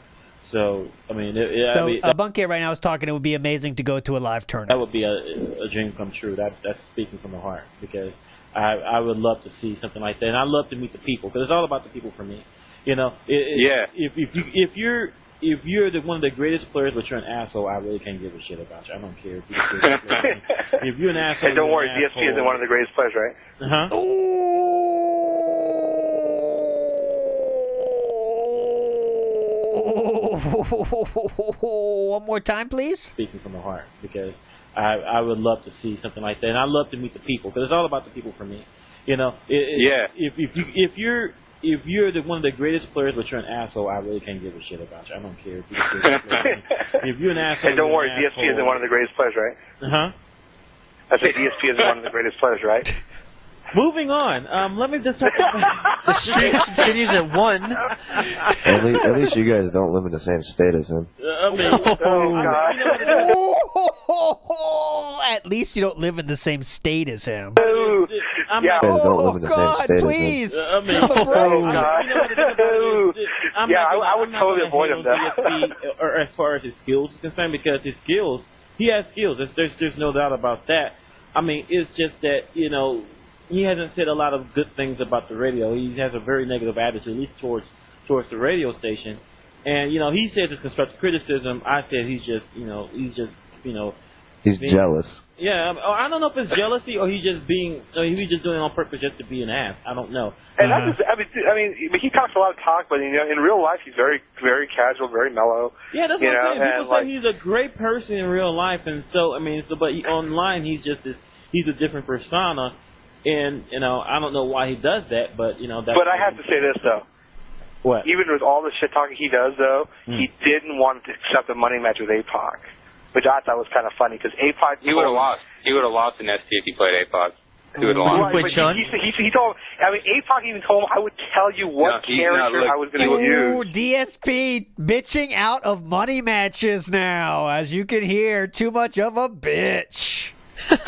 So, I mean... Bunkhead right now is talking, it would be amazing to go to a live tournament. That would be a dream come true. That's speaking from the heart, because I would love to see something like that. And I love to meet the people, because it's all about the people for me. You know, if you're one of the greatest players, but you're an asshole, I really can't give a shit about you. I don't care if you're an asshole. Hey, don't worry, DSP isn't one of the greatest players, right? Uh-huh. One more time, please. Speaking from the heart, because I would love to see something like that, and I love to meet the people, because it's all about the people for me. You know, if you're one of the greatest players, but you're an asshole, I really can't give a shit about you. I don't care if you're an asshole. Hey, don't worry, DSP isn't one of the greatest players, right? Uh-huh. I said DSP isn't one of the greatest players, right? Moving on. Let me just talk about the streak continues at 1. At least you guys don't live in the same state as him. At least you don't live in the same state as him. You guys don't live in the same state please. as him. I would totally avoid him DSP, or as far as his skills is concerned, because his skills, he has skills. There's no doubt about that. I mean, it's just that, you know, he hasn't said a lot of good things about the radio. He has a very negative attitude, at least towards the radio station. And, you know, he says it's constructive criticism. I said he's just He's jealous. Yeah, I don't know if it's jealousy or he's just doing it on purpose just to be an ass. I don't know. And that's just, I mean, he talks a lot of talk, but in real life he's very, very casual, very mellow. Yeah, that's what I'm saying. People say he's a great person in real life, and so but online he's a different persona, and I don't know why he does that, but that's. But I have to say this though. What? Even with all the shit talking he does though, he didn't want to accept a money match with APOC. Which I thought was kind of funny because APOC. He would have lost. He would have lost in ST if he played APOC. He would have lost. Right, he told. I mean, APOC even told him, "I would tell you what character I was going to use." DSP bitching out of money matches now, as you can hear. Too much of a bitch.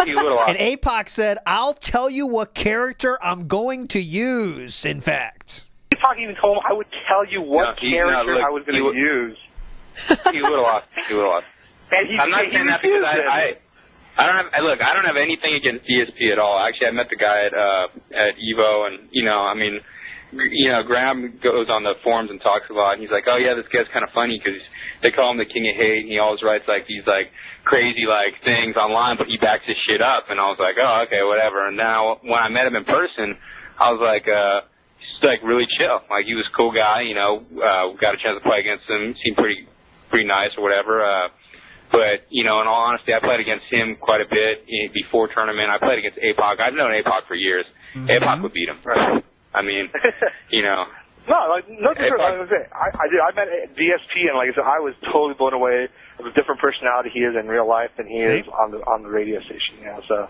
He would have lost. And APOC said, "I'll tell you what character I'm going to use." In fact, APOC even told him, "I would tell you what character I was going to use." He would have lost. He would have lost. I'm not saying that because I don't have anything against DSP at all. Actually, I met the guy at EVO, and Graham goes on the forums and talks a lot, and he's like, oh yeah, this guy's kind of funny because they call him the King of Hate, and he always writes like these like crazy like things online, but he backs his shit up, and I was like, oh okay, whatever. And now when I met him in person, I was like, he's like really chill, like he was a cool guy, got a chance to play against him, seemed pretty nice or whatever. But, in all honesty, I played against him quite a bit before tournament. I played against APOC. I've known APOC for years. APOC would beat him. Right. I mean, No, no, I met DSP, and like I said, I was totally blown away with the different personality he is in real life than he is on the radio station. So,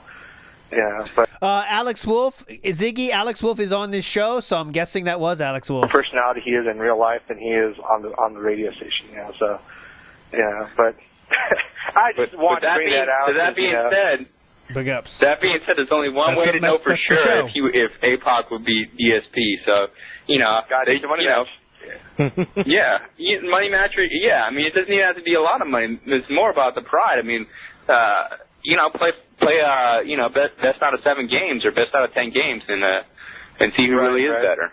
yeah. But Alex Wolf, Alex Wolf is on this show, so I'm guessing that was Alex Wolf. The personality he is in real life than he is on the radio station. So, yeah, but. I just want to bring that out. So that being said, big ups. That being said, there's only one way to know for sure if APOC would beat DSP. So, money match. Yeah, money match. Yeah, I mean, it doesn't even have to be a lot of money. It's more about the pride. I mean, play best out of 7 games or best out of 10 games and see who really is better.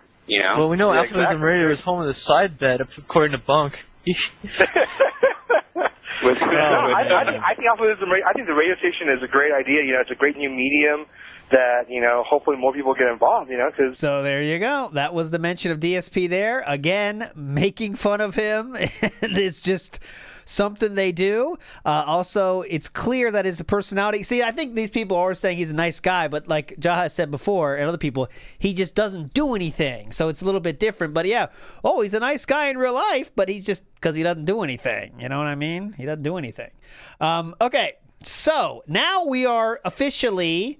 Well, we know Optimism Radio is home of the side bet, according to Bunk. I think the radio station is a great idea. It's a great new medium that hopefully more people get involved. So there you go. That was the mention of DSP there. Again, making fun of him. It's just something they do. Also, it's clear that his personality. See, I think these people are saying he's a nice guy, but like Jaha said before, and other people, he just doesn't do anything. So it's a little bit different. But yeah, he's a nice guy in real life, but he's just because he doesn't do anything. You know what I mean? He doesn't do anything. Okay, so now we are officially.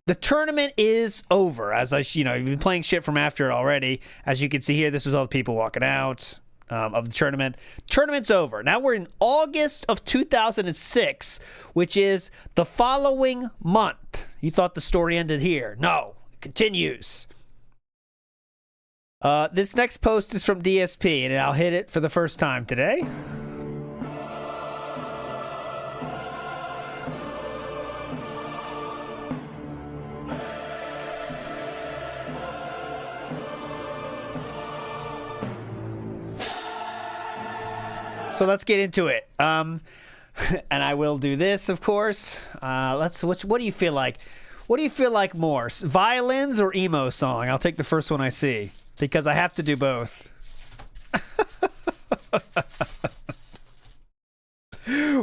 The tournament is over. As you've been playing shit from after it already. As you can see here, this was all the people walking out. Of the tournament. Tournament's over. Now we're in August of 2006, which is the following month. You thought the story ended here. No, it continues. This next post is from DSP, and I'll hit it for the first time today. So let's get into it. And I will do this, of course. What do you feel like? What do you feel like more? Violins or emo song? I'll take the first one I see because I have to do both.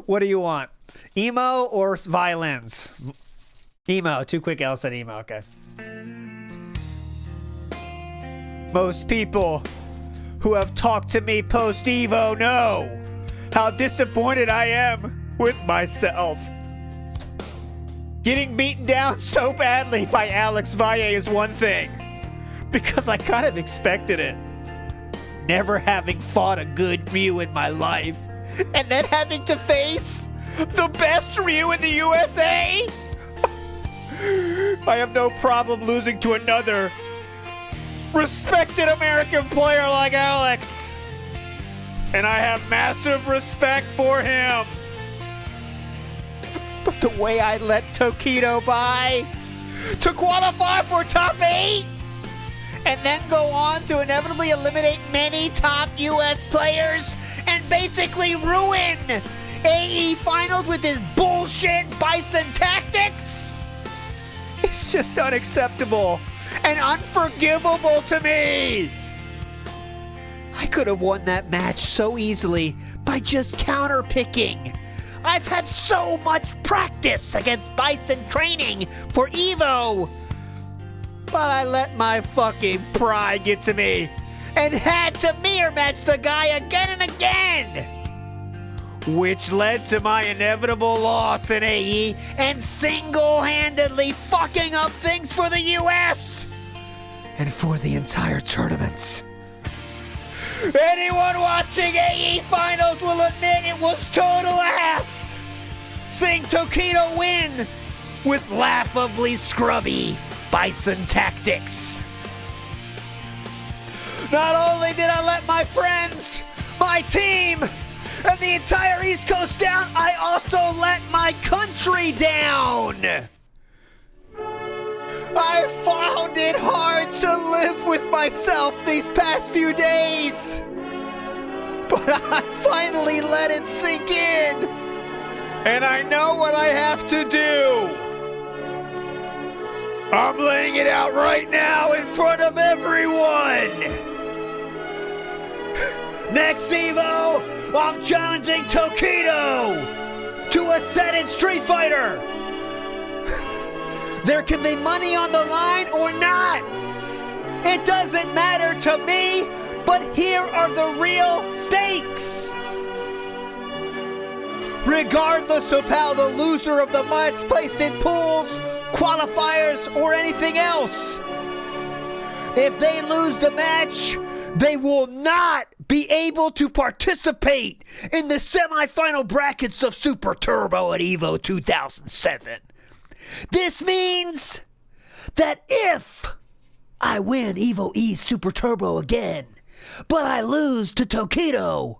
What do you want? Emo or violins? Emo. Too quick. L said emo. Okay. Most people who have talked to me post-EVO know how disappointed I am with myself. Getting beaten down so badly by Alex Valle is one thing, because I kind of expected it. Never having fought a good Ryu in my life, and then having to face the best Ryu in the USA? I have no problem losing to another respected American player like Alex. And I have massive respect for him. But the way I let Tokido by to qualify for top 8 and then go on to inevitably eliminate many top US players and basically ruin AE finals with his bullshit Bison tactics? It's just unacceptable and unforgivable to me. I could have won that match so easily by just counterpicking. I've had so much practice against Bison training for EVO. But I let my fucking pride get to me and had to mirror match the guy again and again. Which led to my inevitable loss in AE and single-handedly fucking up things for the US and for the entire tournaments. Anyone watching AE finals will admit it was total ass. Seeing Tokido win with laughably scrubby Bison tactics. Not only did I let my friends, my team, and the entire East Coast down, I also let my country down. I found it hard to live with myself these past few days. But I finally let it sink in. And I know what I have to do. I'm laying it out right now in front of everyone. Next EVO, I'm challenging Tokido to a set in Street Fighter. There can be money on the line or not. It doesn't matter to me, but here are the real stakes. Regardless of how the loser of the match placed in pools, qualifiers, or anything else, if they lose the match, they will not be able to participate in the semifinal brackets of Super Turbo at EVO 2007. This means that if I win EVO East Super Turbo again, but I lose to Tokido,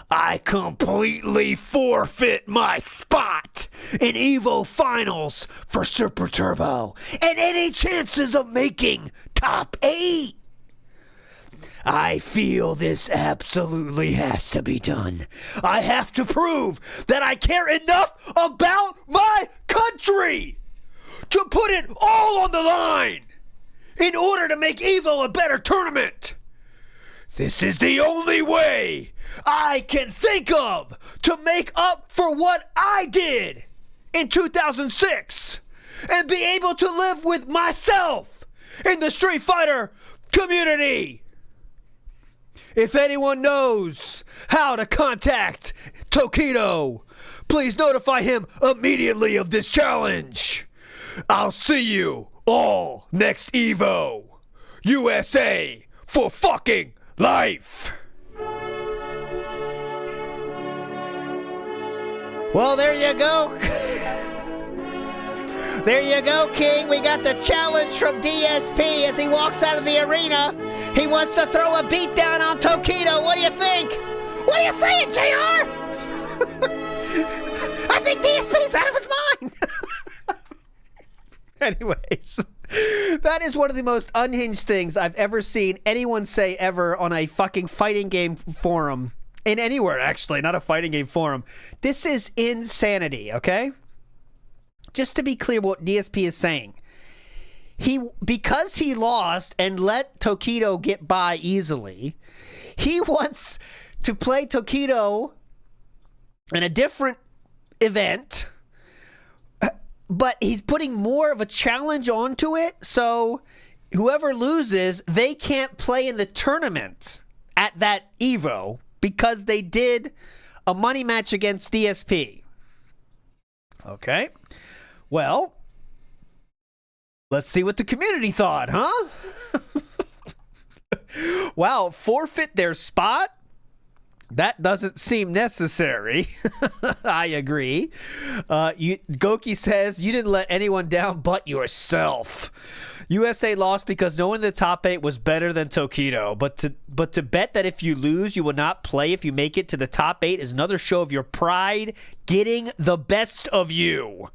I completely forfeit my spot in EVO Finals for Super Turbo and any chances of making top 8. I feel this absolutely has to be done. I have to prove that I care enough about my country to put it all on the line in order to make EVO a better tournament. This is the only way I can think of to make up for what I did in 2006 and be able to live with myself in the Street Fighter community. If anyone knows how to contact Tokido, please notify him immediately of this challenge. I'll see you all next EVO. USA for fucking life. Well, there you go. There you go, King. We got the challenge from DSP as he walks out of the arena. He wants to throw a beat down on Tokido. What do you think? What are you saying, JR? I think DSP's out of his mind. Anyways, that is one of the most unhinged things I've ever seen anyone say ever on a fucking fighting game forum. In anywhere, actually, not a fighting game forum. This is insanity, okay? Just to be clear what DSP is saying. Because he lost and let Tokido get by easily, he wants to play Tokido in a different event, but he's putting more of a challenge onto it, so whoever loses, they can't play in the tournament at that EVO because they did a money match against DSP. Okay. Well, let's see what the community thought, huh? Wow, forfeit their spot? That doesn't seem necessary. I agree. Goki says, you didn't let anyone down but yourself. USA lost because no one in the top 8 was better than Tokido. But to bet that if you lose, you will not play if you make it to the top 8 is another show of your pride getting the best of you.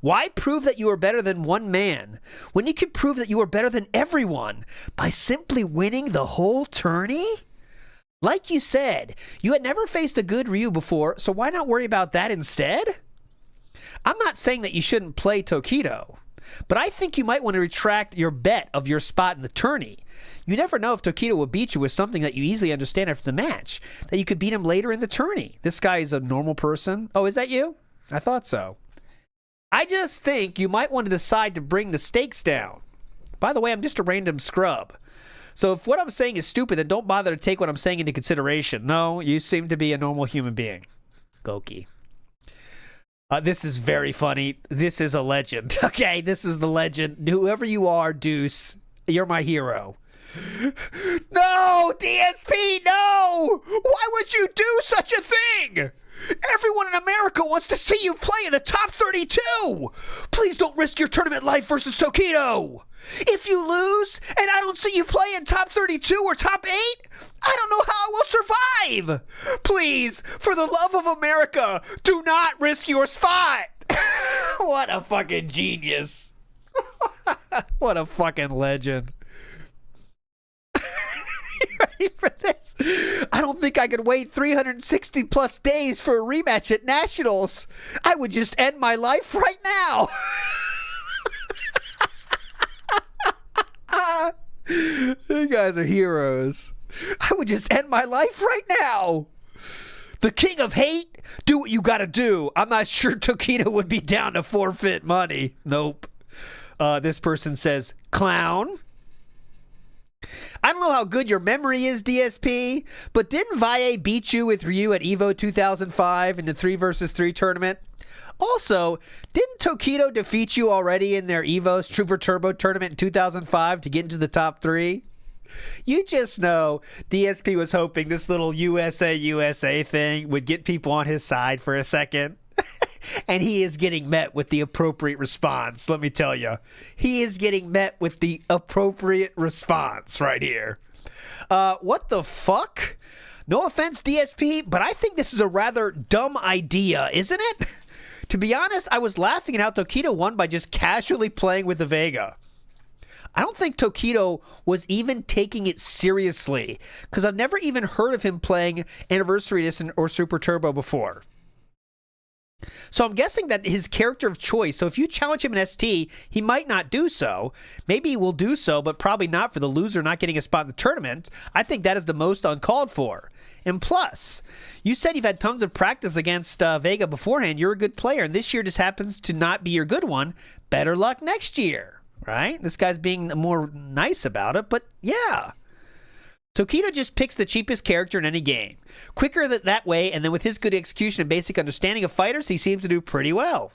Why prove that you are better than one man when you could prove that you are better than everyone by simply winning the whole tourney? Like you said, you had never faced a good Ryu before, so why not worry about that instead? I'm not saying that you shouldn't play Tokido, but I think you might want to retract your bet of your spot in the tourney. You never know if Tokido will beat you with something that you easily understand after the match, that you could beat him later in the tourney. This guy is a normal person. Oh, is that you? I thought so. I just think you might want to decide to bring the stakes down. By the way, I'm just a random scrub. So if what I'm saying is stupid, then don't bother to take what I'm saying into consideration. No, you seem to be a normal human being. Goki. This is very funny. This is a legend. Okay, this is the legend. Whoever you are, Deuce, you're my hero. No, DSP, no! Why would you do such a thing? Everyone in America wants to see you play in the top 32! Please don't risk your tournament life versus Tokido! If you lose, and I don't see you play in top 32 or top 8, I don't know how I will survive! Please, for the love of America, do not risk your spot! What a fucking genius. What a fucking legend. Ready for this? I don't think I could wait 360 plus days for a rematch at Nationals. I would just end my life right now. You guys are heroes. I would just end my life right now. The king of hate, do what you gotta do. I'm not sure Tokido would be down to forfeit money. Nope. This person says, clown. I don't know how good your memory is, DSP, but didn't Valle beat you with Ryu at EVO 2005 in the 3 vs 3 tournament? Also, didn't Tokido defeat you already in their EVO Super Turbo tournament in 2005 to get into the top 3? You just know DSP was hoping this little USA thing would get people on his side for a second. And he is getting met with the appropriate response, let me tell you. He is getting met with the appropriate response right here. What the fuck? No offense, DSP, but I think this is a rather dumb idea, isn't it? To be honest, I was laughing at how Tokido won by just casually playing with the Vega. I don't think Tokido was even taking it seriously, because I've never even heard of him playing Anniversary Edition or Super Turbo before. So I'm guessing that his character of choice, so if you challenge him in ST, he might not do so. Maybe he will do so, but probably not for the loser not getting a spot in the tournament. I think that is the most uncalled for. And plus, you said you've had tons of practice against Vega beforehand. You're a good player, and this year just happens to not be your good one. Better luck next year, right? This guy's being more nice about it, but yeah. Tokido just picks the cheapest character in any game. Quicker that way, and then with his good execution and basic understanding of fighters, he seems to do pretty well.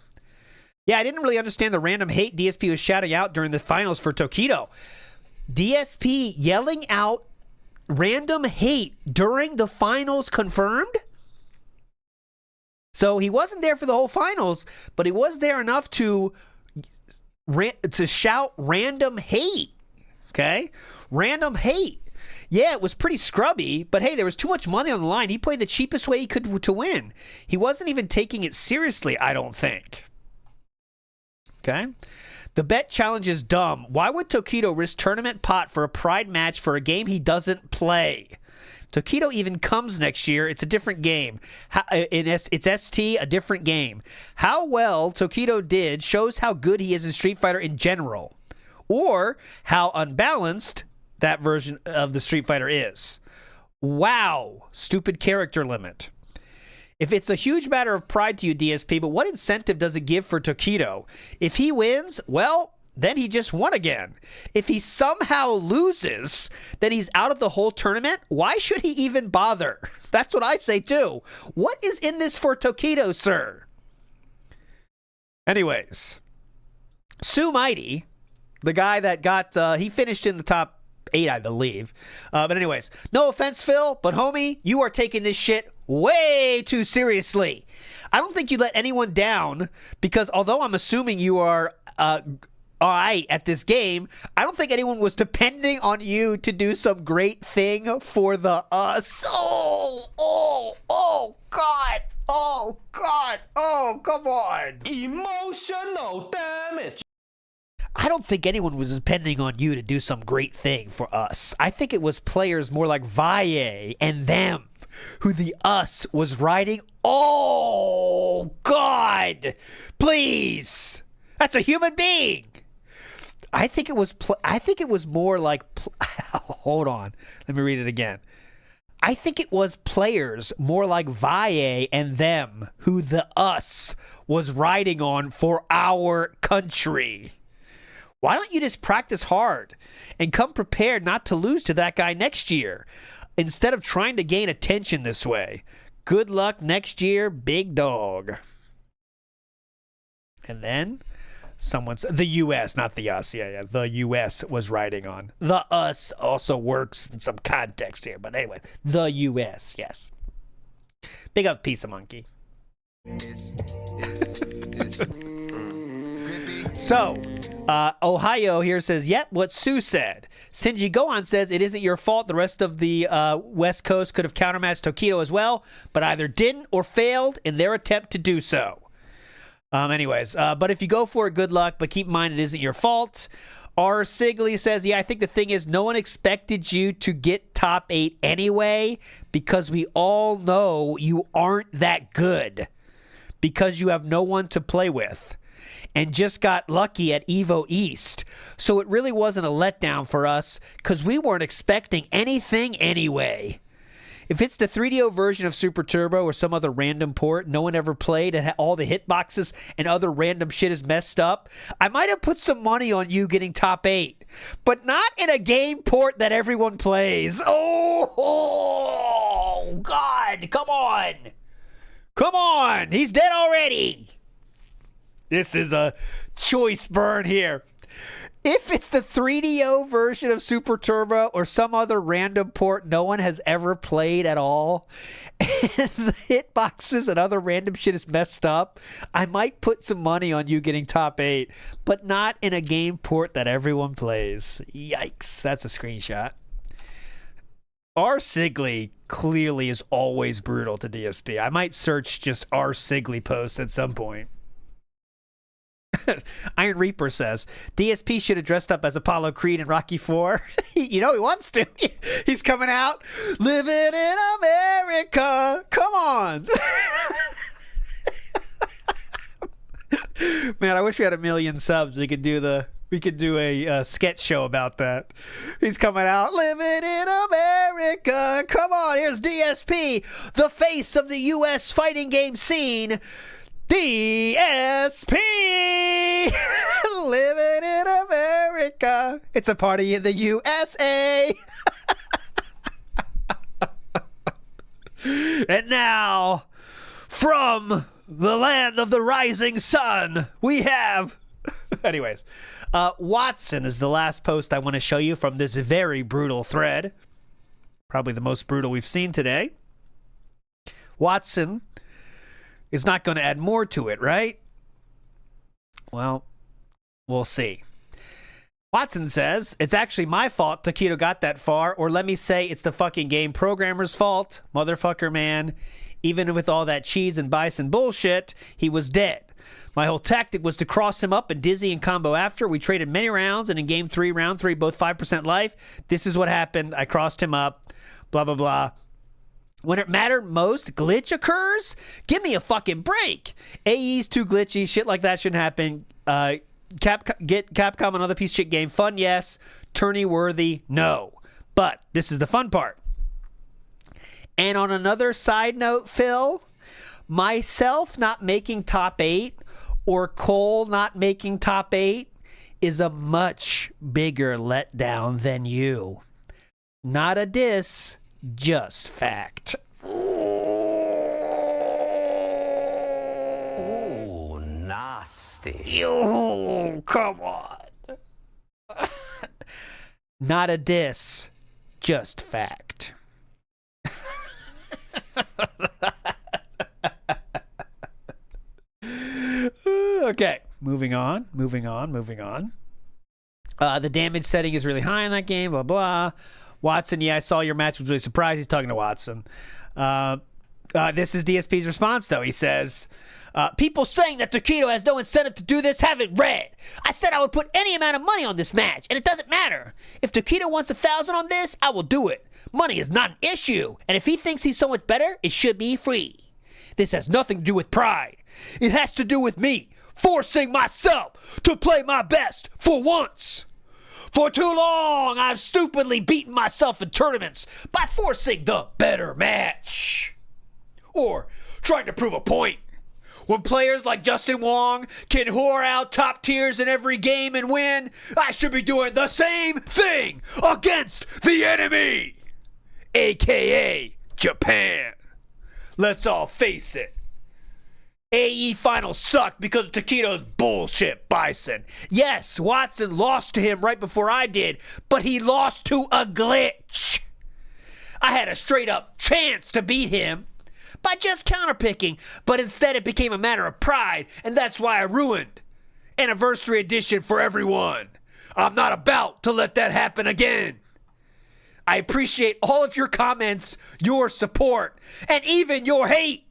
Yeah, I didn't really understand the random hate DSP was shouting out during the finals for Tokido. DSP yelling out random hate during the finals confirmed? So he wasn't there for the whole finals, but he was there enough to shout random hate. Okay? Random hate. Yeah, it was pretty scrubby, but hey, there was too much money on the line. He played the cheapest way he could to win. He wasn't even taking it seriously, I don't think. Okay? The bet challenge is dumb. Why would Tokido risk tournament pot for a pride match for a game he doesn't play? If Tokido even comes next year, it's a different game. It's ST, a different game. How well Tokido did shows how good he is in Street Fighter in general, or how unbalanced that version of the Street Fighter is. Wow, stupid character limit. If it's a huge matter of pride to you, DSP, but what incentive does it give for Tokido? If he wins, well, then he just won again. If he somehow loses, then he's out of the whole tournament. Why should he even bother? That's what I say too. What is in this for Tokido, sir? Anyways, Sue Mighty, the guy that got, he finished in the top 8, I believe. But anyways, no offense, Phil, but homie, you are taking this shit way too seriously. I don't think you let anyone down, because although I'm assuming you are alright at this game, I don't think anyone was depending on you to do some great thing for the us. Oh, God. Oh, God. Oh, come on. Emotional damage. I don't think anyone was depending on you to do some great thing for us. I think it was players more like Valle and them who the us was riding. Oh, God. Please. That's a human being. I think it was more like hold on. Let me read it again. I think it was players more like Valle and them who the us was riding on for our country. Why don't you just practice hard and come prepared not to lose to that guy next year instead of trying to gain attention this way? Good luck next year, big dog. And then someone's the U.S., not the us. Yeah. The U.S. was riding on. The us also works in some context here. But anyway, the U.S., yes. Big up Pizza Monkey. So, Ohio here says, yep, what Sue said. Sinji Gohan says, it isn't your fault. The rest of the West Coast could have countermatched Tokido as well, but either didn't or failed in their attempt to do so. But if you go for it, good luck, but keep in mind it isn't your fault. R. Sigley says, yeah, I think the thing is no one expected you to get top 8 anyway because we all know you aren't that good because you have no one to play with and just got lucky at EVO East. So it really wasn't a letdown for us because we weren't expecting anything anyway. If it's the 3DO version of Super Turbo or some other random port no one ever played and all the hitboxes and other random shit is messed up, I might have put some money on you getting top 8. But not in a game port that everyone plays. Oh God, come on. Come on, he's dead already. This is a choice burn here. If it's the 3DO version of Super Turbo or some other random port no one has ever played at all, and the hitboxes and other random shit is messed up, I might put some money on you getting top 8, but not in a game port that everyone plays. Yikes, that's a screenshot. R. Sigley clearly is always brutal to DSP. I might search just R. Sigley posts at some point. Iron Reaper says DSP should have dressed up as Apollo Creed in Rocky 4. He wants to. He's coming out living in America. Come on. Man, I wish we had 1 million subs. We could do a sketch show about that. He's coming out living in America. Come on, here's DSP, the face of the US fighting game scene. DSP living in America. It's a party in the USA. And now, from the land of the rising sun, we have... Anyways, Watson is the last post I want to show you from this very brutal thread. Probably the most brutal we've seen today. Watson is not going to add more to it, right? Well, we'll see. Watson says, it's actually my fault Taquito got that far, or let me say it's the fucking game programmer's fault. Motherfucker, man. Even with all that cheese and bison bullshit, he was dead. My whole tactic was to cross him up and dizzy and combo after. We traded many rounds, and in game 3, round 3, both 5% life. This is what happened. I crossed him up. Blah, blah, blah. When it mattered most, glitch occurs? Give me a fucking break. AE's too glitchy. Shit like that shouldn't happen. Get Capcom another piece of shit game. Fun, yes. Tourney worthy, no. But this is the fun part. And on another side note, Phil, myself not making top 8 or Cole not making top 8 is a much bigger letdown than you. Not a diss. Just fact. Ooh, nasty. Oh, come on. Not a diss. Just fact. Okay, moving on. The damage setting is really high in that game, blah, blah. Watson, yeah, I saw your match, was really surprised. He's talking to Watson. This is DSP's response, though. He says, people saying that Taquito has no incentive to do this haven't read. I said I would put any amount of money on this match, and it doesn't matter. If Taquito wants 1,000 on this, I will do it. Money is not an issue, and if he thinks he's so much better, it should be free. This has nothing to do with pride. It has to do with me forcing myself to play my best for once. For too long, I've stupidly beaten myself in tournaments by forcing the better match. Or trying to prove a point. When players like Justin Wong can whore out top tiers in every game and win, I should be doing the same thing against the enemy, a.k.a. Japan. Let's all face it. AE finals sucked because of Taquito's bullshit, Bison. Yes, Watson lost to him right before I did, but he lost to a glitch. I had a straight-up chance to beat him by just counterpicking, but instead it became a matter of pride, and that's why I ruined Anniversary Edition for everyone. I'm not about to let that happen again. I appreciate all of your comments, your support, and even your hate.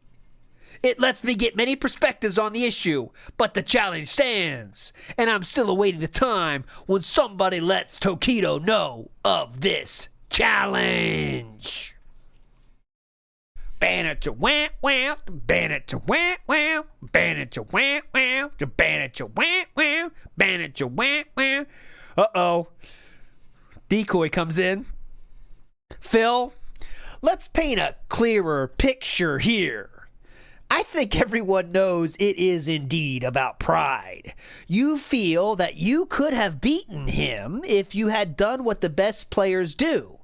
It lets me get many perspectives on the issue, but the challenge stands, and I'm still awaiting the time when somebody lets Taquito know of this challenge. Ban it to wah wah, ban it to wah wah, ban it to wah wah, ban it to wah wah, ban it to wah wah. Uh-oh. Decoy comes in. Phil, let's paint a clearer picture here. I think everyone knows it is indeed about pride. You feel that you could have beaten him if you had done what the best players do.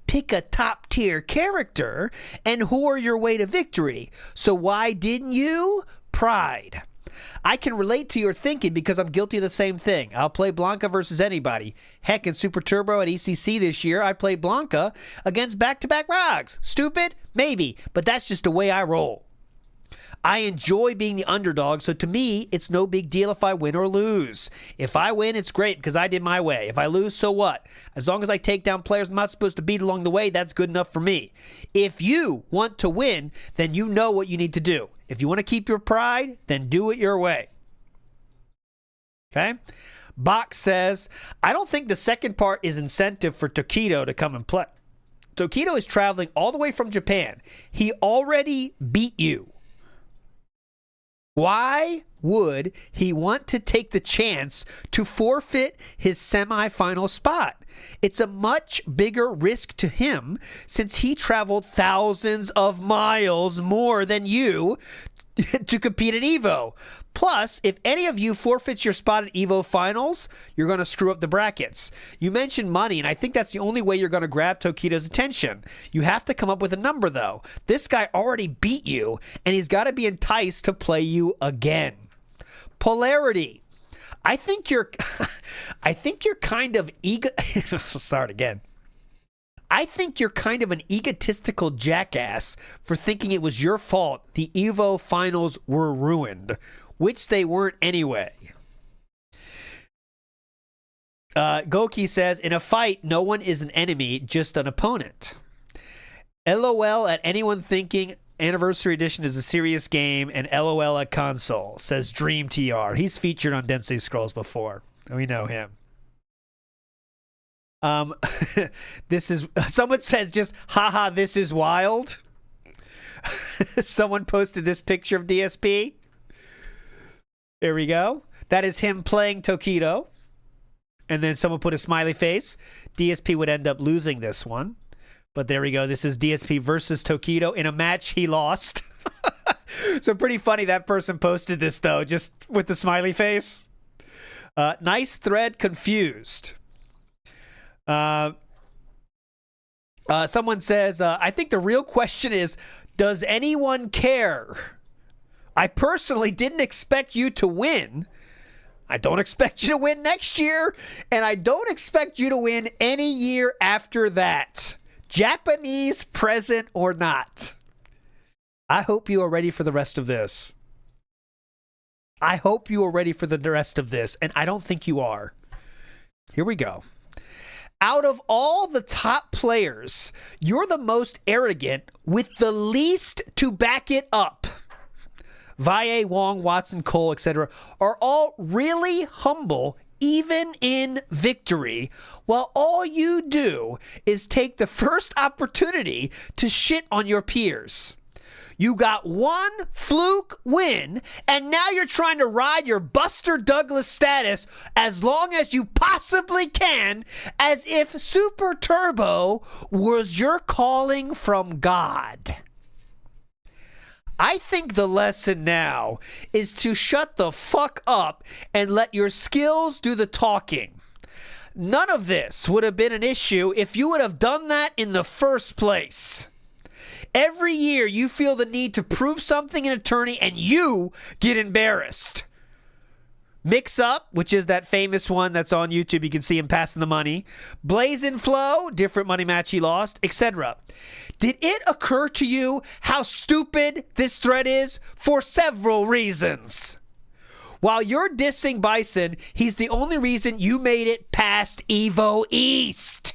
Pick a top-tier character and whore your way to victory. So why didn't you? Pride. I can relate to your thinking because I'm guilty of the same thing. I'll play Blanca versus anybody. Heck, in Super Turbo at ECC this year, I played Blanca against back-to-back Rogs. Stupid? Maybe, but that's just the way I roll. I enjoy being the underdog, so to me, it's no big deal if I win or lose. If I win, it's great because I did my way. If I lose, so what? As long as I take down players I'm not supposed to beat along the way, that's good enough for me. If you want to win, then you know what you need to do. If you want to keep your pride, then do it your way. Okay? Bach says, I don't think the second part is incentive for Taquito to come and play. Taquito is traveling all the way from Japan. He already beat you. Why would he want to take the chance to forfeit his semifinal spot? It's a much bigger risk to him since he traveled thousands of miles more than you to compete at EVO. Plus, if any of you forfeits your spot at EVO finals, you're going to screw up the brackets. You mentioned money, and I think that's the only way you're going to grab Taquito's attention. You have to come up with a number, though. This guy already beat you, and he's got to be enticed to play you again. Polarity. I think you're kind of Start again. I think you're kind of an egotistical jackass for thinking it was your fault the EVO finals were ruined, which they weren't anyway. Goki says, in a fight, no one is an enemy, just an opponent. LOL at anyone thinking Anniversary Edition is a serious game, and LOL at console, says Dream TR. He's featured on Density Scrolls before. We know him. This is, someone says just, haha, this is wild. Someone posted this picture of DSP. There we go. That is him playing Taquito. And then someone put a smiley face. DSP would end up losing this one. But there we go. This is DSP versus Taquito in a match he lost. So pretty funny that person posted this, though, just with the smiley face. Nice thread, confused. Someone says, I think the real question is, does anyone care? I personally didn't expect you to win. I don't expect you to win next year, and I don't expect you to win any year after that. Japanese present or not. I hope you are ready for the rest of this. I hope you are ready for the rest of this, and I don't think you are. Here we go. Out of all the top players, you're the most arrogant with the least to back it up. Valle, Wong, Watson, Cole, etc. are all really humble even in victory, while all you do is take the first opportunity to shit on your peers. You got one fluke win, and now you're trying to ride your Buster Douglas status as long as you possibly can, as if Super Turbo was your calling from God. I think the lesson now is to shut the fuck up and let your skills do the talking. None of this would have been an issue if you would have done that in the first place. Every year you feel the need to prove something in a tourney and you get embarrassed. Mix Up, which is that famous one that's on YouTube. You can see him passing the money. Blazing Flow, different money match he lost, etc. Did it occur to you how stupid this thread is? For several reasons. While you're dissing Bison, he's the only reason you made it past EVO East.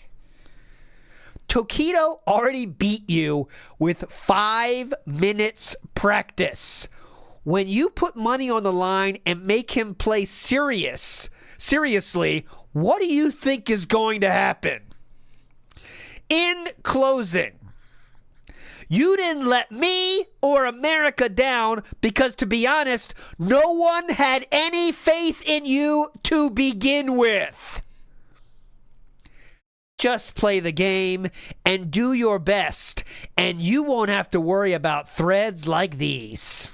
Tokido already beat you with 5 minutes practice. When you put money on the line and make him play seriously, what do you think is going to happen? In closing, you didn't let me or America down because, to be honest, no one had any faith in you to begin with. Just play the game and do your best, and you won't have to worry about threads like these.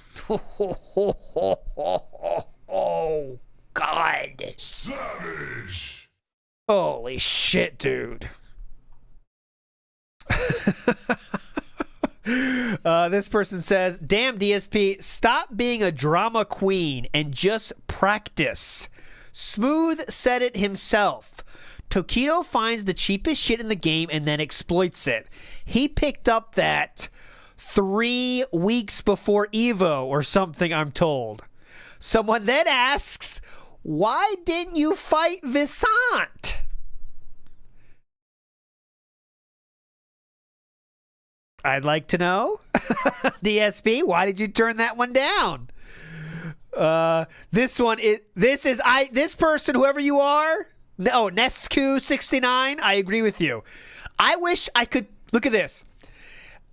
Oh, God. Savage. Holy shit, dude. This person says, damn, DSP, stop being a drama queen and just practice. Smooth said it himself. Tokido finds the cheapest shit in the game and then exploits it. He picked up that 3 weeks before EVO or something, I'm told. Someone then asks, why didn't you fight Visant? I'd like to know. DSP, why did you turn that one down? This person, whoever you are, Nescu69, I agree with you. I wish I could, look at this.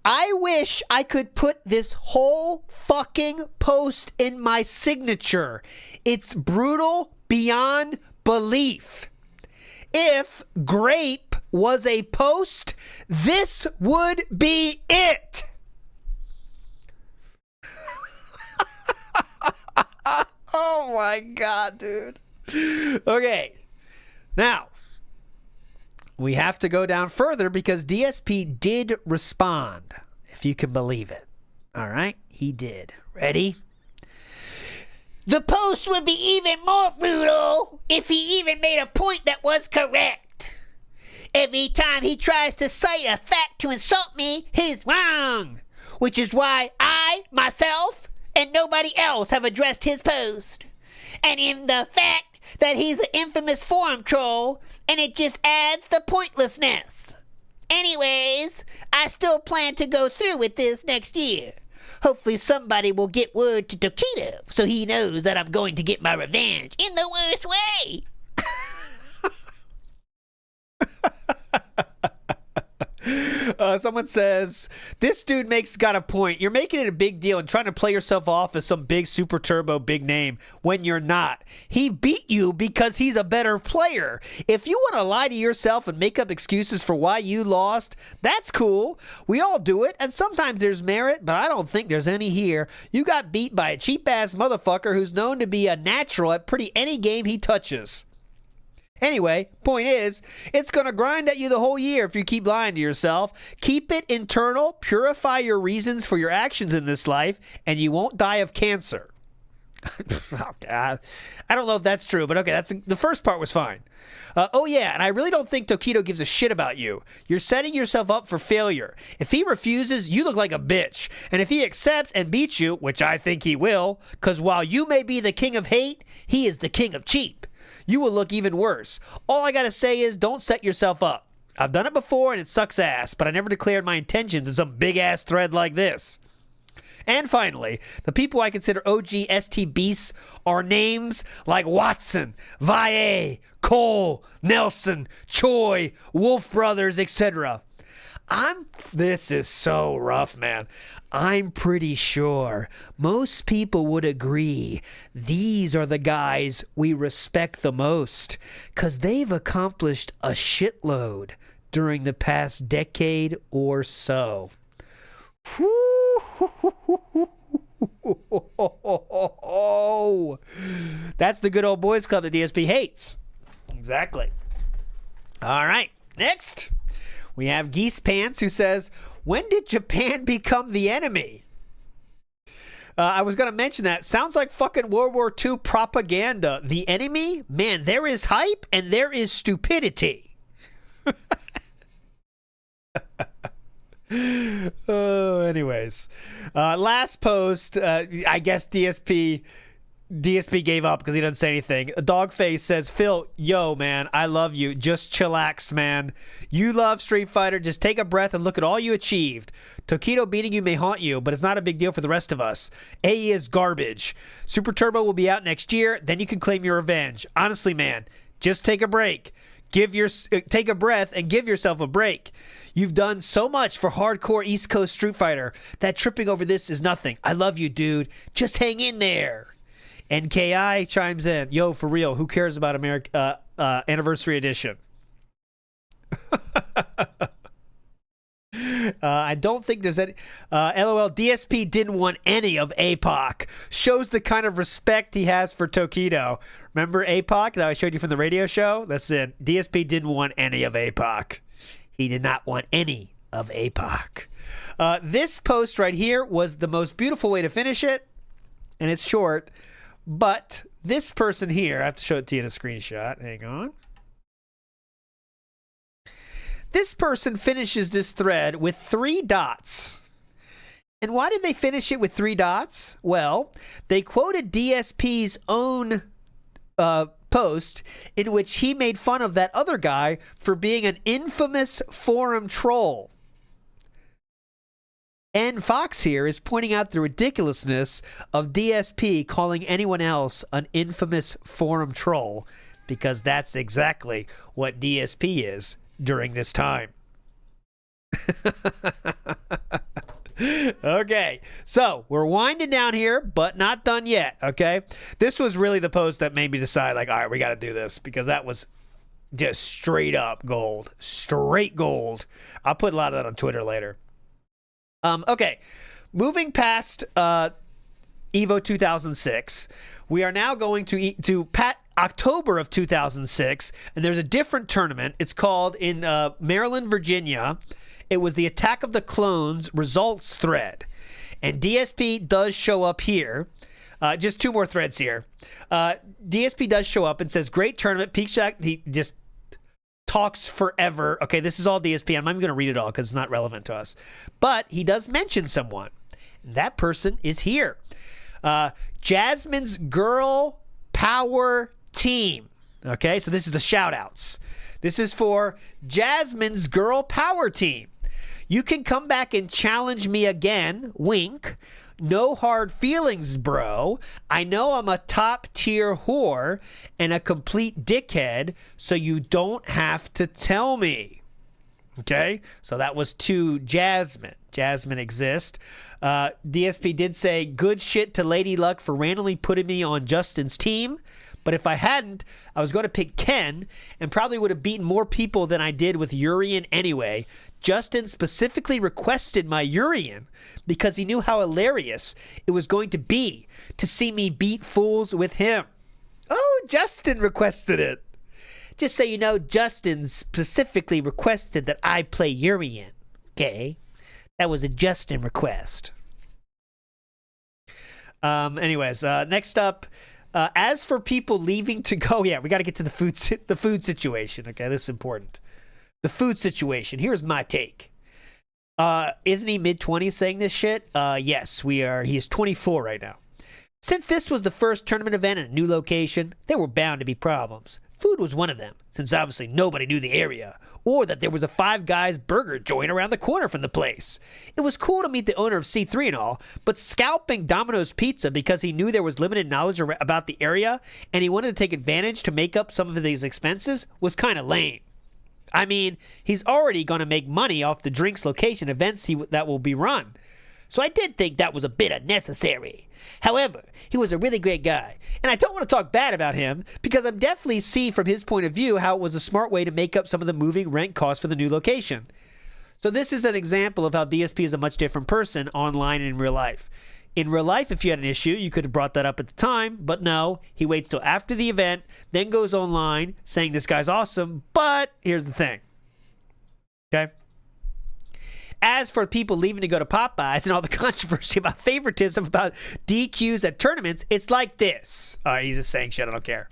I wish I could put this whole fucking post in my signature. It's brutal beyond belief. If grape was a post, this would be it. Oh my God, dude. Okay. Now, we have to go down further because DSP did respond, if you can believe it. All right? He did. Ready? The post would be even more brutal if he even made a point that was correct. Every time he tries to cite a fact to insult me, he's wrong. Which is why I, myself, and nobody else have addressed his post. And in the fact that he's an infamous forum troll, and it just adds the pointlessness. Anyways, I still plan to go through with this next year. Hopefully somebody will get word to Tokido so he knows that I'm going to get my revenge in the worst way. Someone says, this dude got a point. You're making it a big deal and trying to play yourself off as some big super turbo big name when you're not. He beat you because he's a better player. If you want to lie to yourself and make up excuses for why you lost, that's cool. We all do it, and sometimes there's merit, but I don't think there's any here. You got beat by a cheap-ass motherfucker who's known to be a natural at pretty any game he touches. Anyway, point is, it's going to grind at you the whole year if you keep lying to yourself. Keep it internal, purify your reasons for your actions in this life, and you won't die of cancer. I don't know if that's true, but okay, the first part was fine. Oh yeah, and I really don't think Tokido gives a shit about you. You're setting yourself up for failure. If he refuses, you look like a bitch. And if he accepts and beats you, which I think he will, because while you may be the king of hate, he is the king of cheap. you will look even worse. All I gotta say is don't set yourself up. I've done it before and it sucks ass, but I never declared my intentions in some big-ass thread like this. And finally, the people I consider OG ST beasts are names like Watson, Valle, Cole, Nelson, Choi, Wolf Brothers, etc. This is so rough, man. I'm pretty sure most people would agree these are the guys we respect the most, 'cause they've accomplished a shitload during the past decade or so. That's the good old boys club that DSP hates. Exactly. All right, next we have Geese Pants, who says, when did Japan become the enemy? I was going to mention that. Sounds like fucking World War II propaganda. The enemy? Man, there is hype and there is stupidity. Anyways, last post, I guess DSP gave up because he doesn't say anything. Dogface says, Phil, yo, man, I love you. Just chillax, man. You love Street Fighter. Just take a breath and look at all you achieved. Tokido beating you may haunt you, but it's not a big deal for the rest of us. AE is garbage. Super Turbo will be out next year. Then you can claim your revenge. Honestly, man, just take a break. Take a breath and give yourself a break. You've done so much for hardcore East Coast Street Fighter that tripping over this is nothing. I love you, dude. Just hang in there. NKI chimes in. Yo, for real, who cares about Anniversary Edition? I don't think there's any... LOL, DSP didn't want any of APOC. Shows the kind of respect he has for Tokido. Remember APOC that I showed you from the radio show? That's it. DSP didn't want any of APOC. He did not want any of APOC. This post right here was the most beautiful way to finish it, and it's short, but this person here, I have to show it to you in a screenshot. Hang on. This person finishes this thread with 3 dots. And why did they finish it with 3 dots? Well, they quoted DSP's own post in which he made fun of that other guy for being an infamous forum troll. And Fox here is pointing out the ridiculousness of DSP calling anyone else an infamous forum troll, because that's exactly what DSP is during this time. Okay, so we're winding down here, but not done yet, okay? This was really the post that made me decide, like, all right, we got to do this, because that was just straight up gold. Straight gold. I'll put a lot of that on Twitter later. Okay, moving past EVO 2006, we are now going to October of 2006, and there's a different tournament. It's called in Maryland, Virginia. It was the Attack of the Clones results thread, and DSP does show up here. Just 2 more threads here. DSP does show up and says, great tournament, peak shot. He just talks forever. Okay, this is all DSP. I'm not even going to read it all because it's not relevant to us. But he does mention someone. That person is here. Jasmine's Girl Power Team. Okay, so this is the shout outs. This is for Jasmine's Girl Power Team. You can come back and challenge me again. Wink. No hard feelings, bro. I know I'm a top tier whore and a complete dickhead, so you don't have to tell me. Okay, so that was to Jasmine. Jasmine exists. DSP did say, good shit to Lady Luck for randomly putting me on Justin's team. But if I hadn't, I was going to pick Ken and probably would have beaten more people than I did with Urian anyway. Justin specifically requested my Urian because he knew how hilarious it was going to be to see me beat fools with him. Oh, Justin requested it. Just so you know, Justin specifically requested that I play Urian. Okay? That was a Justin request. Anyways, next up, as for people leaving to go, yeah, we got to get to the food situation. Okay, this is important. The food situation. Here's my take. Isn't he mid-20s saying this shit? Yes, we are. He's 24 right now. Since this was the first tournament event in a new location, there were bound to be problems. Food was one of them, since obviously nobody knew the area, or that there was a Five Guys burger joint around the corner from the place. It was cool to meet the owner of C3 and all, but scalping Domino's Pizza because he knew there was limited knowledge about the area and he wanted to take advantage to make up some of these expenses was kind of lame. I mean, he's already going to make money off the drinks location events that will be run. So I did think that was a bit unnecessary. However, he was a really great guy, and I don't want to talk bad about him because I definitely see from his point of view how it was a smart way to make up some of the moving rent costs for the new location. So this is an example of how DSP is a much different person online and in real life. In real life, if you had an issue, you could have brought that up at the time, but no, he waits till after the event, then goes online saying this guy's awesome, but here's the thing. Okay? As for people leaving to go to Popeyes and all the controversy about favoritism, about DQs at tournaments, it's like this. All right, he's just saying shit. I don't care.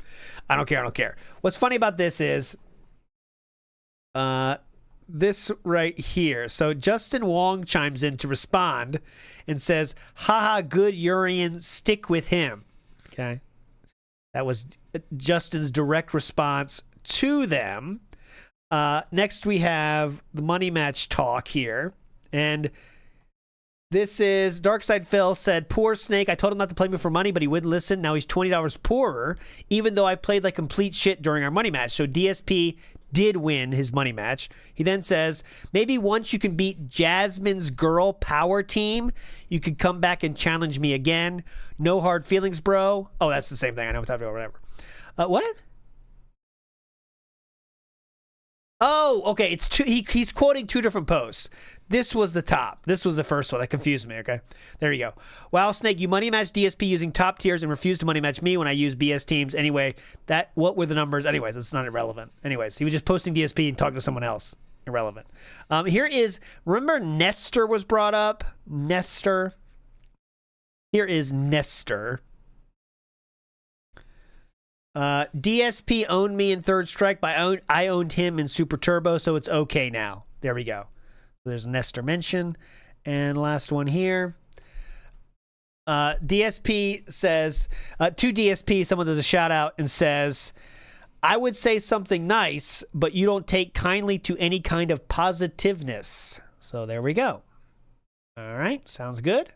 I don't care. What's funny about this is this right here. So Justin Wong chimes in to respond and says, haha, good Urian, stick with him. Okay. That was Justin's direct response to them. Next we have the money match talk here. And this is Darkside Phil said, poor Snake. I told him not to play me for money, but he wouldn't listen. Now he's $20 poorer, even though I played like complete shit during our money match. So DSP did win his money match. He then says, maybe once you can beat Jasmine's girl power team, you could come back and challenge me again. No hard feelings, bro. Oh, that's the same thing. I know what I'm talking about. Whatever. What? Oh, okay. It's two. He's quoting two different posts. This was the top. This was the first one. That confused me, okay? There you go. Wow, Snake, you money matched DSP using top tiers and refused to money match me when I used BS teams. Anyway, what were the numbers? Anyways, it's not irrelevant. Anyways, he was just posting DSP and talking to someone else. Irrelevant. Here is, remember Nestor was brought up? Nestor. Here is Nestor. DSP owned me in Third Strike, but I owned him in Super Turbo, so it's okay now. There we go. There's Nestor mention. And last one here. DSP says, to DSP, someone does a shout out and says, I would say something nice, but you don't take kindly to any kind of positiveness. So there we go. All right. Sounds good.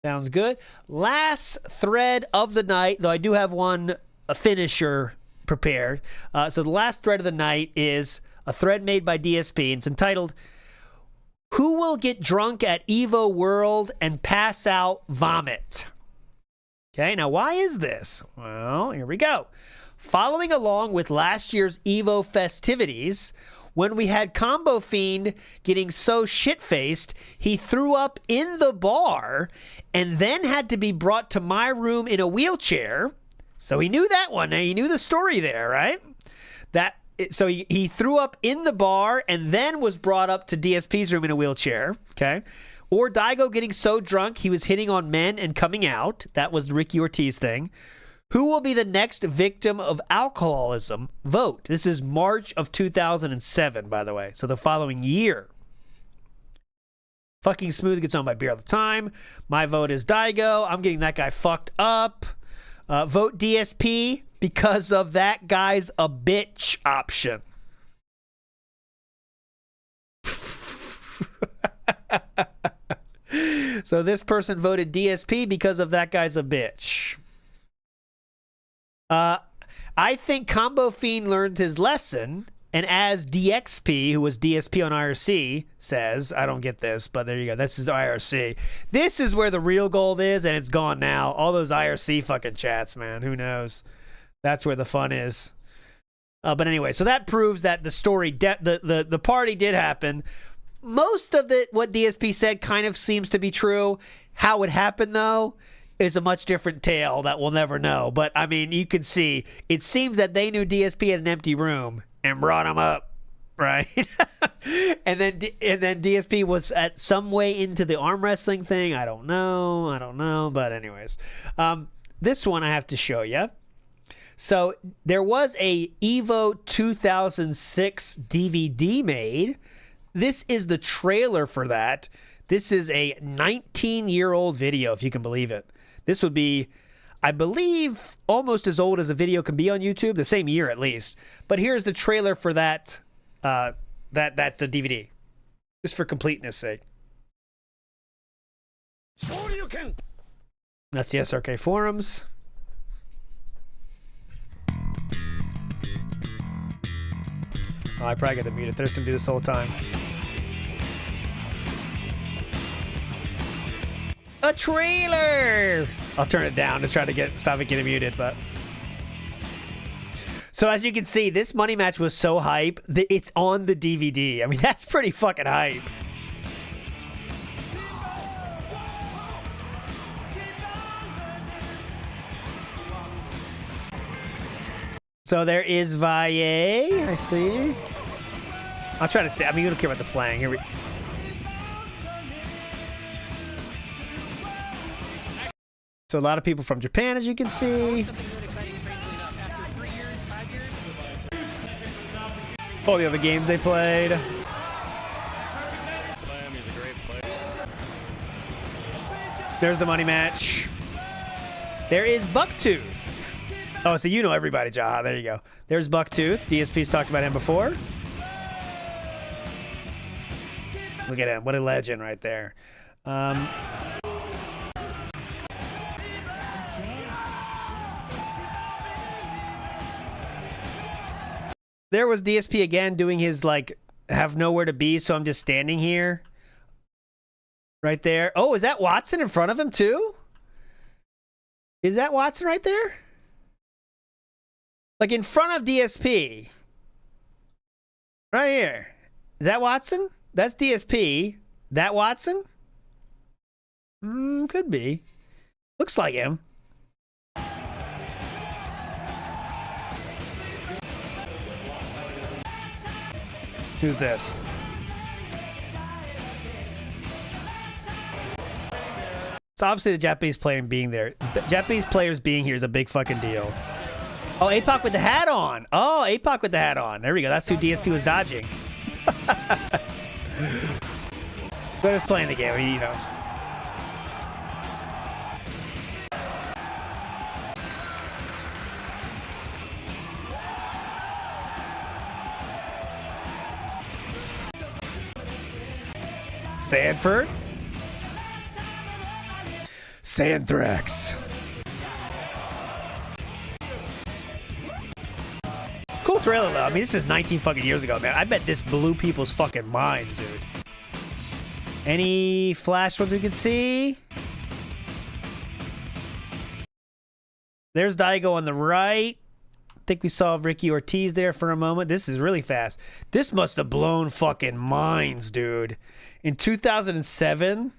Sounds good. Last thread of the night, though I do have a finisher prepared. So the last thread of the night is a thread made by DSP, and it's entitled, Who Will Get Drunk at EVO World and Pass Out Vomit? Okay, now why is this? Well, here we go. Following along with last year's EVO festivities, when we had Combo Fiend getting so shit-faced, he threw up in the bar and then had to be brought to my room in a wheelchair. So he knew that one. Now, he knew the story there, right? So he threw up in the bar and then was brought up to DSP's room in a wheelchair, okay? Or Daigo getting so drunk he was hitting on men and coming out. That was the Ricky Ortiz thing. Who will be the next victim of alcoholism? Vote. This is March of 2007, by the way. So the following year. Fucking Smooth gets on my beer all the time. My vote is Daigo. I'm getting that guy fucked up. Vote DSP because of that guy's a bitch option. So this person voted DSP because of that guy's a bitch. I think Combo Fiend learned his lesson, and as DXP, who was DSP on IRC, says, I don't get this, but there you go. This is IRC. This is where the real gold is, and it's gone now. All those IRC fucking chats, man. Who knows? That's where the fun is. But anyway, so that proves that the story, the party did happen. Most of what DSP said kind of seems to be true. How it happened, though, is a much different tale that we'll never know. But, I mean, you can see, it seems that they knew DSP had an empty room and brought him up, right? and then DSP was at some way into the arm wrestling thing. I don't know. But anyways, this one I have to show you. So there was a EVO 2006 DVD made. This is the trailer for that. This is a 19-year-old video, if you can believe it. This would be I believe, almost as old as a video can be on YouTube, the same year at least. But here's the trailer for that DVD, just for completeness' sake. That's the SRK forums. Oh, I probably got to mute it. There's some do this the whole time. A trailer! I'll turn it down to try to stop it getting muted, but... So as you can see, this money match was so hype that it's on the DVD. I mean, that's pretty fucking hype. So there is Valle, I see. I'll try to say, I mean, you don't care about the playing. Here we... So a lot of people from Japan, as you can see. All the other games they played. There's the money match. There is Bucktooth. Oh, so you know everybody, Jaha. There you go. There's Bucktooth. DSP's talked about him before. Look at him. What a legend right there. There was DSP again doing his, like, have nowhere to be, so I'm just standing here. Right there. Oh, is that Watson in front of him, too? Is that Watson right there? Like, in front of DSP. Right here. Is that Watson? That's DSP. That Watson? Could be. Looks like him. Who's this? So obviously the Japanese player being there. The Japanese players being here is a big fucking deal. Oh, APOC with the hat on. Oh, APOC with the hat on. There we go. That's who DSP was dodging. But it's playing the game, you know. Sanford. Santhrax. Cool trailer though. I mean, this is 19 fucking years ago, man. I bet this blew people's fucking minds, dude. Any flash ones we can see? There's Daigo on the right. I think we saw Ricky Ortiz there for a moment. This is really fast. This must have blown fucking minds, dude. In 2007,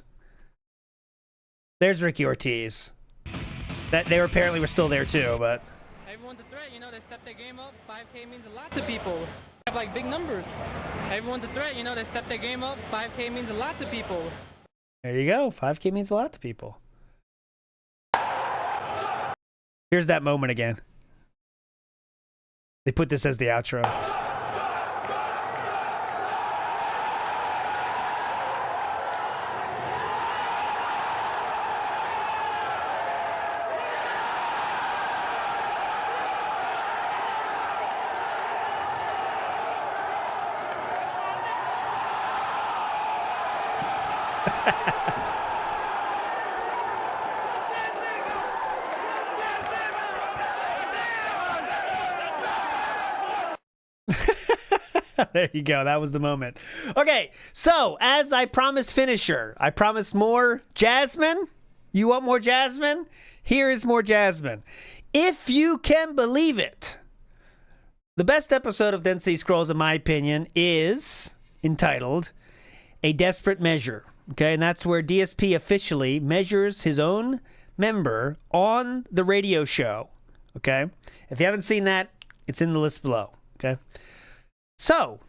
there's Ricky Ortiz. That they apparently were still there too, but everyone's a threat, you know, they stepped their game up. 5K means a lot to people. They have like big numbers. Everyone's a threat, you know, they stepped their game up. 5K means a lot to people. There you go. 5K means a lot to people. Here's that moment again. They put this as the outro. There you go. That was the moment. Okay, so as I promised finisher, I promised more Jasmine. You want more Jasmine? Here is more Jasmine. If you can believe it, the best episode of Dent Scrolls, in my opinion, is entitled A Desperate Measure. Okay, and that's where DSP officially measures his own member on the radio show. Okay, if you haven't seen that, it's in the list below. Okay. So,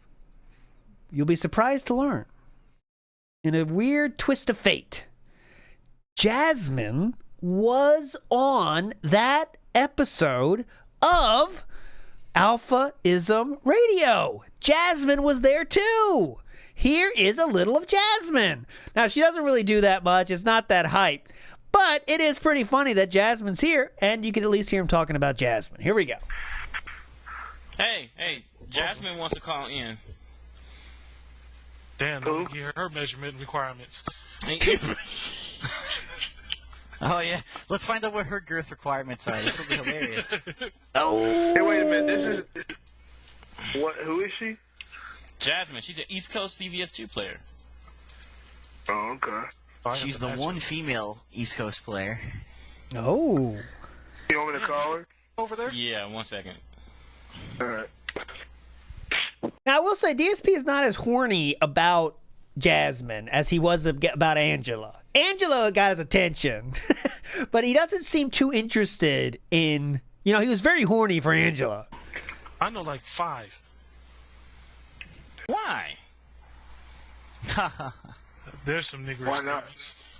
you'll be surprised to learn, in a weird twist of fate, Jasmine was on that episode of Alpha-ism Radio. Jasmine was there too. Here is a little of Jasmine. Now, she doesn't really do that much. It's not that hype. But it is pretty funny that Jasmine's here, and you can at least hear him talking about Jasmine. Here we go. Hey, Jasmine wants to call in. Damn, don't hear her measurement requirements. Oh, yeah. Let's find out what her girth requirements are. This will be hilarious. Hey, wait a minute. Who is she? Jasmine. She's an East Coast CVS2 player. Oh, okay. She's the one female East Coast player. Oh. You want me to call her? Over there? Yeah, 1 second. All right. Now, I will say, DSP is not as horny about Jasmine as he was about Angela. Angela got his attention, but he doesn't seem too interested in, he was very horny for Angela. I know like 5. Why? There's some niggers. Why not?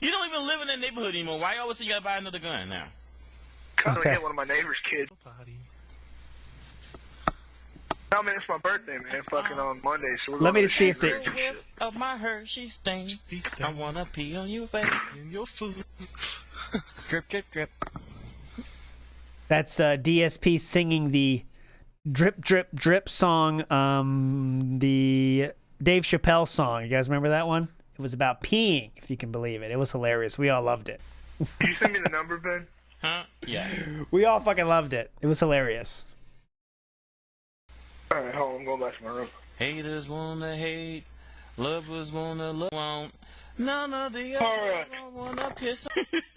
You don't even live in that neighborhood anymore. Why you always say you gotta buy another gun now? Kind of hit one of my neighbor's kids. No, man, it's my birthday, man. Fucking on Monday. So let me just see if they. Of my Hershey stain. I wanna pee on your face. In your food. Drip, drip, drip. That's DSP singing the drip, drip, drip song. The Dave Chappelle song. You guys remember that one? It was about peeing, if you can believe it. It was hilarious. We all loved it. Can you send me the number, Ben? Huh? Yeah. We all fucking loved it. It was hilarious. All right, hold on. I'm going back to my room. Haters wanna hate, lovers wanna love. Won't none of the others wanna piss.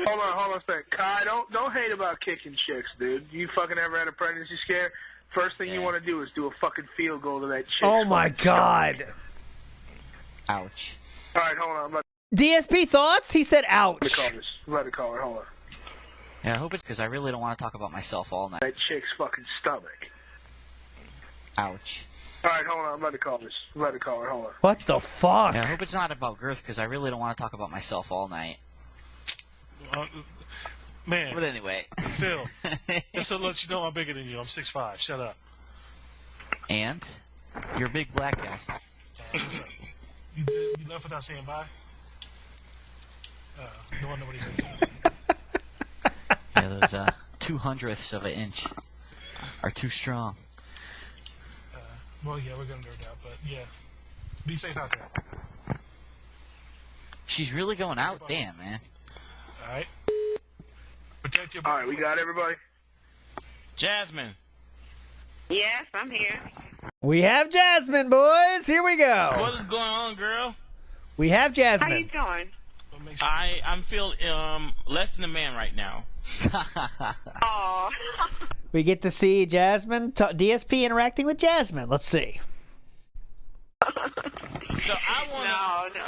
Hold on a second. Kai, don't hate about kicking chicks, dude. You fucking ever had a pregnancy scare? First thing you want to do is do a fucking field goal to that chick. Oh my god. Ouch. All right, hold on. I'm about DSP thoughts? He said ouch. I'm about to call her. Hold on. Yeah, I hope it's because I really don't want to talk about myself all night. That chick's fucking stomach. Ouch. All right, hold on. I'm about to call her. Hold on. What the fuck? Yeah, I hope it's not about girth because I really don't want to talk about myself all night. Man. But anyway. Phil, just to let you know I'm bigger than you. I'm 6'5". Shut up. And? You're a big black guy. You left without saying bye? No one nobody heard. Yeah, those 2/100ths of an inch are too strong. Well, yeah, we're gonna nerd out, but yeah. Be safe out there. She's really going out? Damn, man. Alright. Protect your. Alright, we got everybody? Jasmine. Yes, I'm here. We have Jasmine, boys. Here we go. What is going on, girl? We have Jasmine. How you doing? I'm feeling less than a man right now. Oh. We get to see Jasmine, DSP interacting with Jasmine. Let's see. So I want to.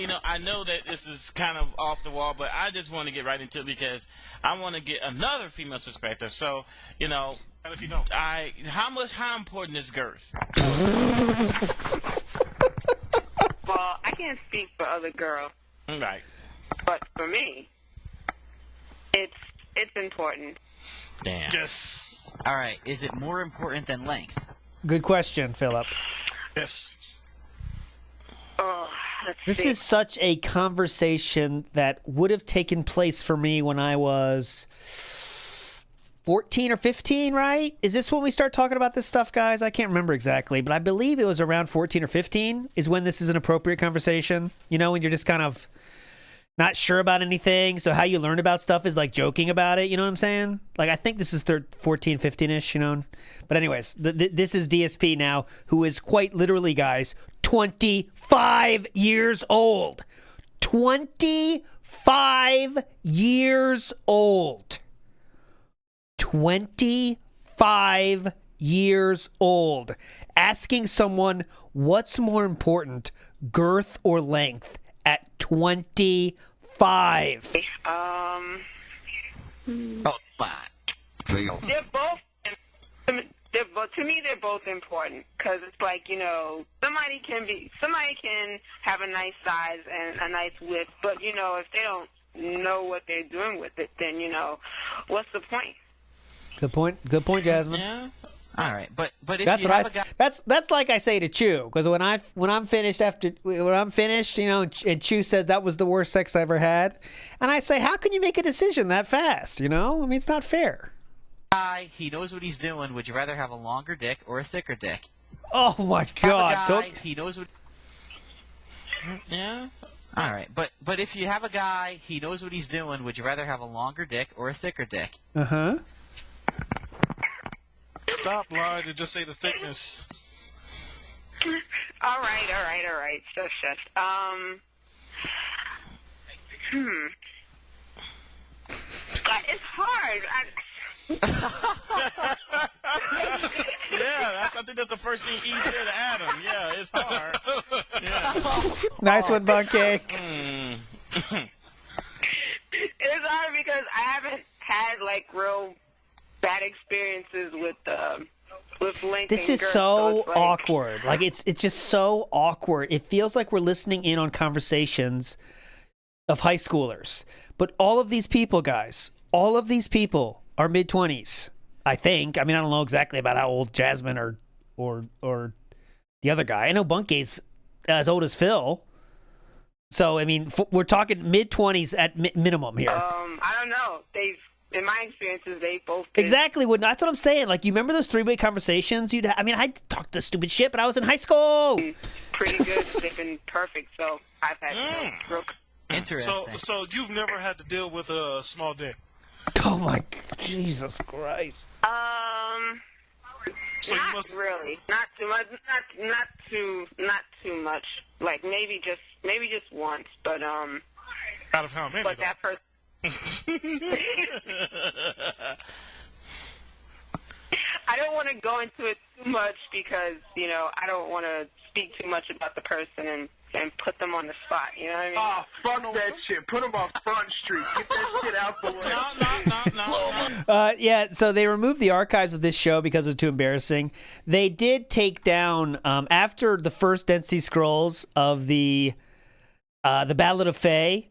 No. I know that this is kind of off the wall, but I just want to get right into it because I want to get another female's perspective. So, And if you don't, how important is girth? Well, I can't speak for other girls. Right. But for me, it's important. Damn. Yes. All right. Is it more important than length? Good question, Philip. Yes. Oh, This is such a conversation that would have taken place for me when I was 14 or 15, right? Is this when we start talking about this stuff, guys? I can't remember exactly, but I believe it was around 14 or 15 is when this is an appropriate conversation. When you're just kind of not sure about anything. So how you learn about stuff is like joking about it. You know what I'm saying? Like, I think this is 14, 15-ish, But anyways, this is DSP now, who is quite literally, guys, 25 years old. 25 years old. 25 years old. Asking someone what's more important, girth or length, at 25. Oh, fine. They're both. To me, they're both important because it's like somebody can have a nice size and a nice width, but if they don't know what they're doing with it, then what's the point? Good point, Jasmine. Yeah. All right, but if That's you what have a guy, that's like I say to Chew, because when I'm finished, you know, and Chew said that was the worst sex I ever had, and I say, how can you make a decision that fast? You know, I mean, it's not fair. he knows what he's doing. Would you rather have a longer dick or a thicker dick? Oh my God! Have a guy, he knows what. Yeah. All right, but if you have a guy, he knows what he's doing. Would you rather have a longer dick or a thicker dick? Uh-huh. Stop lying and just say the thickness. All right. Shush. It's hard. Yeah, I think that's the first thing he said to Adam. Yeah, it's hard. Yeah. Nice one, Bunky. It's hard because I haven't had like real bad experiences with Lincoln. This is girls, so it's like, awkward. Like it's just so awkward. It feels like we're listening in on conversations of high schoolers. But all of these people, guys, all of these people are mid-20s, I think. I mean, I don't know exactly about how old Jasmine or the other guy. I know Bunky's as old as Phil. So, I mean, we're talking mid-20s at minimum here. I don't know. In my experiences, they both did. Exactly. That's what I'm saying. Like, you remember those three-way conversations? I mean, I talked this stupid shit, but I was in high school. Pretty good. They've been perfect, so I've had no real. Interesting. So you've never had to deal with a small dick? Oh my Jesus Christ. So not you must really. Not too much. Not too much. Like maybe just once, but out of how many? But though? that person. I don't want to go into it too much because I don't want to speak too much about the person and put them on the spot. You know what I mean? Oh, fuck that shit. Put them on Front Street. Get that shit out the way. No. Yeah, so they removed the archives of this show because it was too embarrassing. They did take down, after the first Density Scrolls of the Ballad of Fae,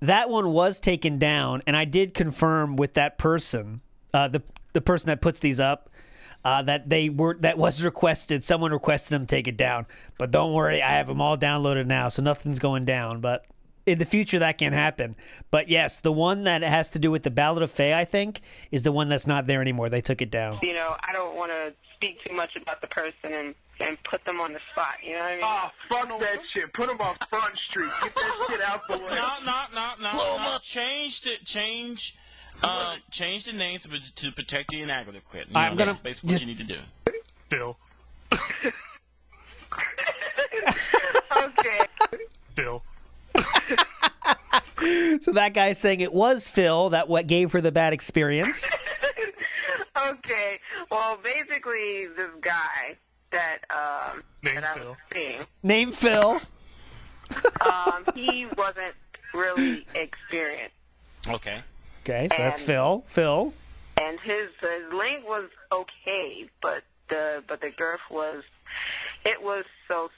that one was taken down, and I did confirm with that person, the person that puts these up, that was requested. Someone requested them to take it down. But don't worry, I have them all downloaded now, so nothing's going down. But in the future, that can happen. But yes, the one that has to do with the Ballad of Fae, I think, is the one that's not there anymore. They took it down. I don't want to speak too much about the person and put them on the spot. You know what I mean? Oh, fuck that shit. Put them on Front Street. Get that shit out the way. No. Change the names to protect the inadequate. I'm gonna that's basically what you need to do. Phil. Okay. Phil. So that guy's saying it was Phil that what gave her the bad experience. Okay. Well, basically, this guy that I was seeing. Name Phil. He wasn't really experienced. Okay. Okay, so that's Phil. And his length was okay, but the girth was so.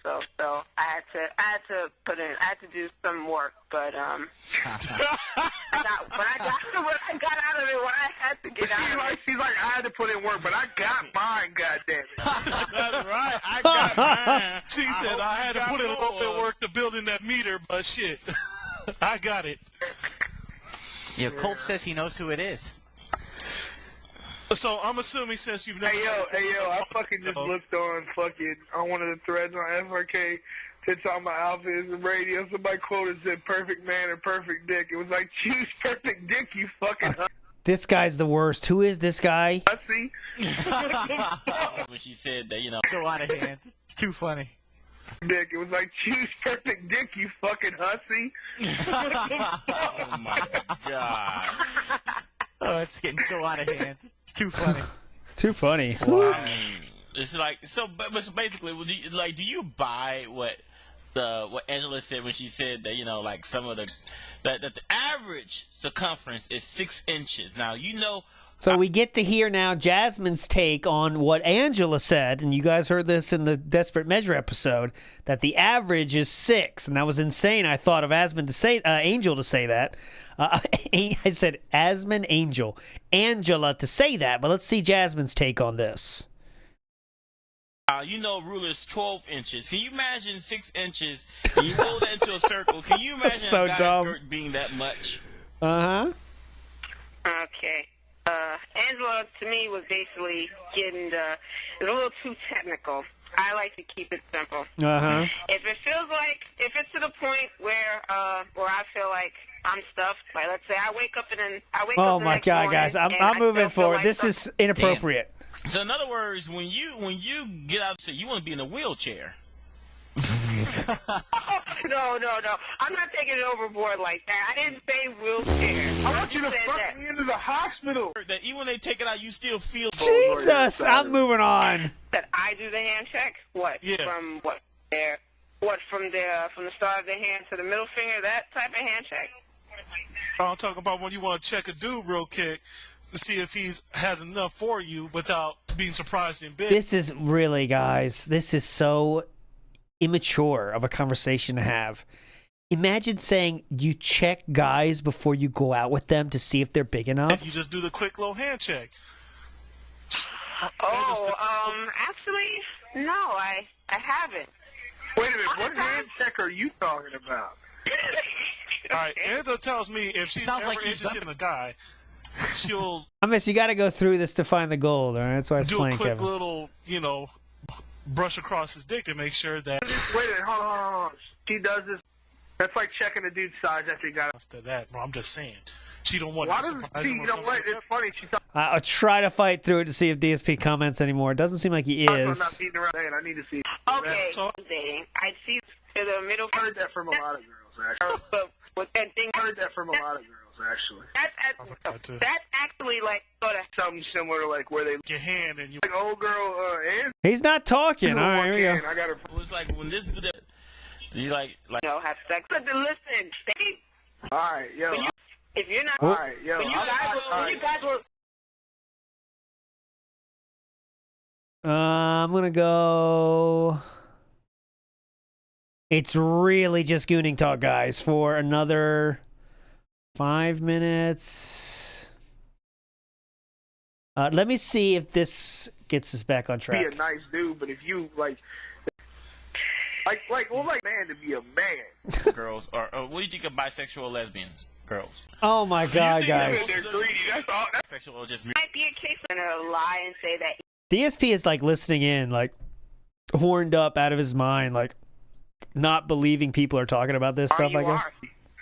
I had to do some work, but I got what I got out of it. What I had to get out of it. She's like, I had to put in work, but I got mine. Goddammit. That's right. I got mine. She said I had to put in a little bit of work to build in that meter, but shit, I got it. Yeah, Culp says he knows who it is. So I'm assuming since you've never. Hey yo, I fucking just looked on one of the threads on FRK. It's on my Alphas and radio. Somebody quoted said "perfect man or perfect dick." It was like, choose perfect dick, you fucking. This guy's the worst. Who is this guy? Hussy. When she said that, so out of hand. It's too funny. Dick. It was like, choose perfect dick, you fucking hussy. Oh my God. Oh, it's getting so out of hand. It's too funny. Too funny. Well, I mean, it's like but basically, do you buy what Angela said when she said that like some of that the average circumference is 6 inches. Now So we get to hear now Jasmine's take on what Angela said, and you guys heard this in the Desperate Measure episode, that the average is 6, and that was insane. I thought of Angel to say that. I said Angela to say that, but let's see Jasmine's take on this. You know, ruler's 12 inches. Can you imagine 6 inches? And you hold that into a circle. Can you imagine so a guy's dumb. skirt being that much? Okay. Angela, to me, was basically getting it was a little too technical. I like to keep it simple. If it feels like, if it's to the point where I feel like I'm stuffed, like let's say I wake up and then I wake up. Oh my God, guys! I'm moving forward. This is inappropriate. Damn. So in other words, when you get out, so you want to be in a wheelchair. No. I'm not taking it overboard like that. I didn't say wheelchair. I want you to fuck me into the hospital. That even when they take it out, you still feel. Jesus, I'm moving on. That I do the hand check. What? Yeah. From what? There. What? From the start of the hand to the middle finger. That type of hand check. I'm talking about when you want to check a dude real quick to see if he has enough for you without being surprised in bed. This is really, guys. This is so immature of a conversation to have. Imagine saying you check guys before you go out with them to see if they're big enough. You just do the quick little hand check. Actually, no, I haven't. Wait a minute, what hand check are you talking about? All right, Angela tells me if she's ever interested in a guy, she'll You got to go through this to find the gold. All right, that's why it's do playing, a quick Kevin. little, brush across his dick to make sure that. Wait a minute, hold on. She does this. That's like checking a dude's size after he got. After that, bro, I'm just saying. She don't want. Why doesn't she? You know what? It's funny. She's. I'll try to fight through it to see if DSP comments anymore. It doesn't seem like he I'm is. not beating around. I need to see. Okay, dating. I see to the middle. I heard that from a lot of girls, actually. But with that thing, I heard that from a lot of girls, actually. That's actually like sort of something similar to like where they your hand and you. Like old girl, and He's not talking. All right, here we go. I got It was like when this dude, you like have sex. But listen, Steve. All right, yo. If you're not, all right, yo. when you guys were. I'm gonna go. It's really just gooning talk, guys, for another 5 minutes. Let me see if this gets us back on track. Be a nice dude, but if you like man to be a man. Girls, or what do you think of bisexual lesbians? Girls. Oh my God, guys. They're greedy. That's all. That's sexual. Just might be a case of gonna lie and say that. DSP is like listening in, like horned up out of his mind, like not believing people are talking about this stuff. I guess.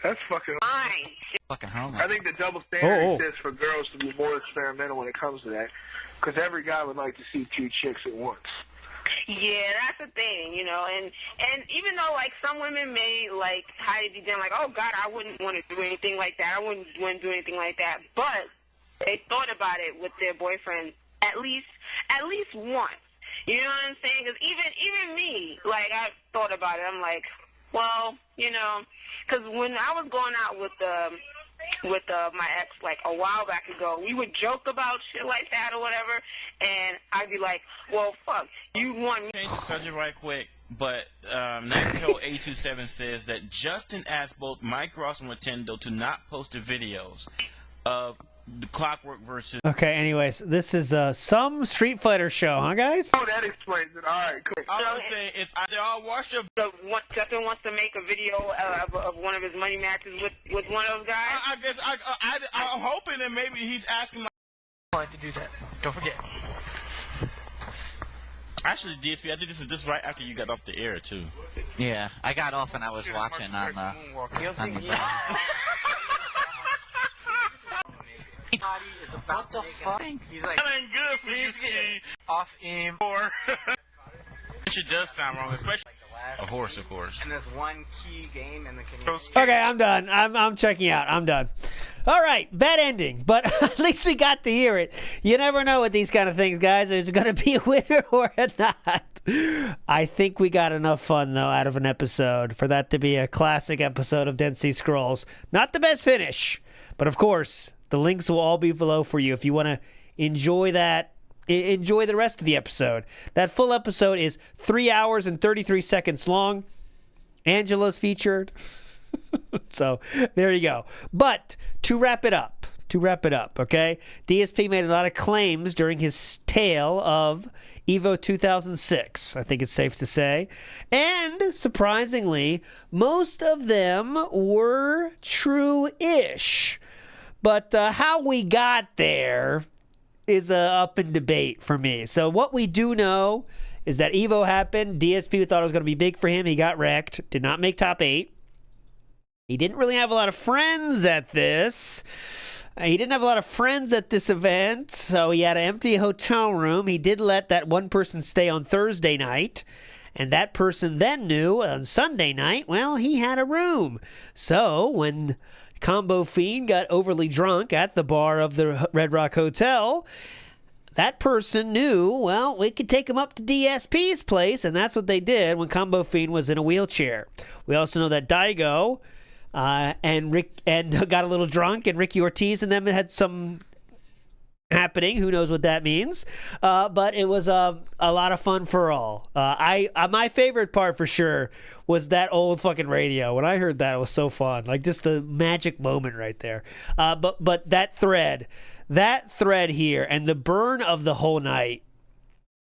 That's fucking fine. Fucking homo. I think the double standard exists for girls to be more experimental when it comes to that, because every guy would like to see two chicks at once. Yeah, that's the thing, and even though like some women may like hide it down, like, oh God, I wouldn't want to do anything like that. I wouldn't want to do anything like that. But they thought about it with their boyfriend at least once. You know what I'm saying? Because even me, like, I thought about it. I'm like, well, because when I was going out with my ex like a while back ago, we would joke about shit like that or whatever, and I'd be like, well, fuck, you want me. Change the subject right quick, but Nightro 827 says that Justin asked both Mike Ross and Nintendo to not post the videos of the Clockwork versus. Okay, anyways, this is some Street Fighter show, huh, guys? Oh, that explains it. All right, cool. I was saying it's either I'll watch your. Justin wants to make a video of one of his money matches with one of those guys. I guess I'm hoping that maybe he's asking. I like to do that. Don't forget. Actually, DSP, I think this is right after you got off the air too. Yeah, I got off and I was watching on the. What the fuck? He's like, that ain't good for you, Steve. Off aim. It does sound wrong, especially a horse, of course. And there's one key game in the community. Okay, I'm done. I'm checking out. I'm done. All right, bad ending, but at least we got to hear it. You never know with these kind of things, guys. Is it going to be a winner or not? I think we got enough fun, though, out of an episode for that to be a classic episode of Dead Sea Scrolls. Not the best finish, but of course, the links will all be below for you if you want to enjoy that. Enjoy the rest of the episode. That full episode is 3 hours and 33 seconds long. Angela's featured. So there you go. But to wrap it up, to wrap it up, okay? DSP made a lot of claims during his tale of EVO 2006, I think it's safe to say. And, surprisingly, most of them were true-ish. But how we got there is up in debate for me. So what we do know is that EVO happened. DSP thought it was going to be big for him. He got wrecked. Did not make top 8. He didn't really have a lot of friends at this. He didn't have a lot of friends at this event, so he had an empty hotel room. He did let that one person stay on Thursday night, and that person then knew on Sunday night, well, he had a room. So when Combo Fiend got overly drunk at the bar of the Red Rock Hotel, that person knew, well, we could take him up to DSP's place, and that's what they did when Combo Fiend was in a wheelchair. We also know that Daigo and got a little drunk, and Ricky Ortiz and them had some happening. Who knows what that means? But it was a lot of fun for all. My favorite part for sure was that old fucking radio. When I heard that, it was so fun. Like just a magic moment right there. But that thread here and the burn of the whole night,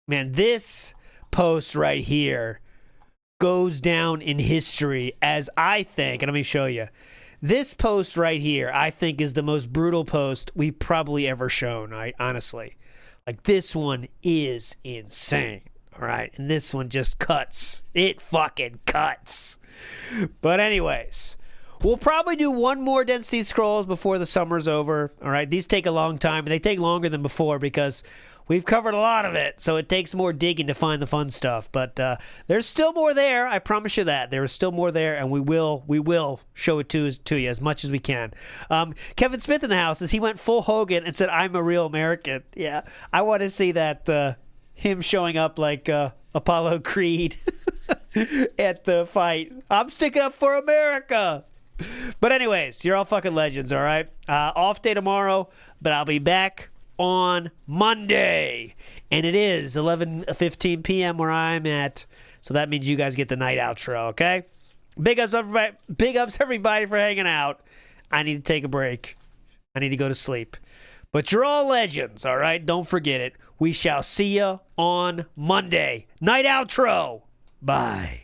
man, this post right here goes down in history as I think, and let me show you. This post right here, I think, is the most brutal post we've probably ever shown, right? Honestly. Like, this one is insane, all right? And this one just cuts. It fucking cuts. But anyways, we'll probably do one more Density Scrolls before the summer's over, all right? These take a long time, and they take longer than before because we've covered a lot of it, so it takes more digging to find the fun stuff. But there's still more there. I promise you that. There is still more there, and we will show it to you as much as we can. Kevin Smith in the house, as he went full Hogan and said, "I'm a real American." Yeah, I want to see that, him showing up like Apollo Creed at the fight. I'm sticking up for America. But anyways, you're all fucking legends, all right? Off day tomorrow, but I'll be back on Monday, and it is 11:15 p.m. where I'm at, so that means you guys get the night outro. Okay, big ups everybody for hanging out. I need to take a break. I need to go to sleep, but you're all legends, all right? Don't forget it. We shall see you on Monday. Night outro. Bye.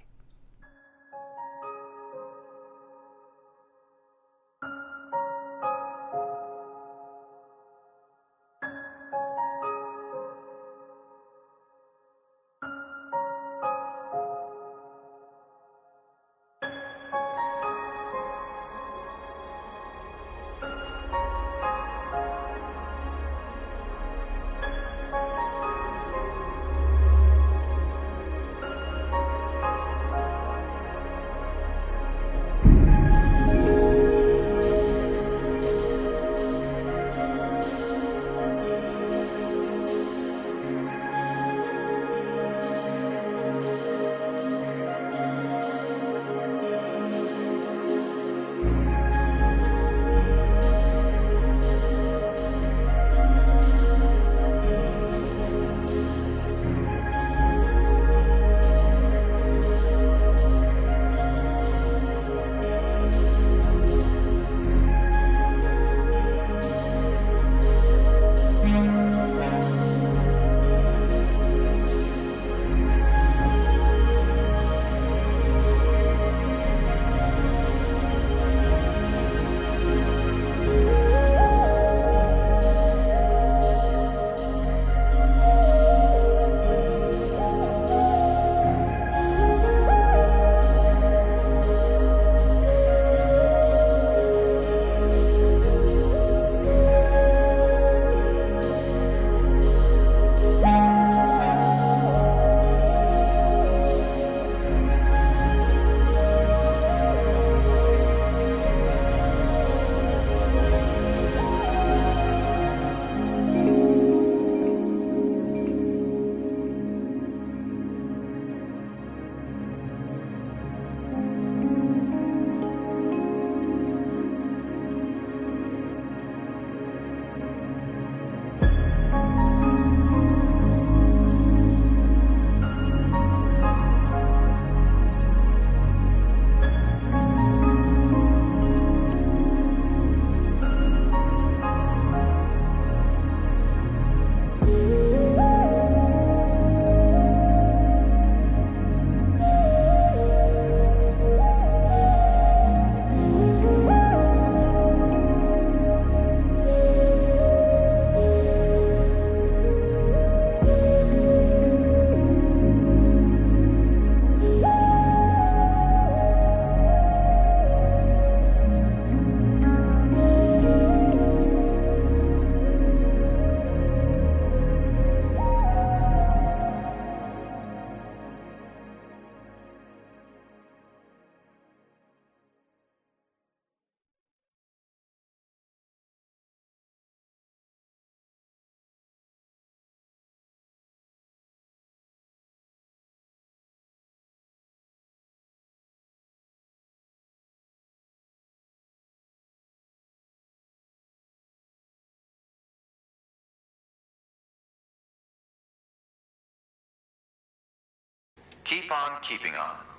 Keep on keeping on.